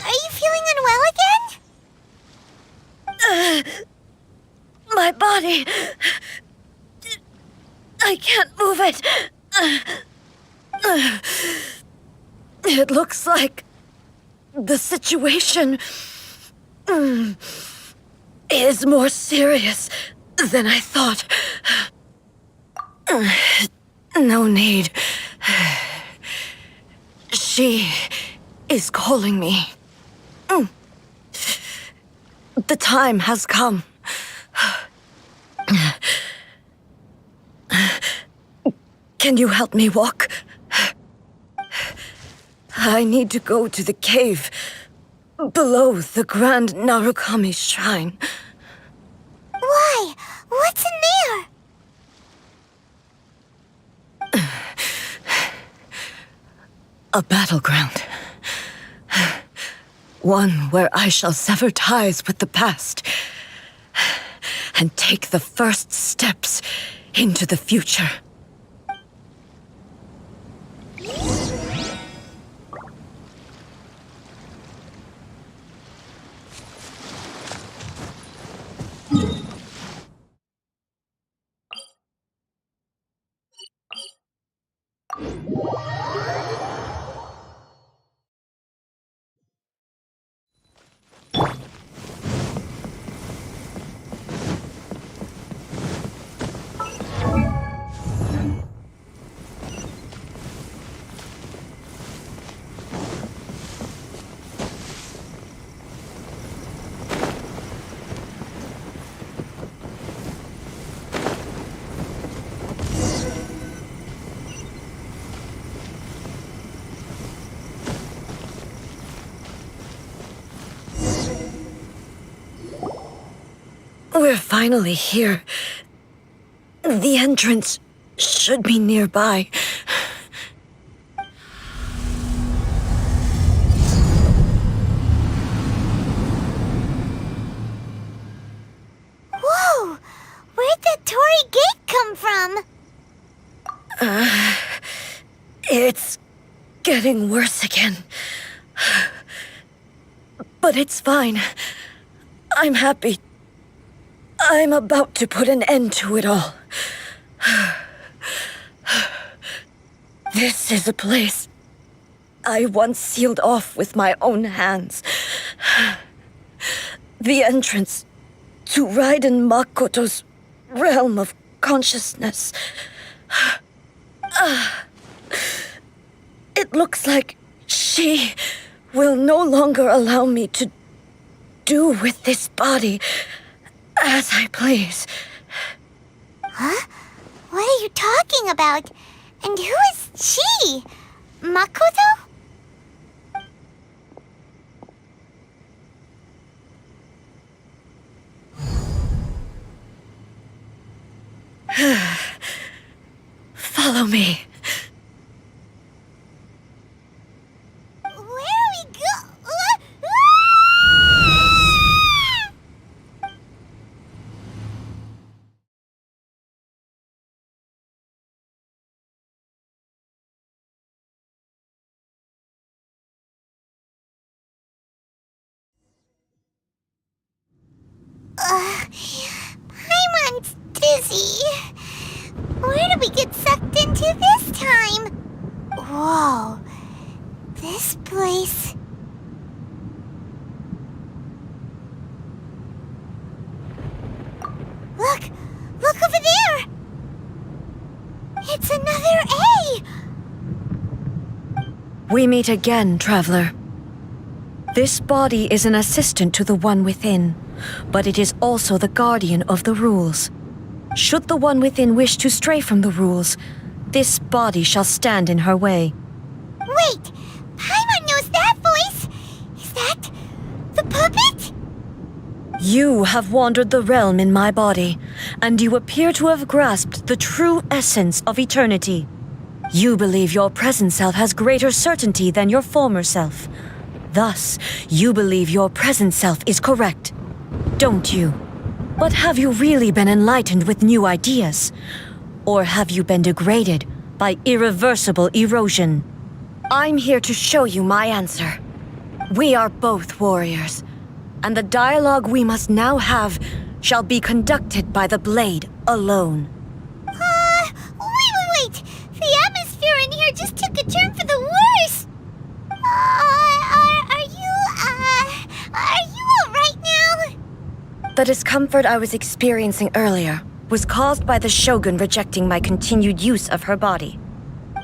Are you feeling unwell again? My body... I can't move it. It looks like the situation is more serious than I thought. No need. She is calling me. The time has come. Can you help me walk? I need to go to the cave below the Grand Narukami Shrine. Why? What's in there? A battleground. One where I shall sever ties with the past and take the first steps into the future. We're finally here. The entrance should be nearby. Whoa! Where'd the Torii Gate come from? It's getting worse again. But it's fine. I'm happy. I'm about to put an end to it all. This is a place I once sealed off with my own hands. The entrance to Raiden Makoto's realm of consciousness. It looks like she will no longer allow me to do with this body as I please. Huh? What are you talking about? And who is she? Makoto? Follow me. Where are we go? Paimon's dizzy. Where Where did we get sucked into this time? Whoa. This place... Look! Look over there! It's another A! We meet again, traveler. This body is an assistant to the One Within, but it is also the guardian of the rules. Should the One Within wish to stray from the rules, this body shall stand in her way. Wait! Paimon knows that voice! Is that... the puppet? You have wandered the realm in my body, and you appear to have grasped the true essence of eternity. You believe your present self has greater certainty than your former self. Thus, you believe your present self is correct, don't you? But have you really been enlightened with new ideas? Or have you been degraded by irreversible erosion? I'm here to show you my answer. We are both warriors, and the dialogue we must now have shall be conducted by the blade alone. Wait! The atmosphere in here just took a turn for the worse! Are you alright now? The discomfort I was experiencing earlier was caused by the Shogun rejecting my continued use of her body.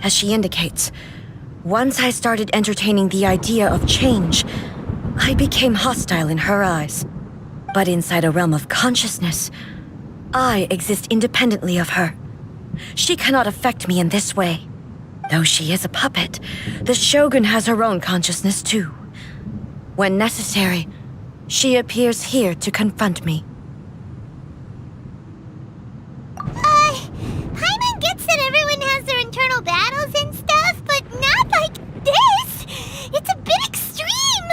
As she indicates, once I started entertaining the idea of change, I became hostile in her eyes. But inside a realm of consciousness, I exist independently of her. She cannot affect me in this way. Though she is a puppet, the Shogun has her own consciousness too. When necessary, she appears here to confront me. Paimon gets that everyone has their internal battles and stuff, but not like this! It's a bit extreme!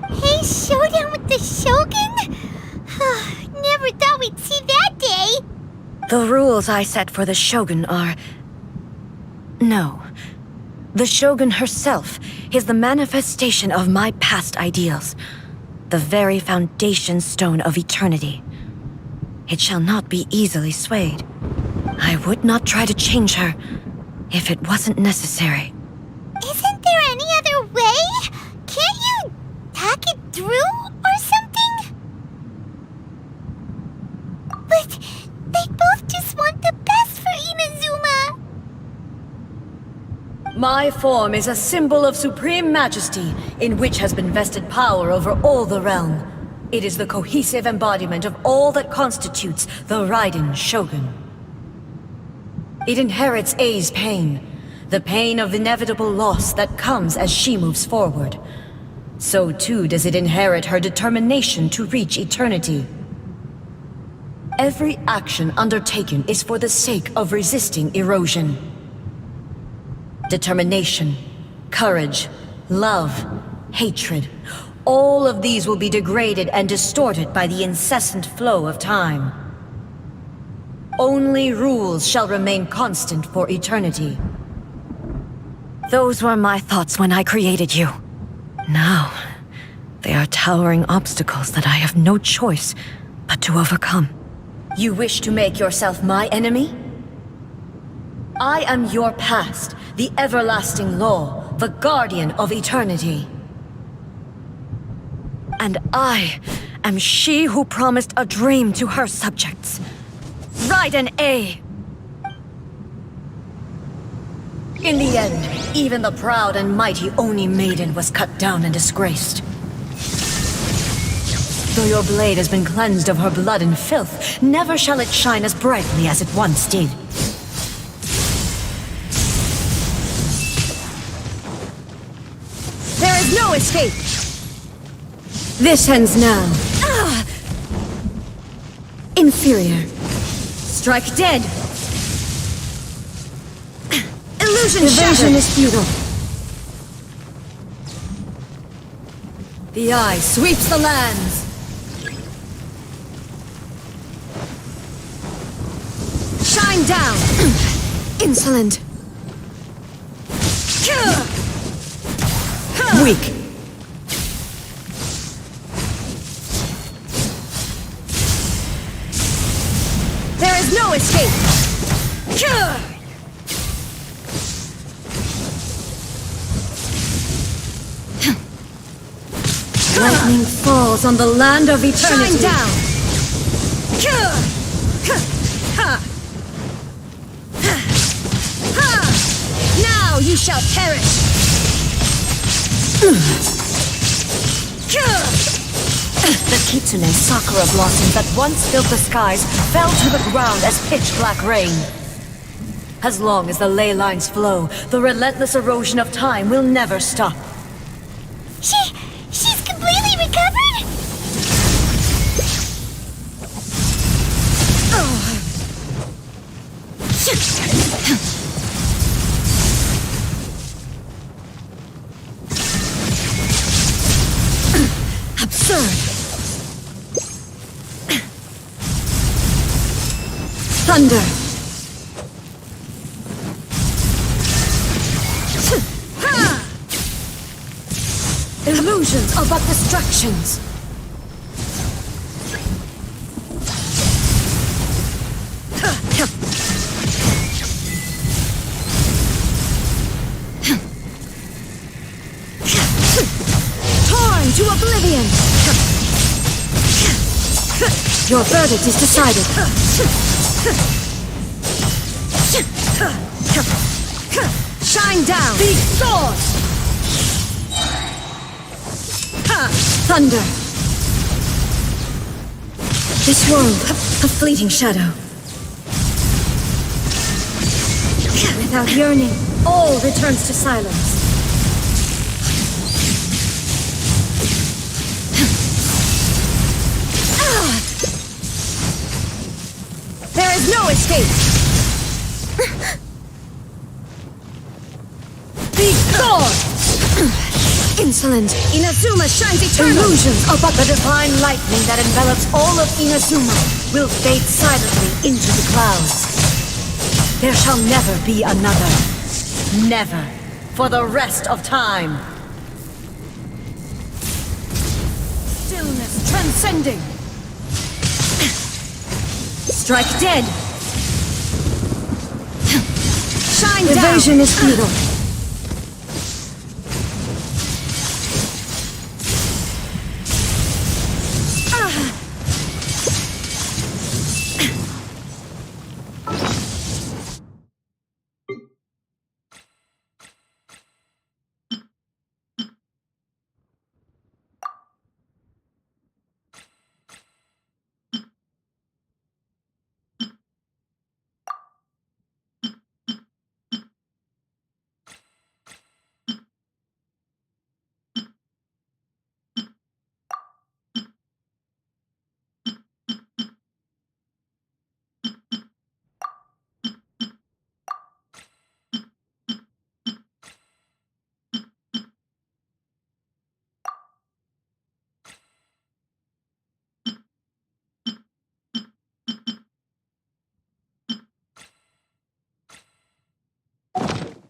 Hey, showdown with the Shogun? Never thought we'd see that day! The rules I set for the Shogun are... No. The Shogun herself is the manifestation of my past ideals. The very foundation stone of eternity. It shall not be easily swayed. I would not try to change her if it wasn't necessary. Isn't there any other way? Can't you talk it through or something? But they both just want the best for Inazuma. My form is a symbol of supreme majesty, in which has been vested power over all the realm. It is the cohesive embodiment of all that constitutes the Raiden Shogun. It inherits Ei's pain, the pain of inevitable loss that comes as she moves forward. So too does it inherit her determination to reach eternity. Every action undertaken is for the sake of resisting erosion. Determination, courage, love, hatred, all of these will be degraded and distorted by the incessant flow of time. Only rules shall remain constant for eternity. Those were my thoughts when I created you. Now, they are towering obstacles that I have no choice but to overcome. You wish to make yourself my enemy? I am your past, the everlasting law, the guardian of eternity. And I am she who promised a dream to her subjects. Raiden A. In the end, even the proud and mighty Oni Maiden was cut down and disgraced. Though your blade has been cleansed of her blood and filth, never shall it shine as brightly as it once did. There is no escape! This ends now. Ah! Inferior. Strike dead! Illusion Evasion shattered! is futile. The eye sweeps the lands! Shine down! Insolent. Weak. There is no escape! Lightning falls on the land of eternity. Shine down! Now you shall perish! The Kitsune Sakura blossoms that once filled the skies fell to the ground as pitch-black rain. As long as the ley lines flow, the relentless erosion of time will never stop. She's completely recovered? Absurd! Thunder! Illusions are but distractions. Torn to oblivion! Your verdict is decided. Shine down! Be sword! Thunder! This world, a fleeting shadow. Without yearning, all returns to silence. There is no escape! Be gone! Insolent! Inazuma shines eternal! Illusions are but the divine lightning that envelops all of Inazuma will fade silently into the clouds. There shall never be another. Never. For the rest of time. Stillness transcending! Strike dead! Shine down! Evasion is futile.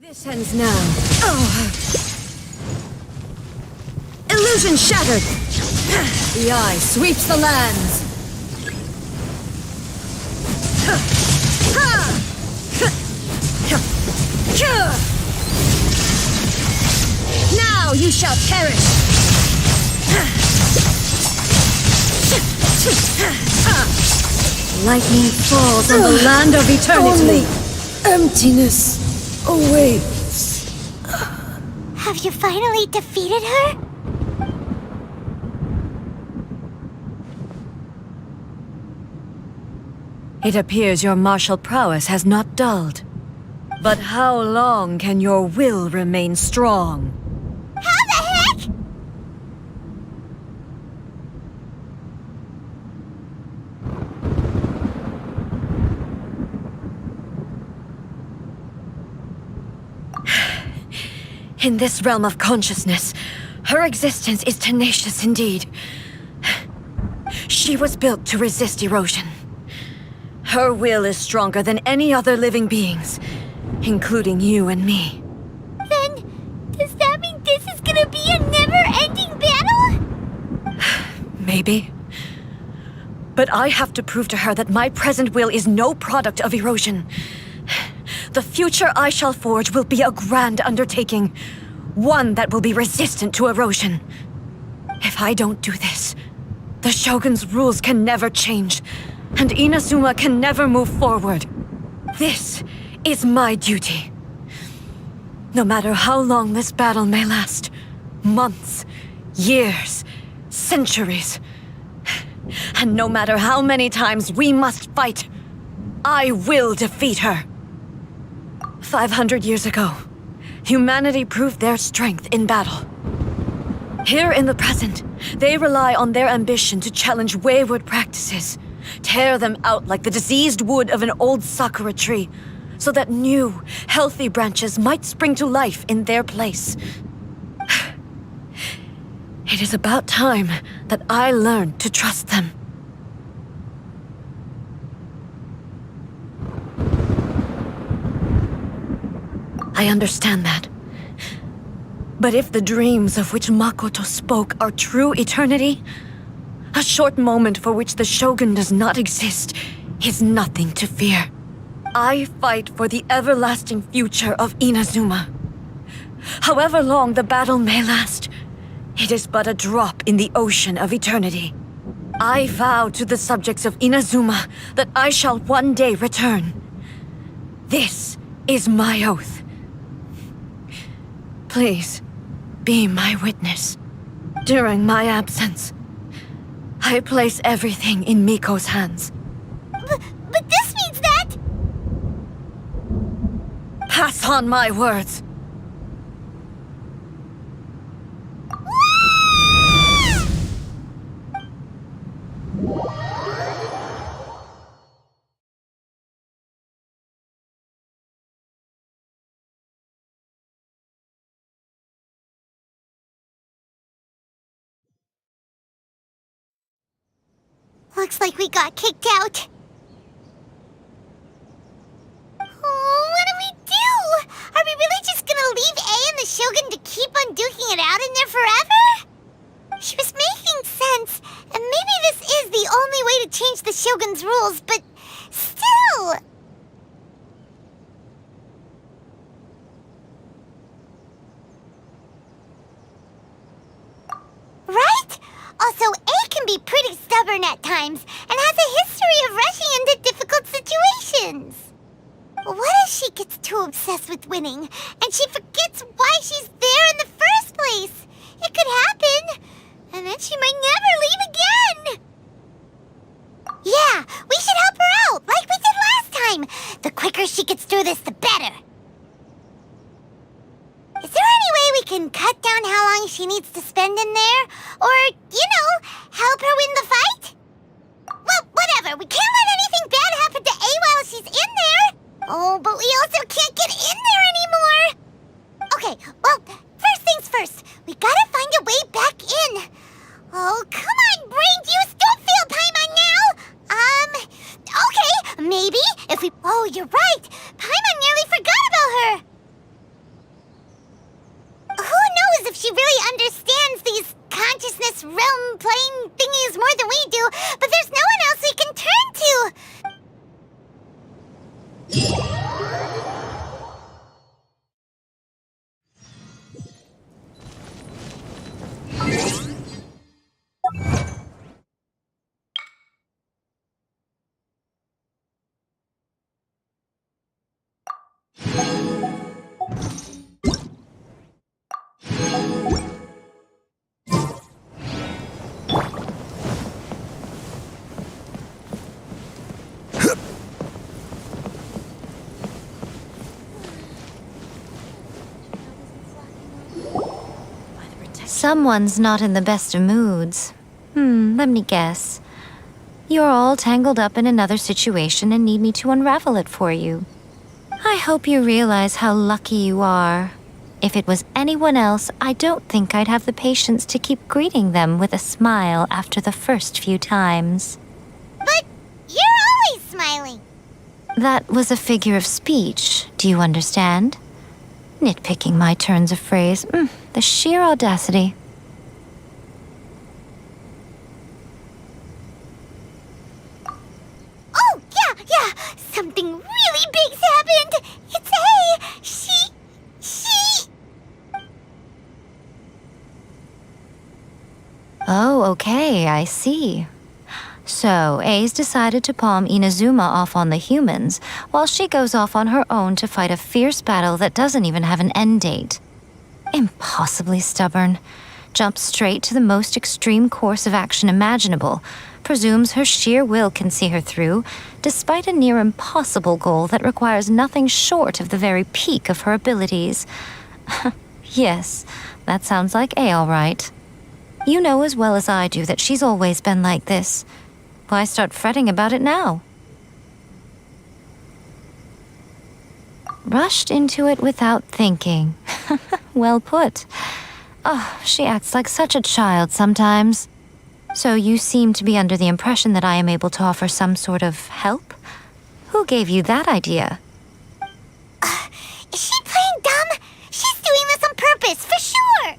This ends now. Oh. Illusion shattered! The eye sweeps the lands! Now you shall perish! Lightning falls on the land of eternity! Only emptiness awaits. Have you finally defeated her? It appears your martial prowess has not dulled. But how long can your will remain strong? How the heck? In this realm of consciousness, her existence is tenacious indeed. She was built to resist erosion. Her will is stronger than any other living being's, including you and me. Then, does that mean this is gonna be a never-ending battle? Maybe. But I have to prove to her that my present will is no product of erosion. The future I shall forge will be a grand undertaking, one that will be resistant to erosion. If I don't do this, the Shogun's rules can never change, and Inazuma can never move forward. This is my duty. No matter how long this battle may last, months, years, centuries, and no matter how many times we must fight, I will defeat her. 500 years ago, humanity proved their strength in battle. Here in the present, they rely on their ambition to challenge wayward practices, tear them out like the diseased wood of an old Sakura tree, so that new, healthy branches might spring to life in their place. It is about time that I learned to trust them. I understand that. But if the dreams of which Makoto spoke are true eternity, a short moment for which the Shogun does not exist is nothing to fear. I fight for the everlasting future of Inazuma. However long the battle may last, it is but a drop in the ocean of eternity. I vow to the subjects of Inazuma that I shall one day return. This is my oath. Please, be my witness. During my absence, I place everything in Miko's hands. But this means that... Pass on my words. Looks like we got kicked out. Oh, what do we do? Are we really just gonna leave A and the Shogun to keep on duking it out in there forever? She was making sense, and maybe this is the only way to change the Shogun's rules, but still... Right? Also, A can be pretty stubborn at times, and has a history of rushing into difficult situations. What if she gets too obsessed with winning, and she forgets why she's there in the first place? It could happen, and then she might never leave again. Yeah, we should help her out, like we did last time. The quicker she gets through this, the better. Is there any way we can cut down how long she needs to spend in there? Or, help her win the fight? Well, whatever. We can't let anything bad happen to A while she's in there. Oh, but we also can't get in there anymore. Okay, well, first things first. We gotta find a way back in. Oh, come on, brain juice. Don't feel Paimon now. Okay, maybe if we... Oh, you're right. Paimon nearly forgot about her. Who knows if she really understands these consciousness realm plane thingies more than we do, but there's no one else we can turn to. Someone's not in the best of moods. Let me guess. You're all tangled up in another situation and need me to unravel it for you. I hope you realize how lucky you are. If it was anyone else, I don't think I'd have the patience to keep greeting them with a smile after the first few times. But you're always smiling. That was a figure of speech, do you understand? Nitpicking my turns of phrase. The sheer audacity. Okay, I see. So, A's decided to palm Inazuma off on the humans, while she goes off on her own to fight a fierce battle that doesn't even have an end date. Impossibly stubborn. Jumps straight to the most extreme course of action imaginable, presumes her sheer will can see her through, despite a near impossible goal that requires nothing short of the very peak of her abilities. Yes, that sounds like A all right. You know as well as I do that she's always been like this. Why start fretting about it now? Rushed into it without thinking. Well put. Oh, she acts like such a child sometimes. So you seem to be under the impression that I am able to offer some sort of help? Who gave you that idea? Is she playing dumb? She's doing this on purpose, for sure!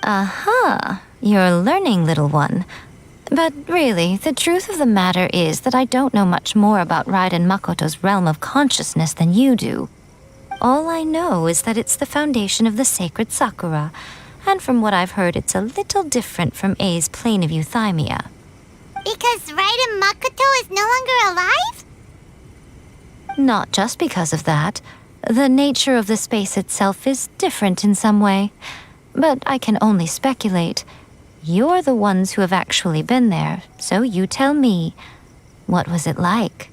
Uh-huh. You're learning, little one. But really, the truth of the matter is that I don't know much more about Raiden Makoto's realm of consciousness than you do. All I know is that it's the foundation of the sacred Sakura, and from what I've heard, it's a little different from A's plane of euthymia. Because Raiden Makoto is no longer alive? Not just because of that. The nature of the space itself is different in some way. But I can only speculate. You're the ones who have actually been there, so you tell me. What was it like?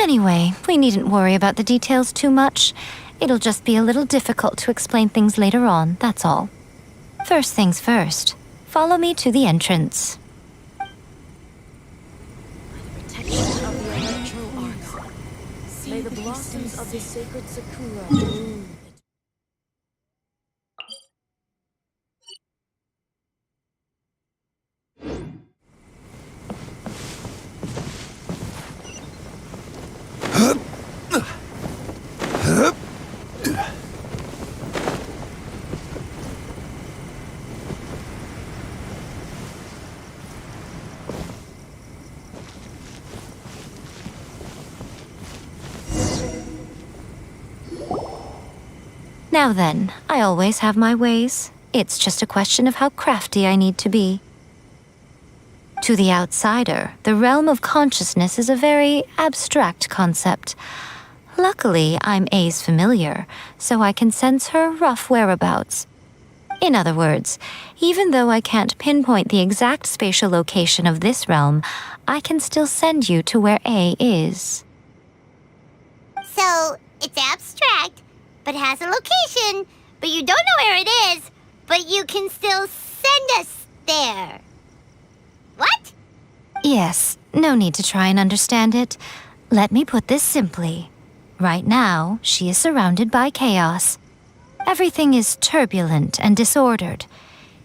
Anyway, we needn't worry about the details too much. It'll just be a little difficult to explain things later on, that's all. First things first. Follow me to the entrance. Protection of the electro arc. May the blossoms of the sacred Sakura bloom. Now then, I always have my ways. It's just a question of how crafty I need to be. To the outsider, the realm of consciousness is a very abstract concept. Luckily, I'm A's familiar, so I can sense her rough whereabouts. In other words, even though I can't pinpoint the exact spatial location of this realm, I can still send you to where A is. So, it's abstract, but has a location, but you don't know where it is, but you can still send us there. What? Yes, no need to try and understand it. Let me put this simply. Right now, she is surrounded by chaos. Everything is turbulent and disordered.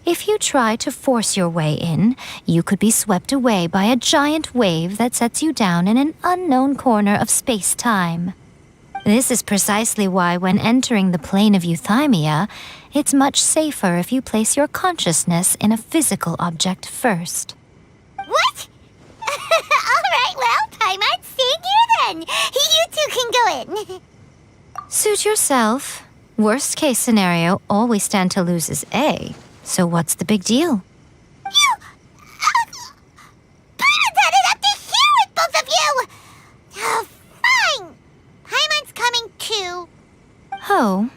If you try to force your way in, you could be swept away by a giant wave that sets you down in an unknown corner of space-time. This is precisely why when entering the plane of euthymia, it's much safer if you place your consciousness in a physical object first. What? Alright, well, Paimon's staying here then. You two can go in. Suit yourself. Worst case scenario, all we stand to lose is A. So what's the big deal? You... Paimon's had it up to here with both of you! Oh, fine! Paimon's coming too. Oh,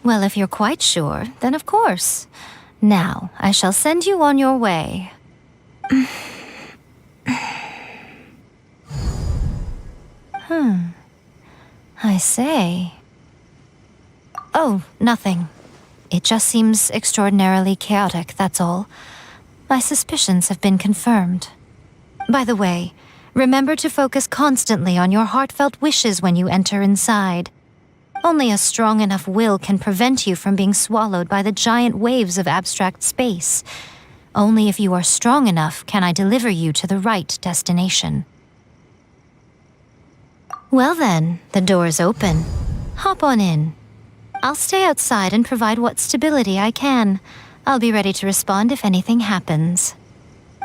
well, if you're quite sure, then of course. Now, I shall send you on your way. I say. Oh, nothing. It just seems extraordinarily chaotic, that's all. My suspicions have been confirmed. By the way, remember to focus constantly on your heartfelt wishes when you enter inside. Only a strong enough will can prevent you from being swallowed by the giant waves of abstract space. Only if you are strong enough can I deliver you to the right destination. Well then, the door's open. Hop on in. I'll stay outside and provide what stability I can. I'll be ready to respond if anything happens.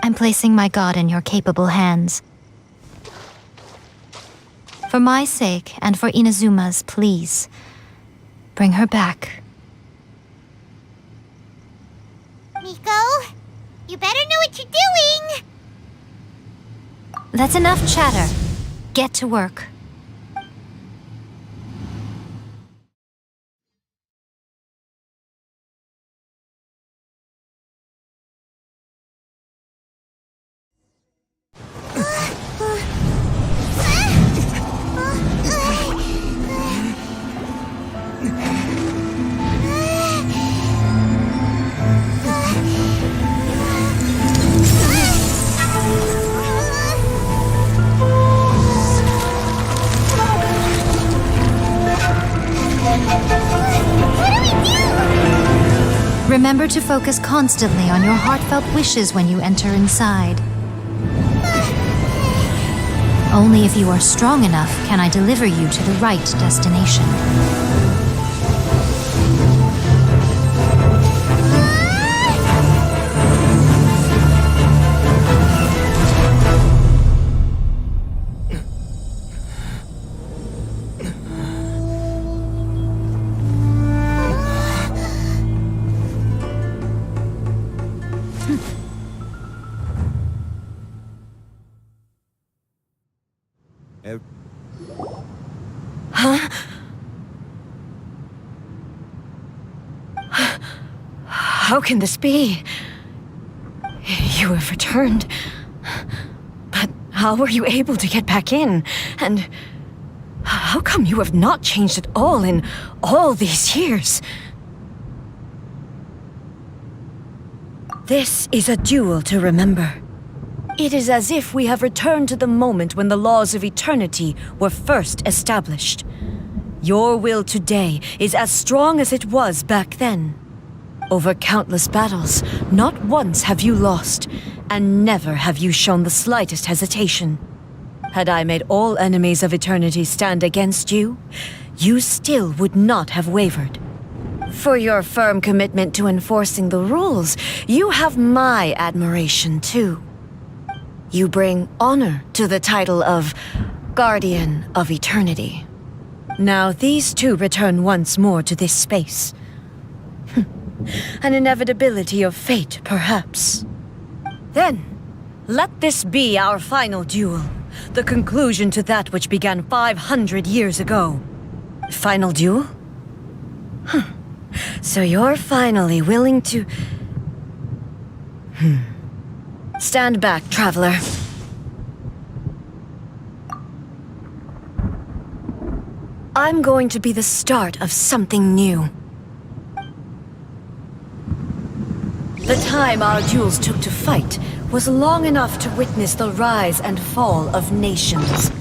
I'm placing my god in your capable hands. For my sake and for Inazuma's, please. Bring her back. Miko? You better know what you're doing! That's enough chatter. Get to work. Remember to focus constantly on your heartfelt wishes when you enter inside. Only if you are strong enough can I deliver you to the right destination. Huh? How can this be? You have returned. But how were you able to get back in? And how come you have not changed at all in all these years? This is a duel to remember. It is as if we have returned to the moment when the laws of eternity were first established. Your will today is as strong as it was back then. Over countless battles, not once have you lost, and never have you shown the slightest hesitation. Had I made all enemies of eternity stand against you, you still would not have wavered. For your firm commitment to enforcing the rules, you have my admiration too. You bring honor to the title of Guardian of Eternity. Now these two return once more to this space. An inevitability of fate, perhaps. Then, let this be our final duel, the conclusion to that which began 500 years ago. Final duel? So you're finally willing to... Stand back, traveler. I'm going to be the start of something new. The time our duels took to fight was long enough to witness the rise and fall of nations.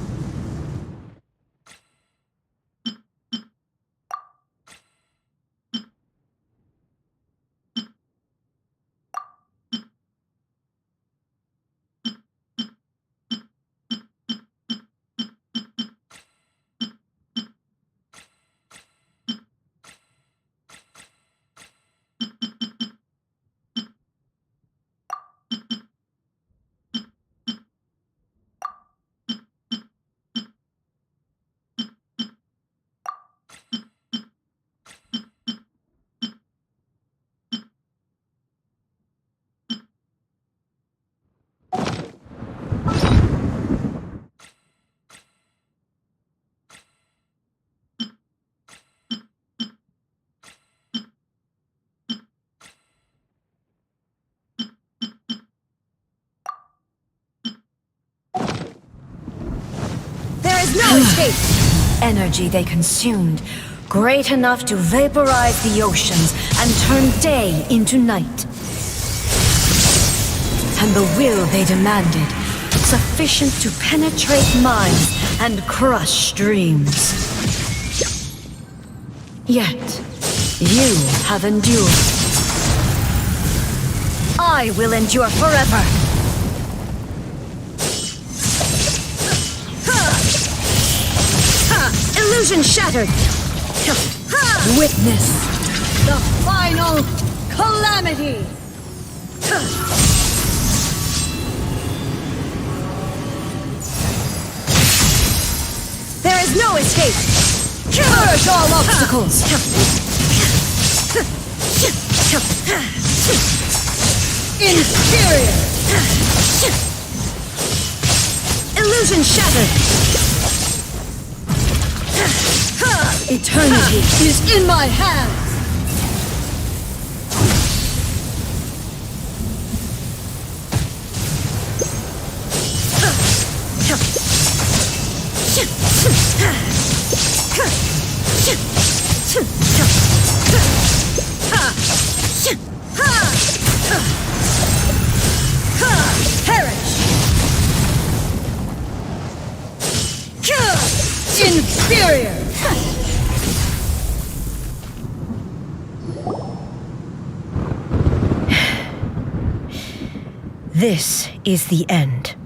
No escape! Energy they consumed, great enough to vaporize the oceans and turn day into night. And the will they demanded, sufficient to penetrate minds and crush dreams. Yet, you have endured. I will endure forever! Illusion shattered! Witness the final calamity! There is no escape! Purge all obstacles! Inferior! Illusion shattered! Eternity is in my hands! Inferior! This is the end.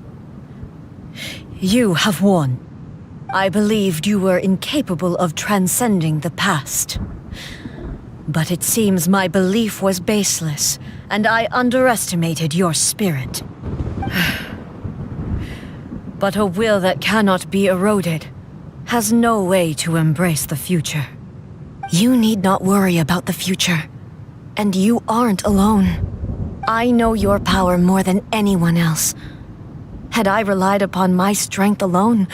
You have won. I believed you were incapable of transcending the past. But it seems my belief was baseless, and I underestimated your spirit. But a will that cannot be eroded has no way to embrace the future. You need not worry about the future, and you aren't alone. I know your power more than anyone else. Had I relied upon my strength alone,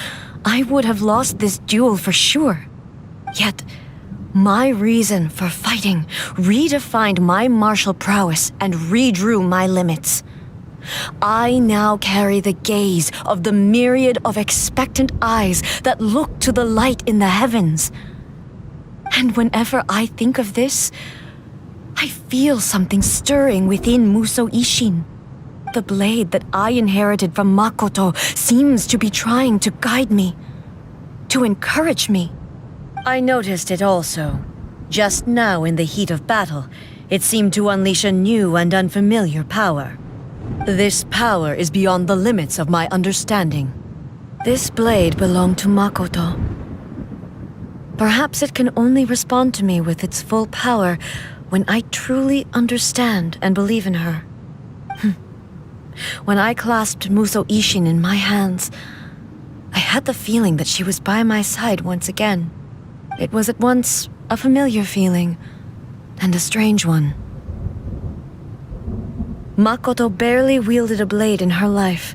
I would have lost this duel for sure. Yet, my reason for fighting redefined my martial prowess and redrew my limits. I now carry the gaze of the myriad of expectant eyes that look to the light in the heavens. And whenever I think of this, I feel something stirring within Muso Ishin. The blade that I inherited from Makoto seems to be trying to guide me, to encourage me. I noticed it also. Just now in the heat of battle, it seemed to unleash a new and unfamiliar power. This power is beyond the limits of my understanding. This blade belonged to Makoto. Perhaps it can only respond to me with its full power when I truly understand and believe in her. When I clasped Muso Ishin in my hands, I had the feeling that she was by my side once again. It was at once a familiar feeling and a strange one. Makoto barely wielded a blade in her life,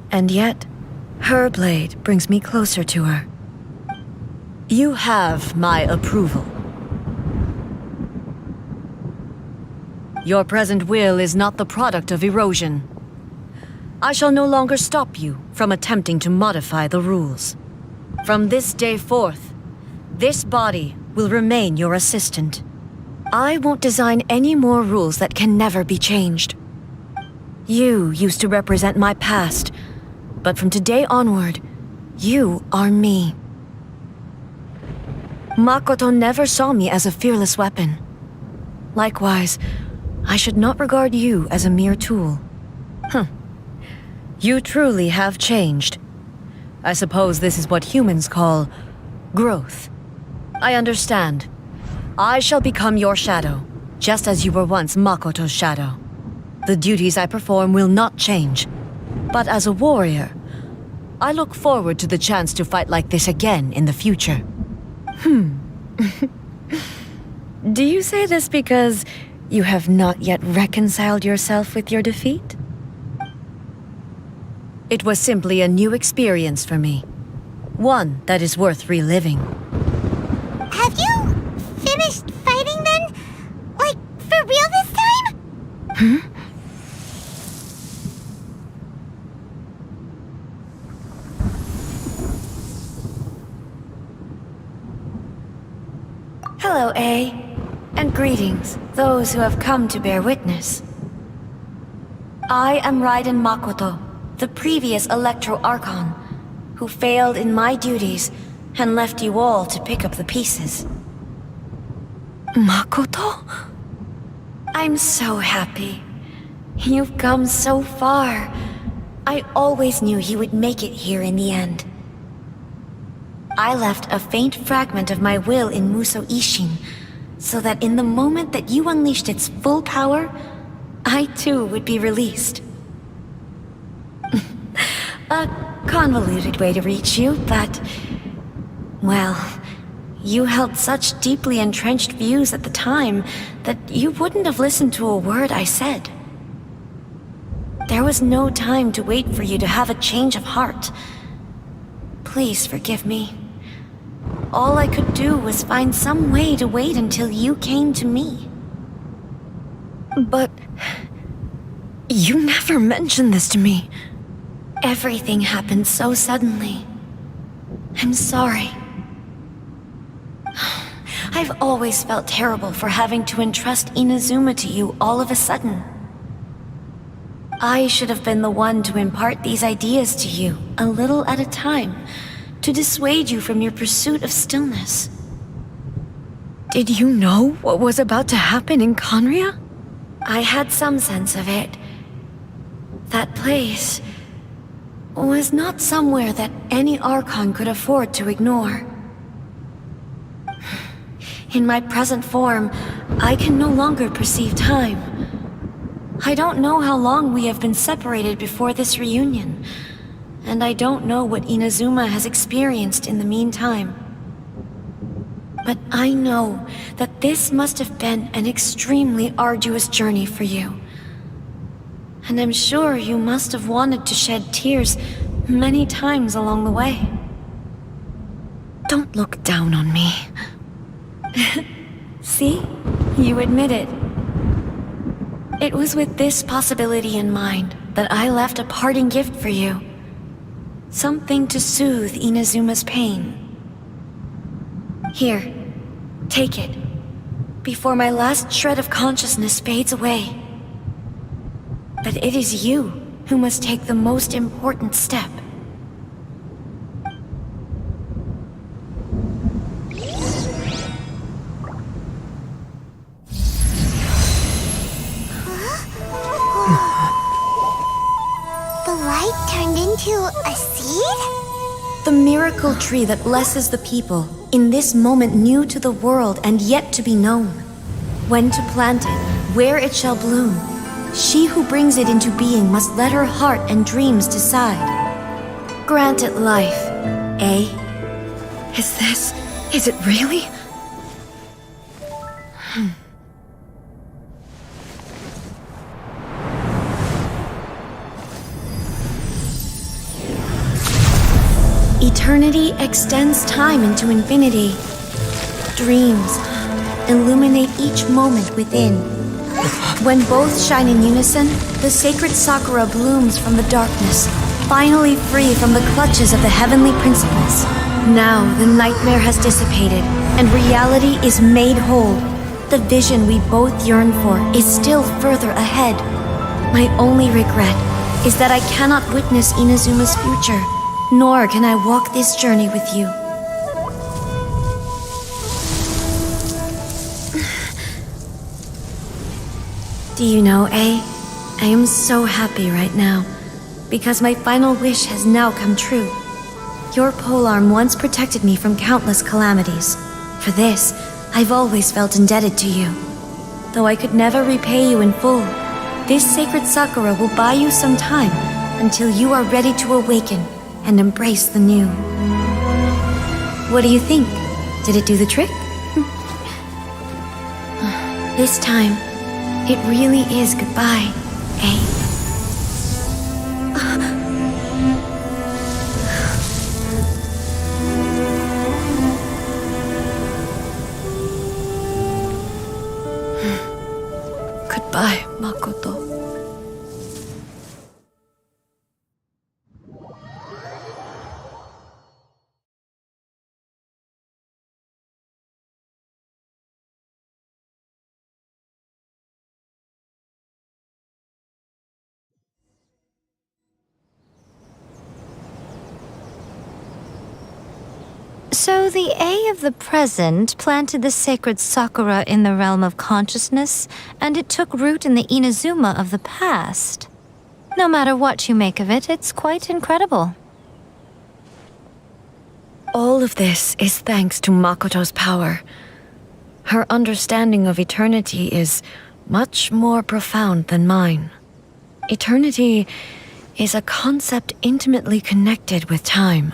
and yet her blade brings me closer to her. You have my approval. Your present will is not the product of erosion. I shall no longer stop you from attempting to modify the rules. From this day forth, this body will remain your assistant. I won't design any more rules that can never be changed. You used to represent my past, but from today onward, you are me. Makoto never saw me as a fearless weapon. Likewise, I should not regard you as a mere tool. You truly have changed. I suppose this is what humans call growth. I understand. I shall become your shadow, just as you were once Makoto's shadow. The duties I perform will not change. But as a warrior, I look forward to the chance to fight like this again in the future. Do you say this because you have not yet reconciled yourself with your defeat? It was simply a new experience for me. One that is worth reliving. Have you finished fighting then? Like, for real this time? Hello, A. And greetings, those who have come to bear witness. I am Raiden Makoto, the previous Electro Archon, who failed in my duties and left you all to pick up the pieces. Makoto? I'm so happy. You've come so far. I always knew you would make it here in the end. I left a faint fragment of my will in Muso Ishin, so that in the moment that you unleashed its full power, I too would be released. A convoluted way to reach you, but... well, you held such deeply entrenched views at the time that you wouldn't have listened to a word I said. There was no time to wait for you to have a change of heart. Please forgive me. All I could do was find some way to wait until you came to me. But... you never mentioned this to me. Everything happened so suddenly. I'm sorry. I've always felt terrible for having to entrust Inazuma to you all of a sudden. I should have been the one to impart these ideas to you, a little at a time, to dissuade you from your pursuit of stillness. Did you know what was about to happen in Conria? I had some sense of it. That place was not somewhere that any Archon could afford to ignore. In my present form, I can no longer perceive time. I don't know how long we have been separated before this reunion, and I don't know what Inazuma has experienced in the meantime. But I know that this must have been an extremely arduous journey for you. And I'm sure you must have wanted to shed tears many times along the way. Don't look down on me. See? You admit it. It was with this possibility in mind that I left a parting gift for you. Something to soothe Inazuma's pain. Here, take it, before my last shred of consciousness fades away. But it is you who must take the most important step. The light turned into a seed? The miracle tree that blesses the people, in this moment new to the world and yet to be known. When to plant it, where it shall bloom, she who brings it into being must let her heart and dreams decide. Grant it life, eh? Is it really? Eternity extends time into infinity. Dreams illuminate each moment within. When both shine in unison, the sacred Sakura blooms from the darkness, finally free from the clutches of the heavenly principles. Now the nightmare has dissipated, and reality is made whole. The vision we both yearn for is still further ahead. My only regret is that I cannot witness Inazuma's future, nor can I walk this journey with you. Do you know, A? I am so happy right now, because my final wish has now come true. Your polearm once protected me from countless calamities. For this, I've always felt indebted to you. Though I could never repay you in full, this sacred Sakura will buy you some time until you are ready to awaken and embrace the new. What do you think? Did it do the trick? This time, it really is goodbye, eh? Goodbye, Makoto. So the A of the present planted the sacred Sakura in the realm of consciousness, and it took root in the Inazuma of the past. No matter what you make of it, it's quite incredible. All of this is thanks to Makoto's power. Her understanding of eternity is much more profound than mine. Eternity is a concept intimately connected with time.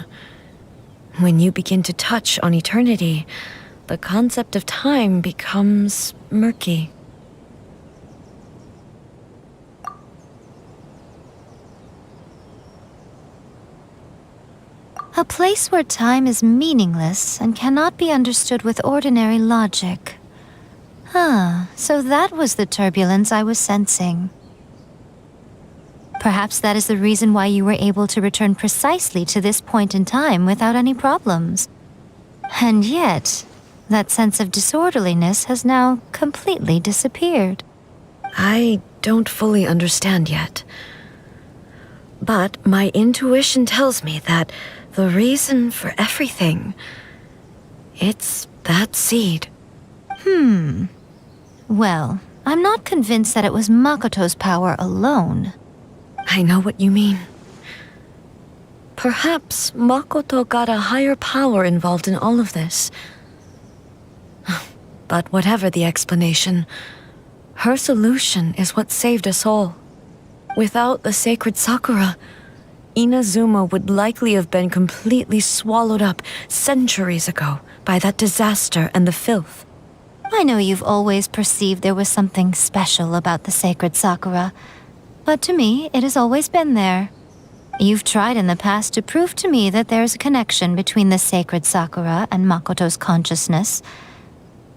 When you begin to touch on eternity, the concept of time becomes murky. A place where time is meaningless and cannot be understood with ordinary logic. So that was the turbulence I was sensing. Perhaps that is the reason why you were able to return precisely to this point in time without any problems. And yet, that sense of disorderliness has now completely disappeared. I don't fully understand yet. But my intuition tells me that the reason for everything, it's that seed. Well, I'm not convinced that it was Makoto's power alone. I know what you mean. Perhaps Makoto got a higher power involved in all of this. But whatever the explanation, her solution is what saved us all. Without the sacred Sakura, Inazuma would likely have been completely swallowed up centuries ago by that disaster and the filth. I know you've always perceived there was something special about the sacred Sakura, but to me, it has always been there. You've tried in the past to prove to me that there's a connection between the sacred Sakura and Makoto's consciousness,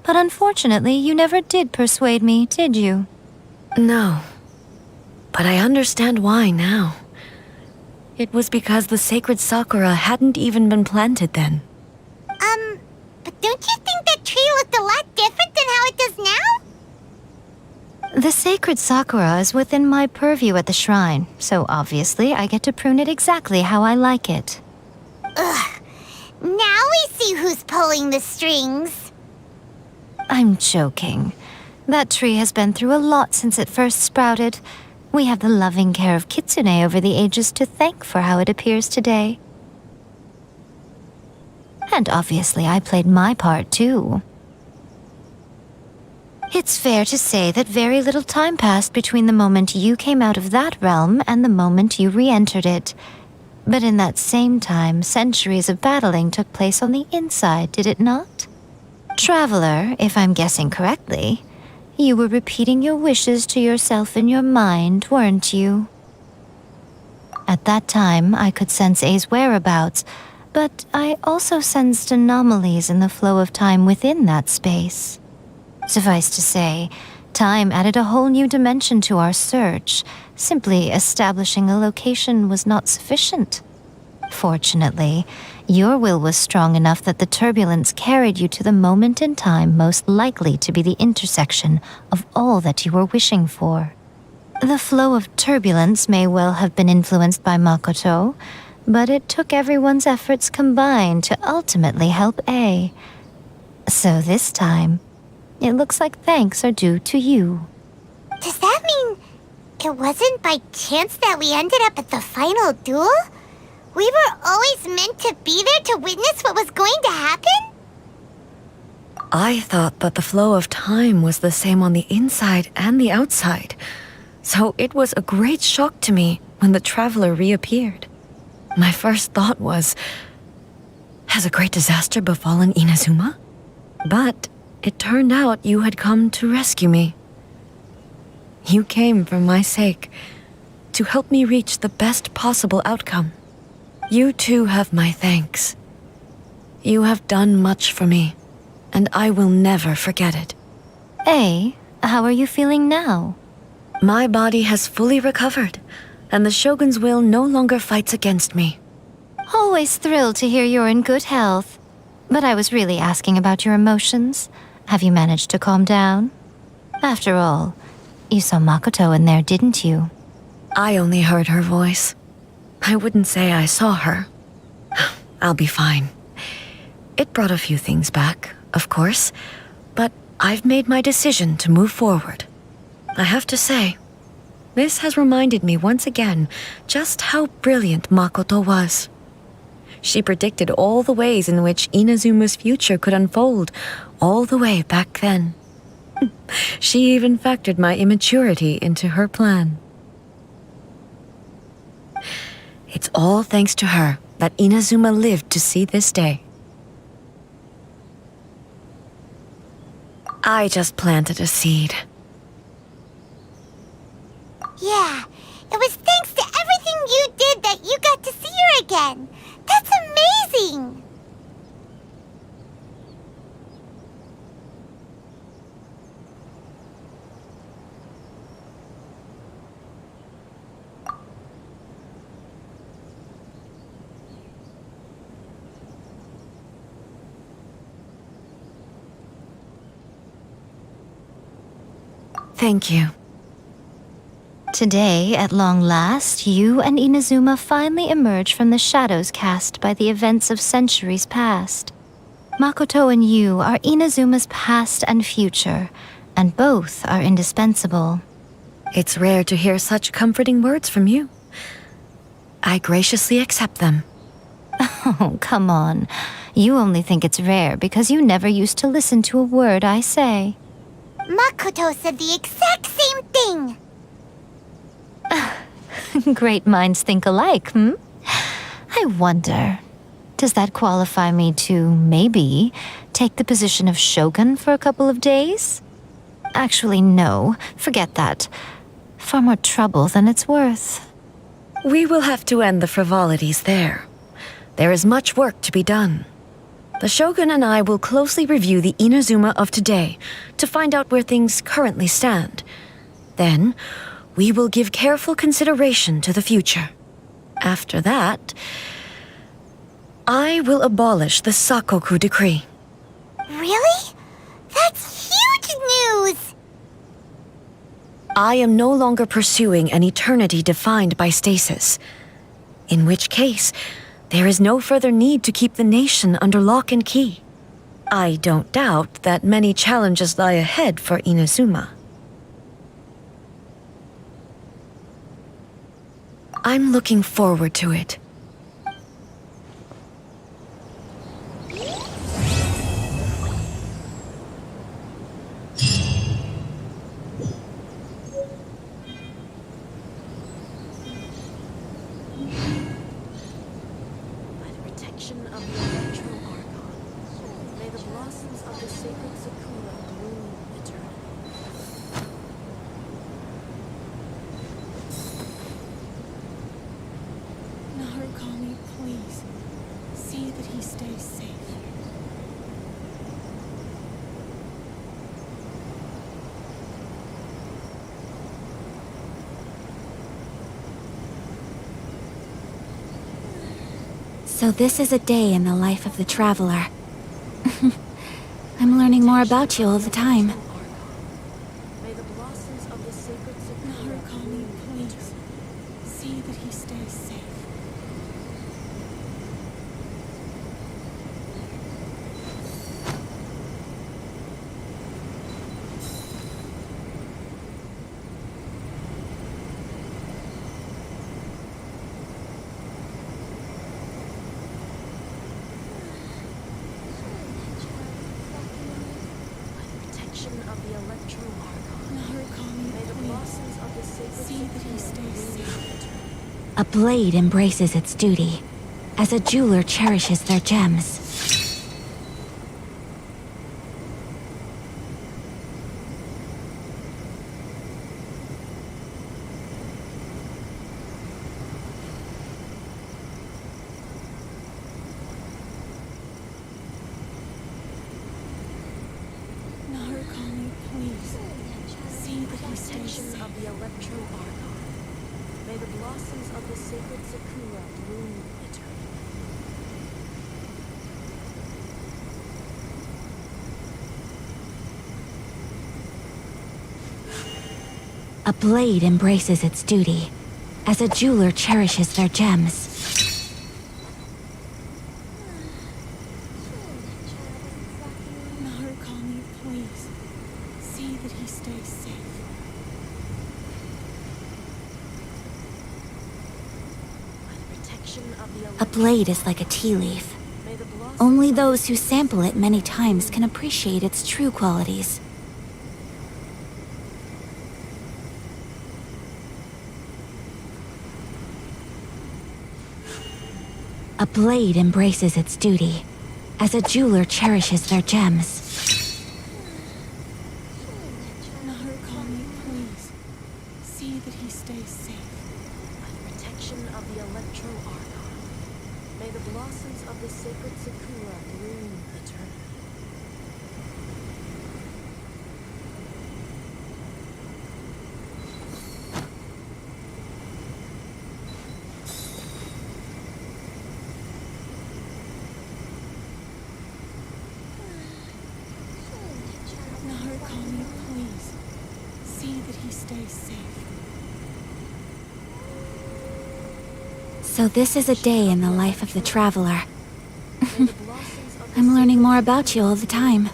but unfortunately, you never did persuade me, did you? No. But I understand why now. It was because the sacred Sakura hadn't even been planted then. But don't you think that tree looked a lot different than how it does now? The sacred Sakura is within my purview at the shrine, so obviously I get to prune it exactly how I like it. Ugh. Now we see who's pulling the strings. I'm joking. That tree has been through a lot since it first sprouted. We have the loving care of Kitsune over the ages to thank for how it appears today. And obviously I played my part too. It's fair to say that very little time passed between the moment you came out of that realm and the moment you re-entered it. But in that same time, centuries of battling took place on the inside, did it not? Traveler, if I'm guessing correctly, you were repeating your wishes to yourself in your mind, weren't you? At that time, I could sense A's whereabouts, but I also sensed anomalies in the flow of time within that space. Suffice to say, time added a whole new dimension to our search. Simply establishing a location was not sufficient. Fortunately, your will was strong enough that the turbulence carried you to the moment in time most likely to be the intersection of all that you were wishing for. The flow of turbulence may well have been influenced by Makoto, but it took everyone's efforts combined to ultimately help A. So this time, it looks like thanks are due to you. Does that mean it wasn't by chance that we ended up at the final duel? We were always meant to be there to witness what was going to happen? I thought that the flow of time was the same on the inside and the outside, so it was a great shock to me when the traveler reappeared. My first thought was, has a great disaster befallen Inazuma? But it turned out you had come to rescue me. You came for my sake, to help me reach the best possible outcome. You too have my thanks. You have done much for me, and I will never forget it. A, how are you feeling now? My body has fully recovered, and the Shogun's will no longer fights against me. Always thrilled to hear you're in good health. But I was really asking about your emotions. Have you managed to calm down? After all, you saw Makoto in there, didn't you? I only heard her voice. I wouldn't say I saw her. I'll be fine. It brought a few things back, of course, but I've made my decision to move forward. I have to say, this has reminded me once again just how brilliant Makoto was. She predicted all the ways in which Inazuma's future could unfold, all the way back then. She even factored my immaturity into her plan. It's all thanks to her that Inazuma lived to see this day. I just planted a seed. Yeah, it was thanks to everything you did that you got to see her again. That's amazing! Thank you. Today, at long last, you and Inazuma finally emerge from the shadows cast by the events of centuries past. Makoto and you are Inazuma's past and future, and both are indispensable. It's rare to hear such comforting words from you. I graciously accept them. Oh, come on. You only think it's rare because you never used to listen to a word I say. Makoto said the exact same thing! Great minds think alike, hmm? I wonder, does that qualify me to, maybe, take the position of Shogun for a couple of days? Actually, no. Forget that. Far more trouble than it's worth. We will have to end the frivolities there. There is much work to be done. The Shogun and I will closely review the Inazuma of today to find out where things currently stand. Then, we will give careful consideration to the future. After that, I will abolish the Sakoku decree. Really? That's huge news! I am no longer pursuing an eternity defined by stasis. In which case, there is no further need to keep the nation under lock and key. I don't doubt that many challenges lie ahead for Inazuma. I'm looking forward to it. By the protection of the Electro Archon, may the blossoms of the sacred Sakura bloom eternally. Narukami, please. See that he stays safe. So this is a day in the life of the traveler. I'm learning more about you all the time. May the blossoms of the sacred Sakura Narukami, please. See that he stays safe. by the protection of the Electro Archon. Narukami, May the blossoms of the sacred see that he Sakura stays bloom safe. eternally. A blade embraces its duty, as a jeweler cherishes their gems. Narukami, please. See that he stays Protection safe. of the Electro Archon. May the blossoms of the sacred Sakura bloom eternally. A blade embraces its duty, as a jeweler cherishes their gems. Narukami, please. See that he stays safe. By the protection of the A Electro blade is like a tea leaf. May the blossoms Only those who sample it many times can appreciate its true qualities. A blade embraces its duty, as a jeweler cherishes their gems. Narukami, please. See that he stays safe. by the protection of the Electro Archon. May the blossoms of the sacred Sakura bloom eternally. Narukami, please. See stay safe. So this is a day in the life of the traveler. I'm learning more about you all the time.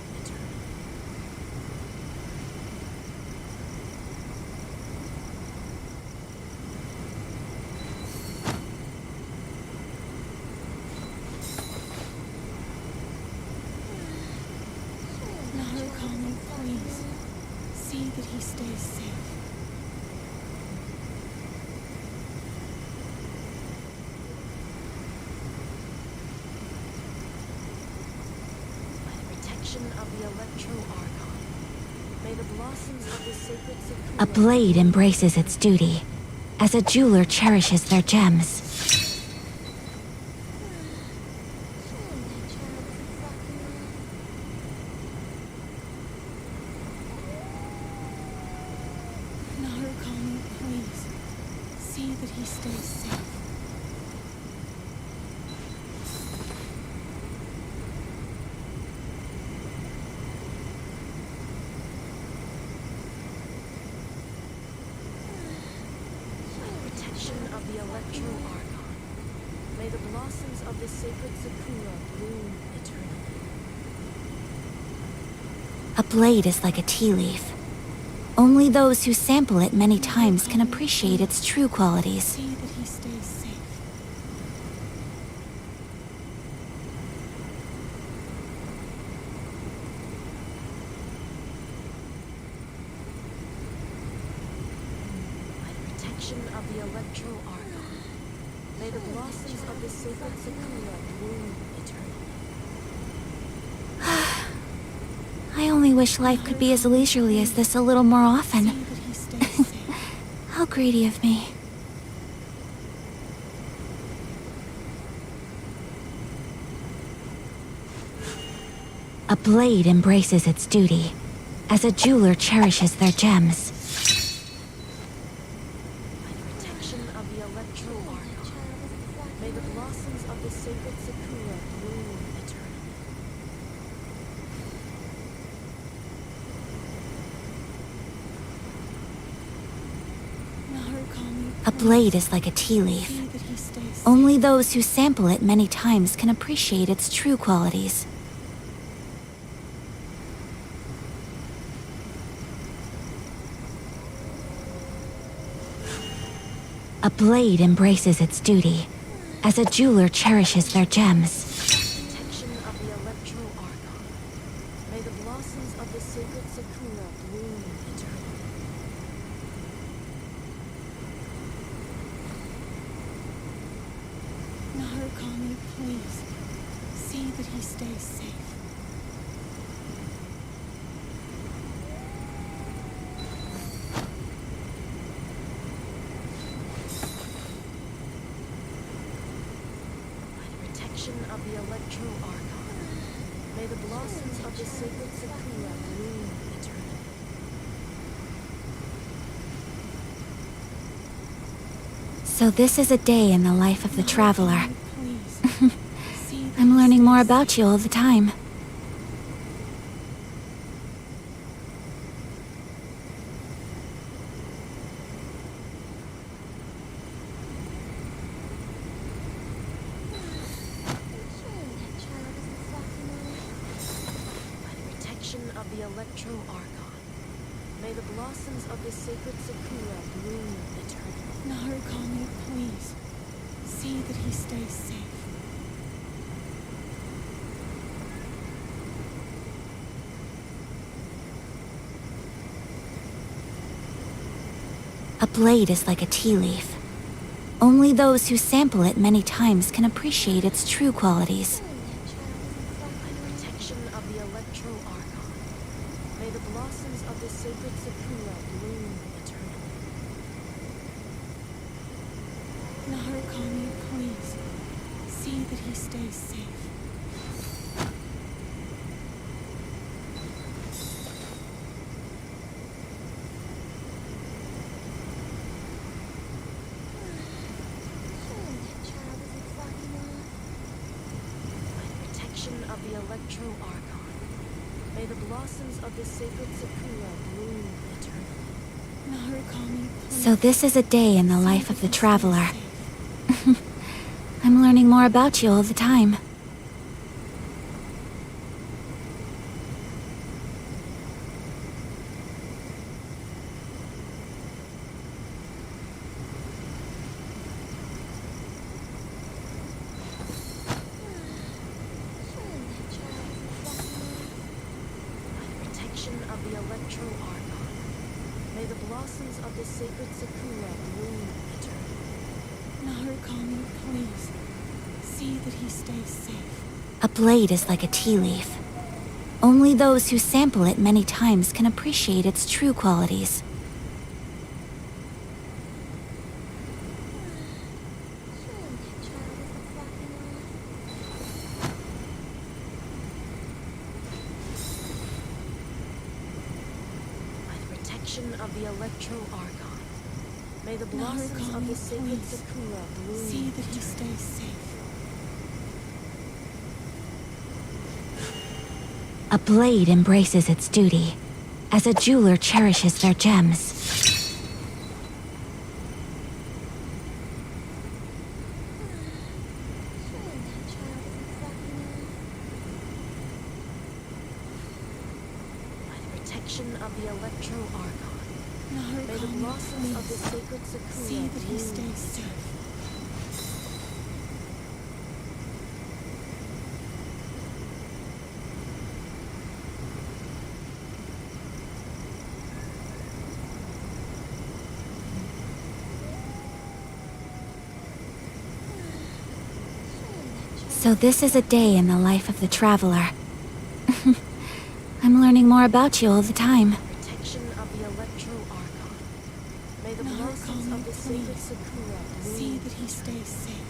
Narukami, please. See that he stays safe. Of the Electro Archon. May the blossoms of the sacred Sakura A blade embraces its duty, as a jeweler cherishes their gems. Narukami, please. See that he stays safe. of the Electro Archon. May the blossoms of the sacred Sakura bloom eternally. A blade is like a tea leaf. Only those who sample it many times can appreciate its true qualities. See that he stays safe. By the protection of the Electro Archon, may the blossoms of the sacred Sakura bloom eternally. I only wish life could be as leisurely as this a little more often. See that he stays safe. How greedy of me. A blade embraces its duty, as a jeweler cherishes their gems. By the protection of the Electro Archon, may the blossoms of the sacred Sakura bloom eternally. Narukami, A blade is like a tea leaf. see that he stays safe. Only those who sample it many times can appreciate its true qualities. A blade embraces its duty, as a jeweler cherishes their gems. Protection of the Electro Archon, may the blossoms of the sacred Sakura bloom eternally. Narukami, please. See that he stays safe. By the protection of the Electro Archon, may the blossoms of the sacred Sakura bloom eternally. So this is a day in the life of the traveler. Please. See that I'm he learning more stays about you all the time. By the protection of the Electro Archon, may the blossoms of the sacred Sakura bloom eternally. Narukami, please. See that he stays safe. A blade is like a tea leaf. Only those who sample it many times can appreciate its true qualities. By the protection of the Electro Archon, may the blossoms of the sacred Sakura bloom eternally. Narukami, please. See that he stays safe. By the protection of the Electro Archon, may the blossoms of the sacred Sakura bloom eternally. So this is a day in the life of the traveler. I'm learning more about you all the time. Of the Electro Archon. May the blossoms of the sacred Sakura bloom eternally. Narukami, please. See that he stays safe. A blade is like a tea leaf. Only those who sample it many times can appreciate its true qualities. Of the Electro Archon. May the blossoms of the sacred Sakura bloom. See that he stays safe. A blade embraces its duty, as a jeweler cherishes their gems. Of the Electro Archon. May the blossoms of the sacred Sakura see that he stays bloom safe. So this is a day in the life of the traveler. I'm learning more about you all the time. Protection of the Electro Archon. May the blossoms of the sacred Sakura bloom. See that he stays safe.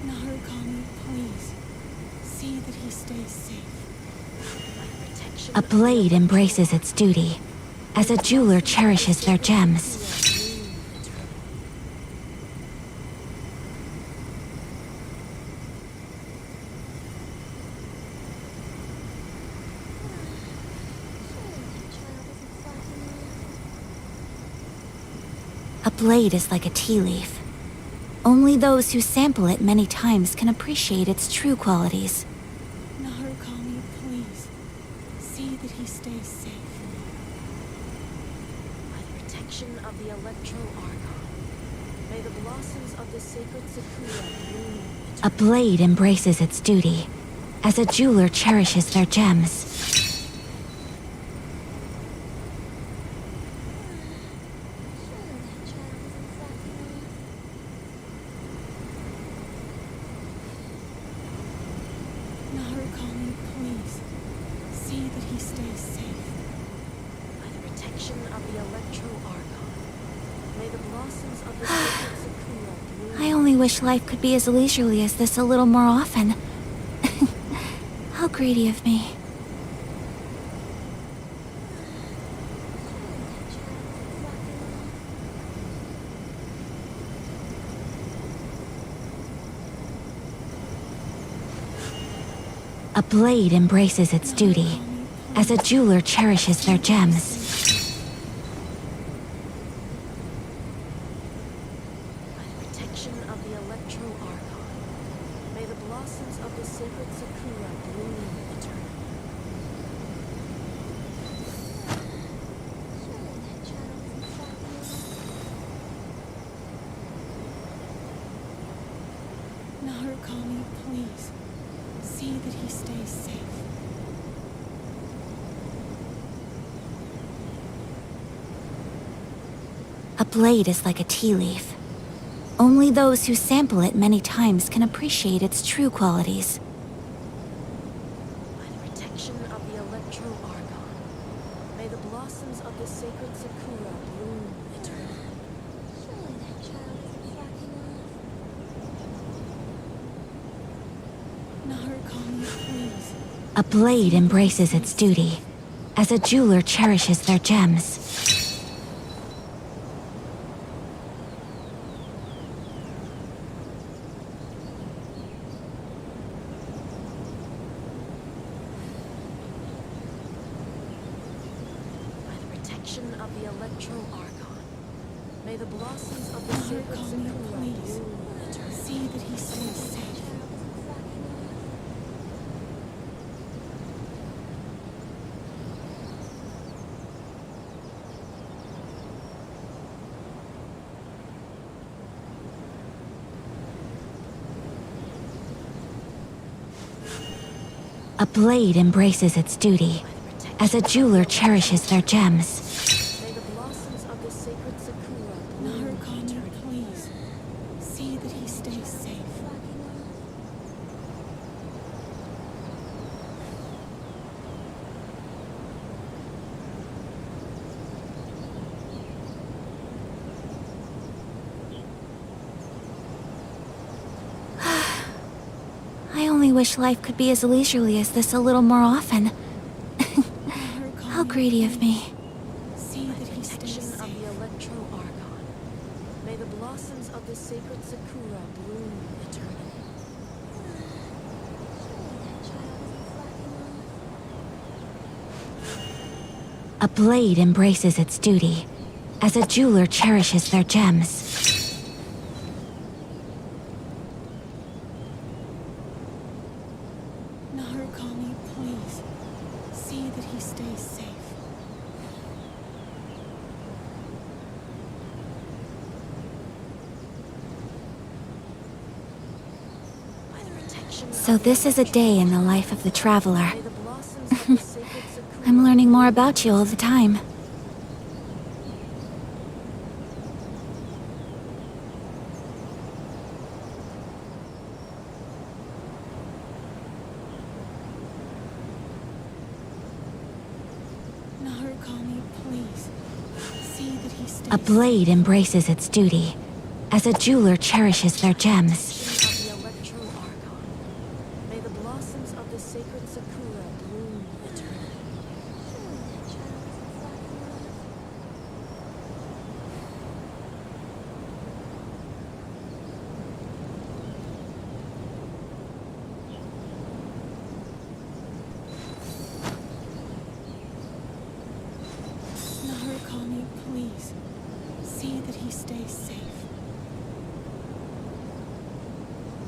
Narukami, please. See that he stays safe. A blade embraces its duty, as a jeweler cherishes their gems. A blade is like a tea leaf. Only those who sample it many times can appreciate its true qualities. Narukami, please. See that he stays safe. By the protection of the Electro Archon, may the blossoms of the sacred Sakura bloom. A blade embraces its duty, as a jeweler cherishes their gems. Narukami, please. See that he stays safe. By the protection of the Electro Archon, may the blossoms of the sacred Sakura bloom. I only wish life could be as leisurely as this a little more often. How greedy of me. A blade embraces its duty, as a jeweler cherishes their gems. By the protection of the Electro Archon, may the blossoms of the sacred Sakura bloom eternally. Narukami, please. See that he stays safe. A blade is like a tea leaf. Only those who sample it many times can appreciate its true qualities. By the protection of the Electro Archon, may the blossoms of the sacred Sakura bloom eternally. Surely that child isn't fucking off. Narukami, please. A blade embraces its duty, as a jeweler cherishes their gems. By the protection of the Electro Archon, may the blossoms of the sacred Sakura bloom eternally. See that he stays safe. A blade embraces its duty, as a jeweler cherishes their gems. May the blossoms of the sacred Sakura bloom eternally. Please, see that he stays safe. I only wish life could be as leisurely as this a little more often. How greedy of me. See that he stays safe. Of the Electro Archon, may the blossoms of the sacred Sakura bloom eternally. A blade embraces its duty, as a jeweler cherishes their gems. Narukami, please, see that he stays safe. By the protection So this is a day in the life of the traveler. may the blossoms of the sacred Sakura I'm learning more about you all the time. Narukami, please, see that he stays A blade embraces its duty, as a jeweler cherishes their gems. safe. Of the Electro Archon, may the blossoms of the sacred Sakura bloom eternally. Narukami, please, see that he stays safe.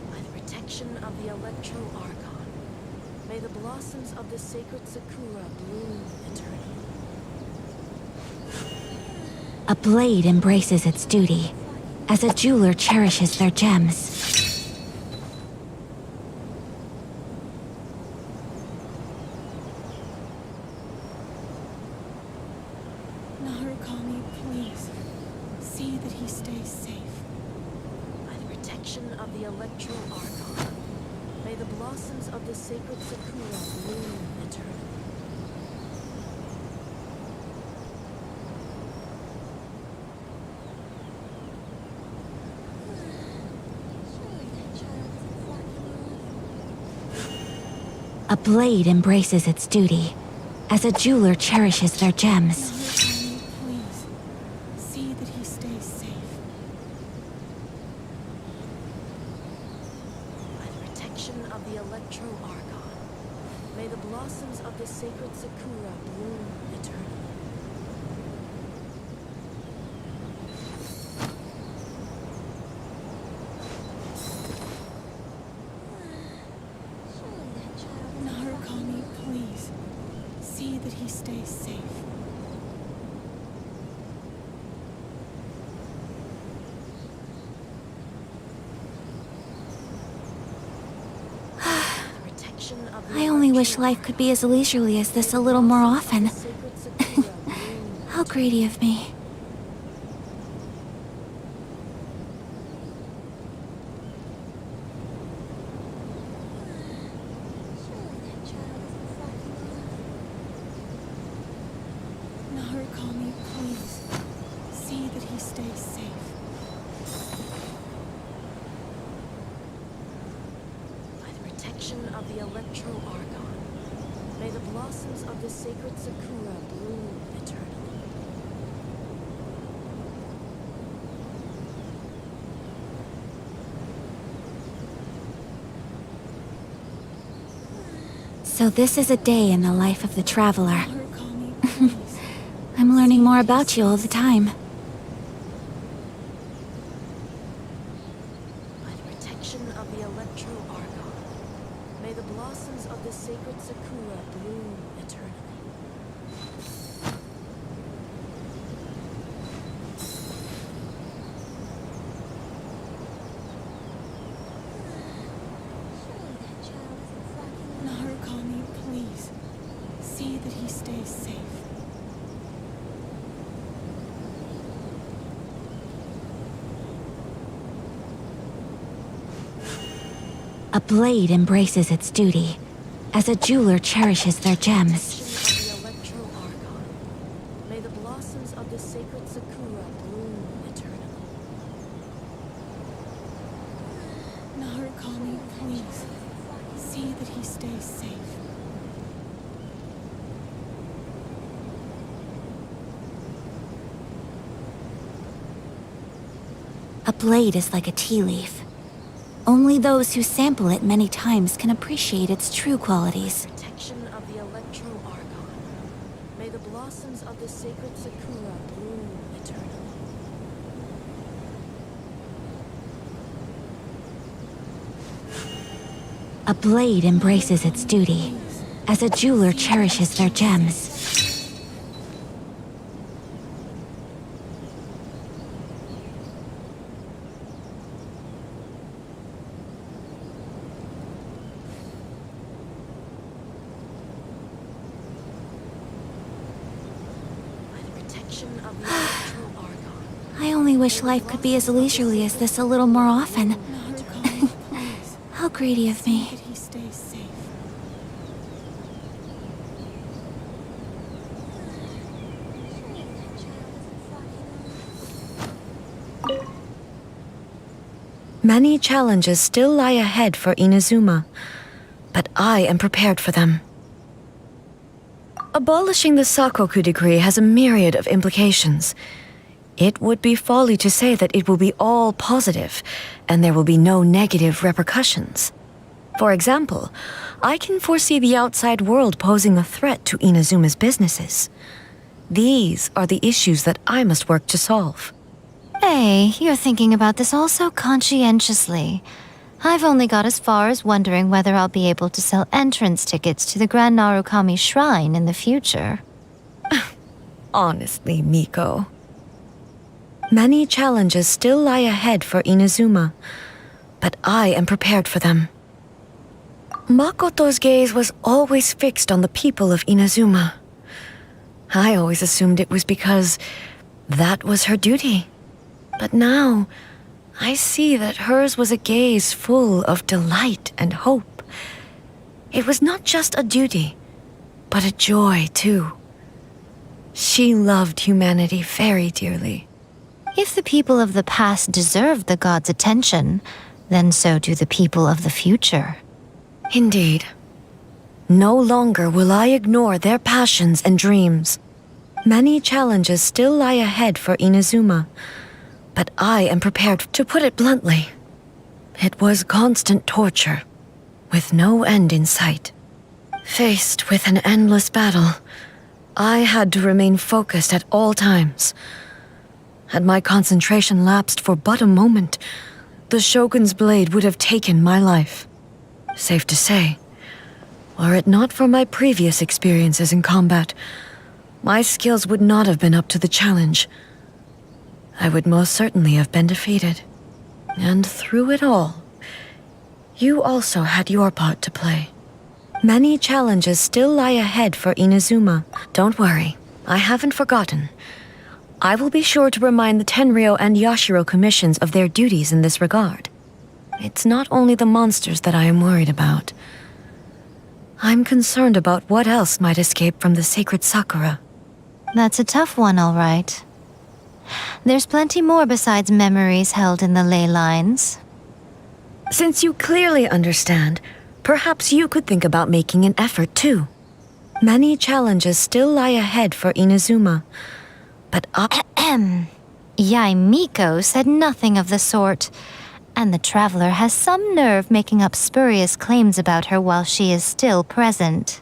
By the protection of the Electro Archon, may the blossoms of the sacred Sakura bloom eternally. A blade embraces its duty, as a jeweler cherishes their gems. Narukami, please, see that he stays safe. By the protection of the Electro Archon, may the blossoms of the sacred Sakura bloom eternally. A blade embraces its duty, as a jeweler cherishes their gems. Narukami, please, see that he stays safe. By the protection of the Electro Archon, may the blossoms of the sacred Sakura bloom eternally. Narukami, please, see that he stays safe. The protection of the I only wish Electro life could be as leisurely as this a little more often. sacred Sakura bloom How greedy of me. Narukami, please, see that he stays safe. By the protection of the Electro Archon, the blossoms of the sacred Sakura bloom eternally. So this is a day in the life of the traveler. I'm learning more about you all the time. By the protection of the Electro Argon, may the blossoms of the sacred Sakura bloom eternally. Narukami, please. See that he stays safe. A blade embraces its duty, as a jeweler cherishes their gems. Of the Electro Argon, may the blossoms of the sacred Sakura bloom eternally. Narukami, please. See that he stays safe. A blade is like a tea leaf. Only those who sample it many times can appreciate its true qualities. Protection of the Electro Argon, may the blossoms of the sacred Sakura bloom eternally. A blade embraces its duty, as a jeweler cherishes their gems. I only wish life could be as leisurely as this a little more often. How greedy of me. He stays safe. Many challenges still lie ahead for Inazuma, but I am prepared for them. Abolishing the Sakoku decree has a myriad of implications. It would be folly to say that it will be all positive, and there will be no negative repercussions. For example, I can foresee the outside world posing a threat to Inazuma's businesses. These are the issues that I must work to solve. Hey, you're thinking about this all so conscientiously. I've only got as far as wondering whether I'll be able to sell entrance tickets to the Grand Narukami Shrine in the future. Honestly, Miko. Many challenges still lie ahead for Inazuma, but I am prepared for them. Makoto's gaze was always fixed on the people of Inazuma. I always assumed it was because that was her duty. But now, I see that hers was a gaze full of delight and hope. It was not just a duty, but a joy, too. She loved humanity very dearly. If the people of the past deserve the god's attention, then so do the people of the future. Indeed. No longer will I ignore their passions and dreams. Many challenges still lie ahead for Inazuma, but I am prepared. To put it bluntly, it was constant torture, with no end in sight. Faced with an endless battle, I had to remain focused at all times. Had my concentration lapsed for but a moment, the Shogun's blade would have taken my life. Safe to say, were it not for my previous experiences in combat, my skills would not have been up to the challenge. I would most certainly have been defeated. And through it all, you also had your part to play. Many challenges still lie ahead for Inazuma. Don't worry, I haven't forgotten. I will be sure to remind the Tenryo and Yashiro commissions of their duties in this regard. It's not only the monsters that I am worried about. I'm concerned about what else might escape from the sacred Sakura. That's a tough one, all right. There's plenty more besides memories held in the ley lines. Since you clearly understand, perhaps you could think about making an effort too. Many challenges still lie ahead for Inazuma, but Yae Miko said nothing of the sort, and the traveler has some nerve making up spurious claims about her while she is still present.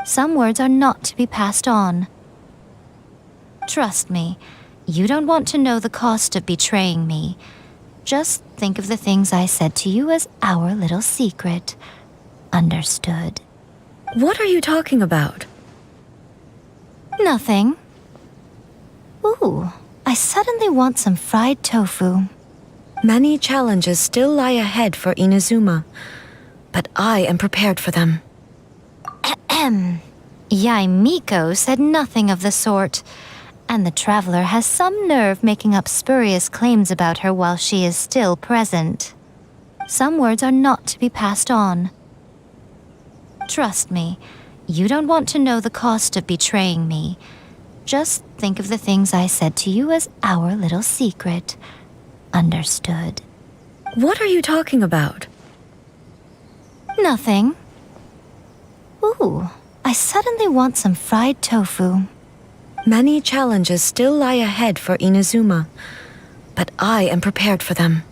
Some words are not to be passed on. Trust me, you don't want to know the cost of betraying me. Just think of the things I said to you as our little secret. Understood? What are you talking about? Nothing. Ooh, I suddenly want some fried tofu. Many challenges still lie ahead for Inazuma, but I am prepared for them. Yae Miko said nothing of the sort, and the traveler has some nerve making up spurious claims about her while she is still present. Some words are not to be passed on. Trust me, you don't want to know the cost of betraying me. Just think of the things I said to you as our little secret. Understood? What are you talking about? Nothing. Ooh, I suddenly want some fried tofu. Many challenges still lie ahead for Inazuma, but I am prepared for them.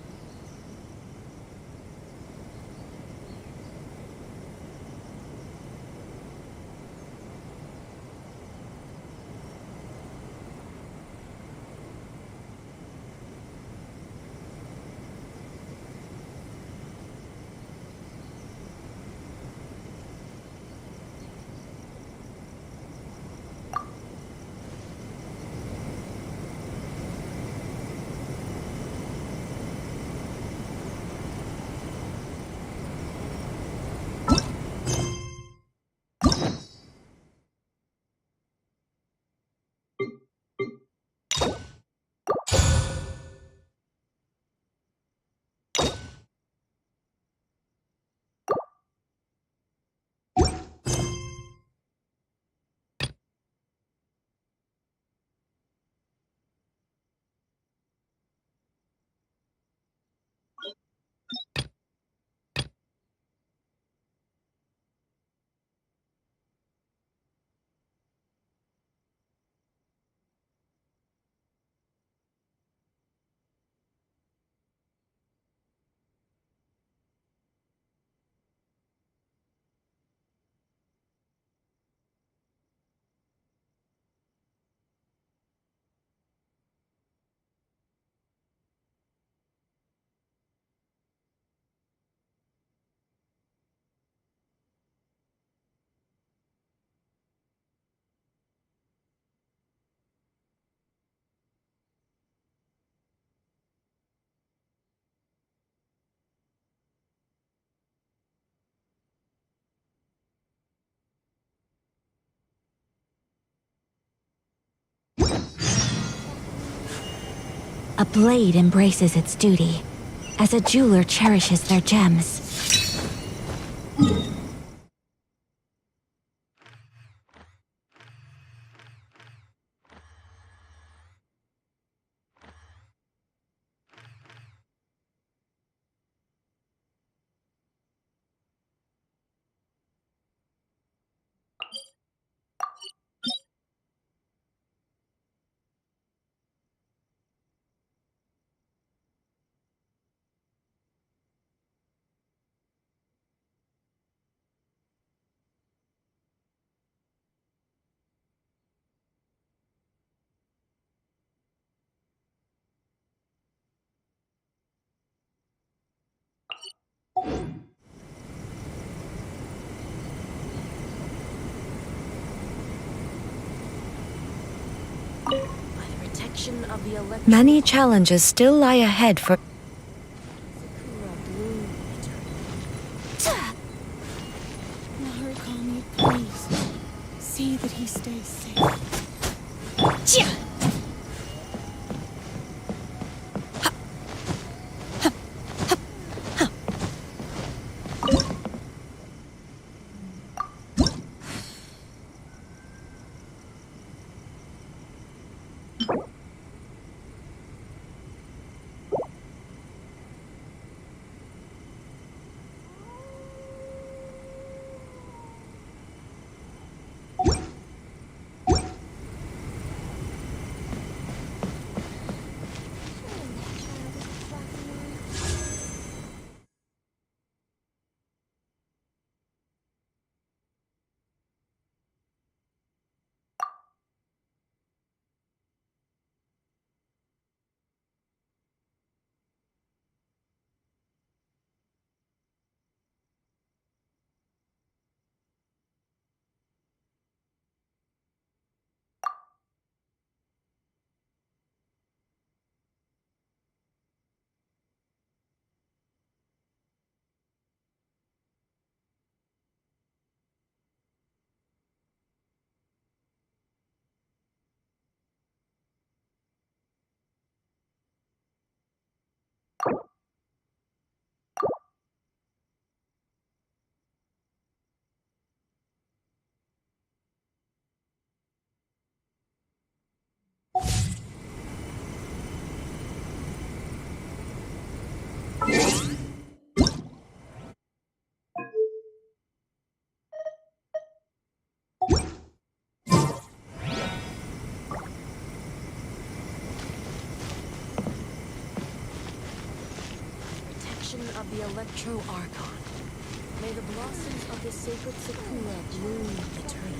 A blade embraces its duty, as a jeweler cherishes their gems. Many challenges still lie ahead for... Narukami, please. See that he stays safe. protection of the Electro Archon. May the blossoms of the sacred Sakura bloom eternally.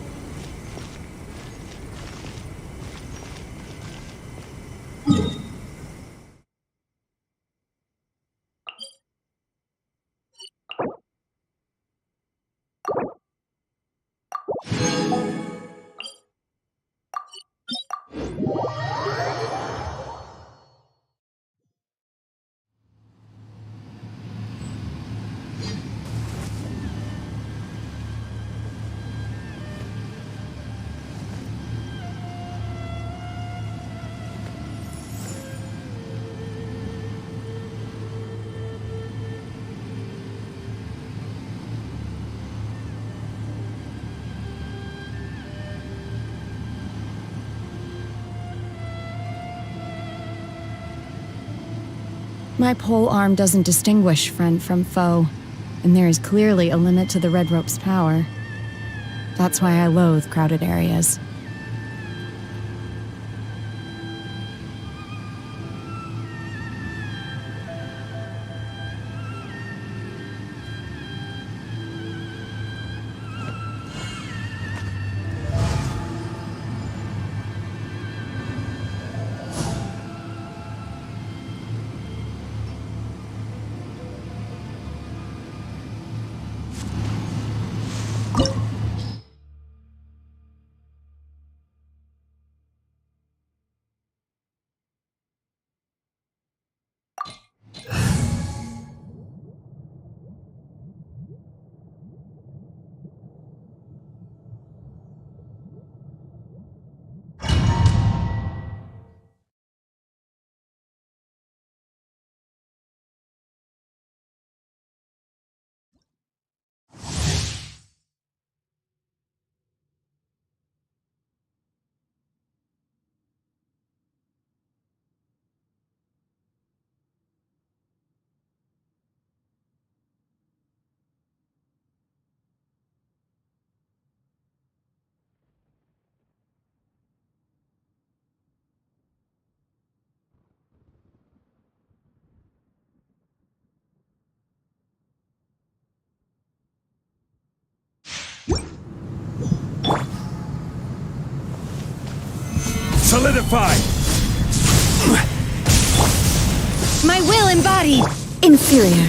My pole arm doesn't distinguish friend from foe, and there is clearly a limit to the Red Rope's power. That's why I loathe crowded areas. Solidify! My will embodied! Inferior.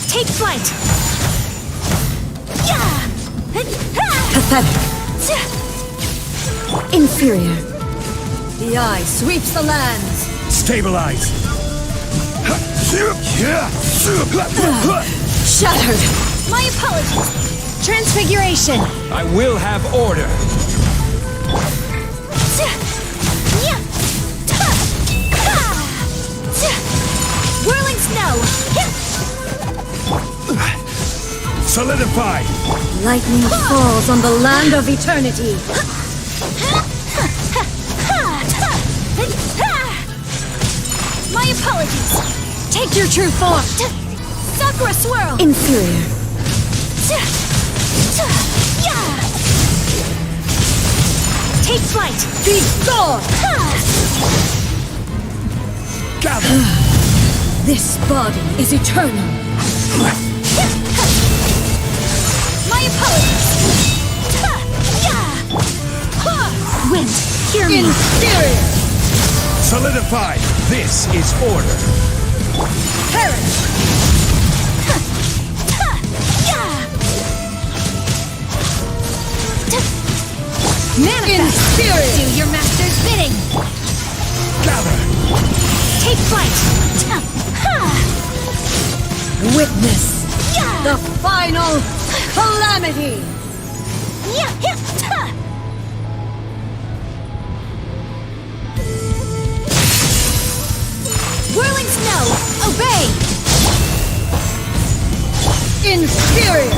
Take flight! Pathetic. Inferior. The eye sweeps the lands. Stabilize! Shattered. My apologies. Transfiguration. I will have order. Whirling snow. Solidify! Lightning falls on the land of eternity. My apologies. Take your true form. Sakura swirl. Inferior. Take flight. Be gone. Gather. This body is eternal. My apologies. Wind, hear me. Inferior. Solidify. This is order. Perish. Manifest. Inferior. Do your master's bidding. Gather. Take flight. Witness the final calamity. Whirling snow, obey. Inferior.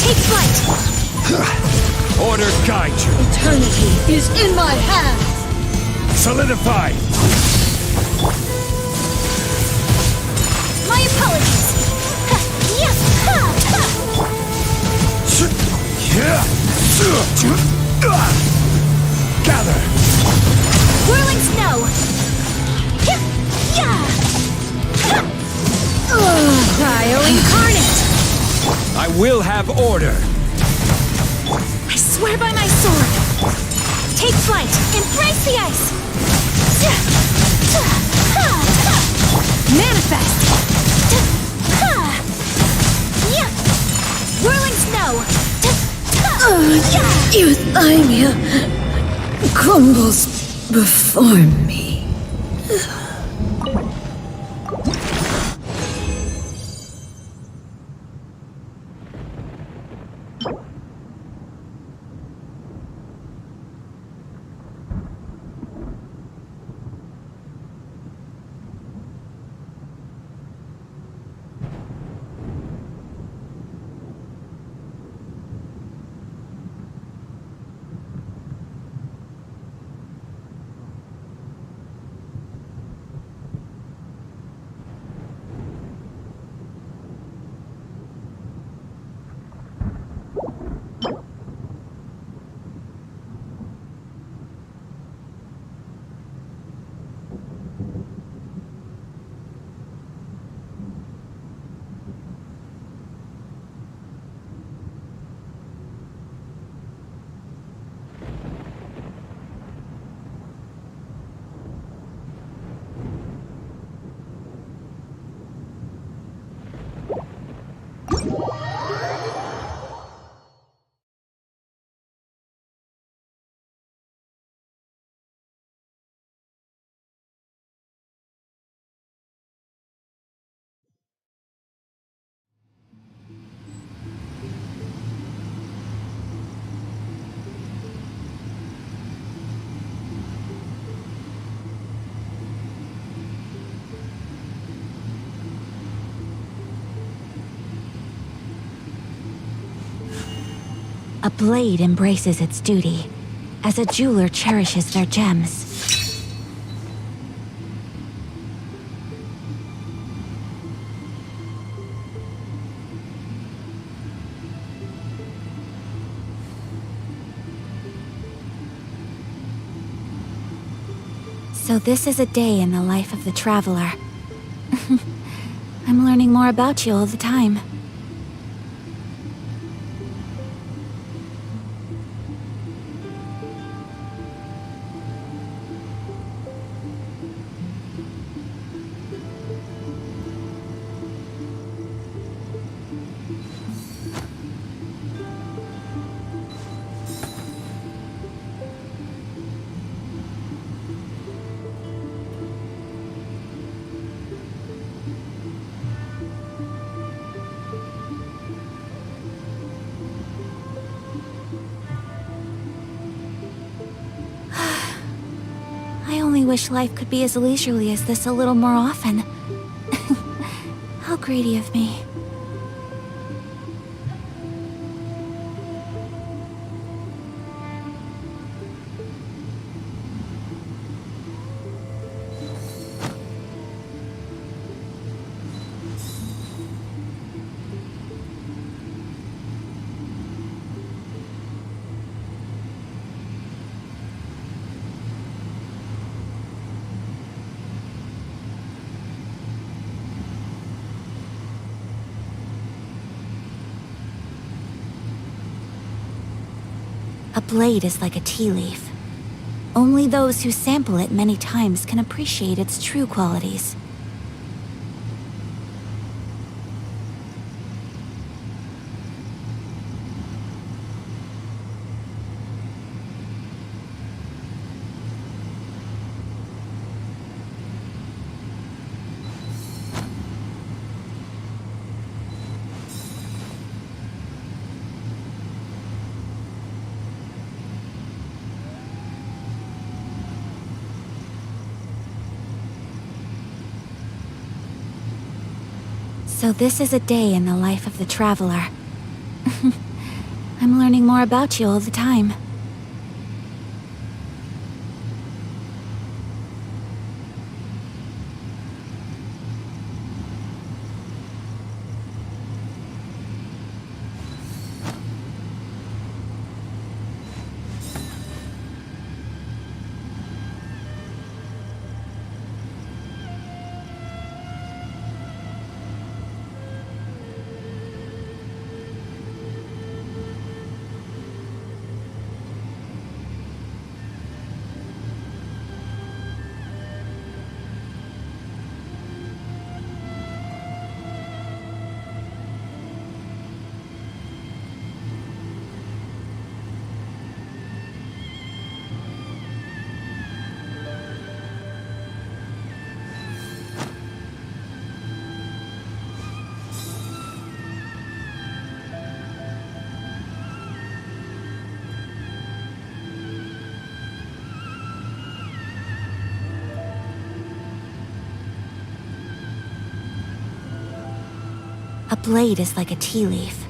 Take flight. Order guide you. Eternity is in my hands. Solidify. My apologies. To I will have order. I swear by my sword! Take flight! Embrace the ice! Manifest! Whirling snow! Euthymia crumbles before me. A blade embraces its duty, as a jeweler cherishes their gems. So this is a day in the life of the traveler. I'm learning more about you all the time. I only wish life could be as leisurely as this a little more often. How greedy of me. A blade is like a tea leaf. Only those who sample it many times can appreciate its true qualities. So this is a day in the life of the traveler. I'm learning more about you all the time. A blade is like a tea leaf.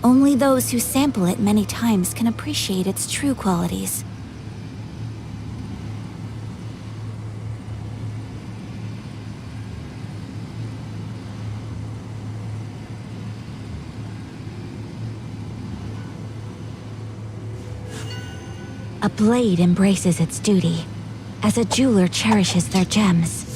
Only those who sample it many times can appreciate its true qualities. A blade embraces its duty, as a jeweler cherishes their gems.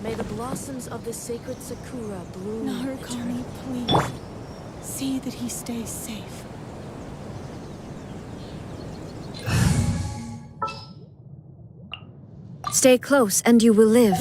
May the blossoms of the sacred Sakura bloom Narukami, please. See that he stays safe. Stay close and you will live.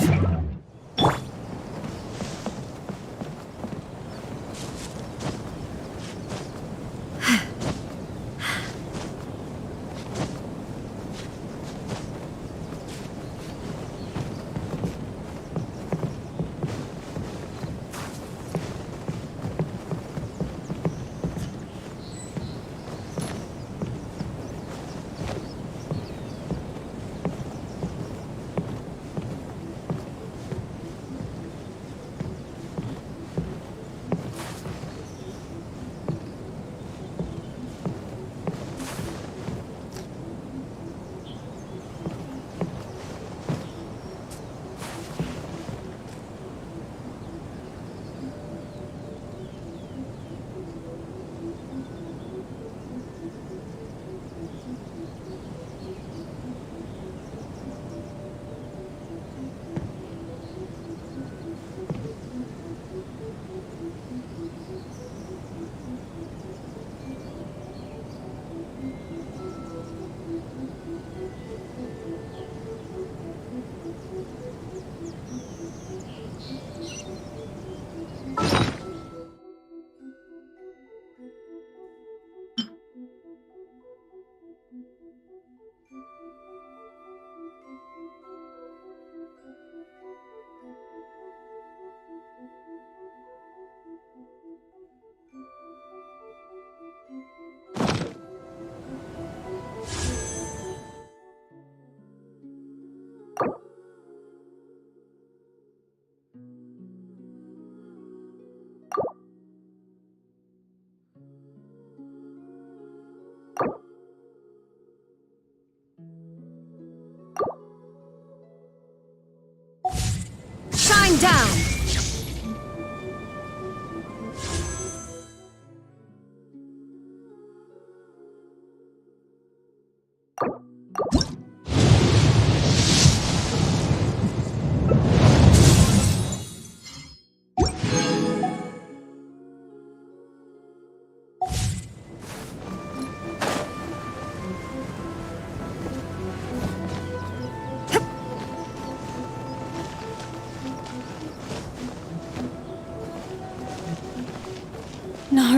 Shine down!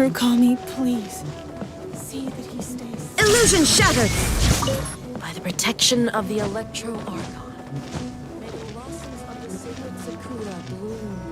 her, Kami, please. See that he stays. Illusion shattered! By the protection of the Electro Archon, may the blossoms of the sacred Sakura bloom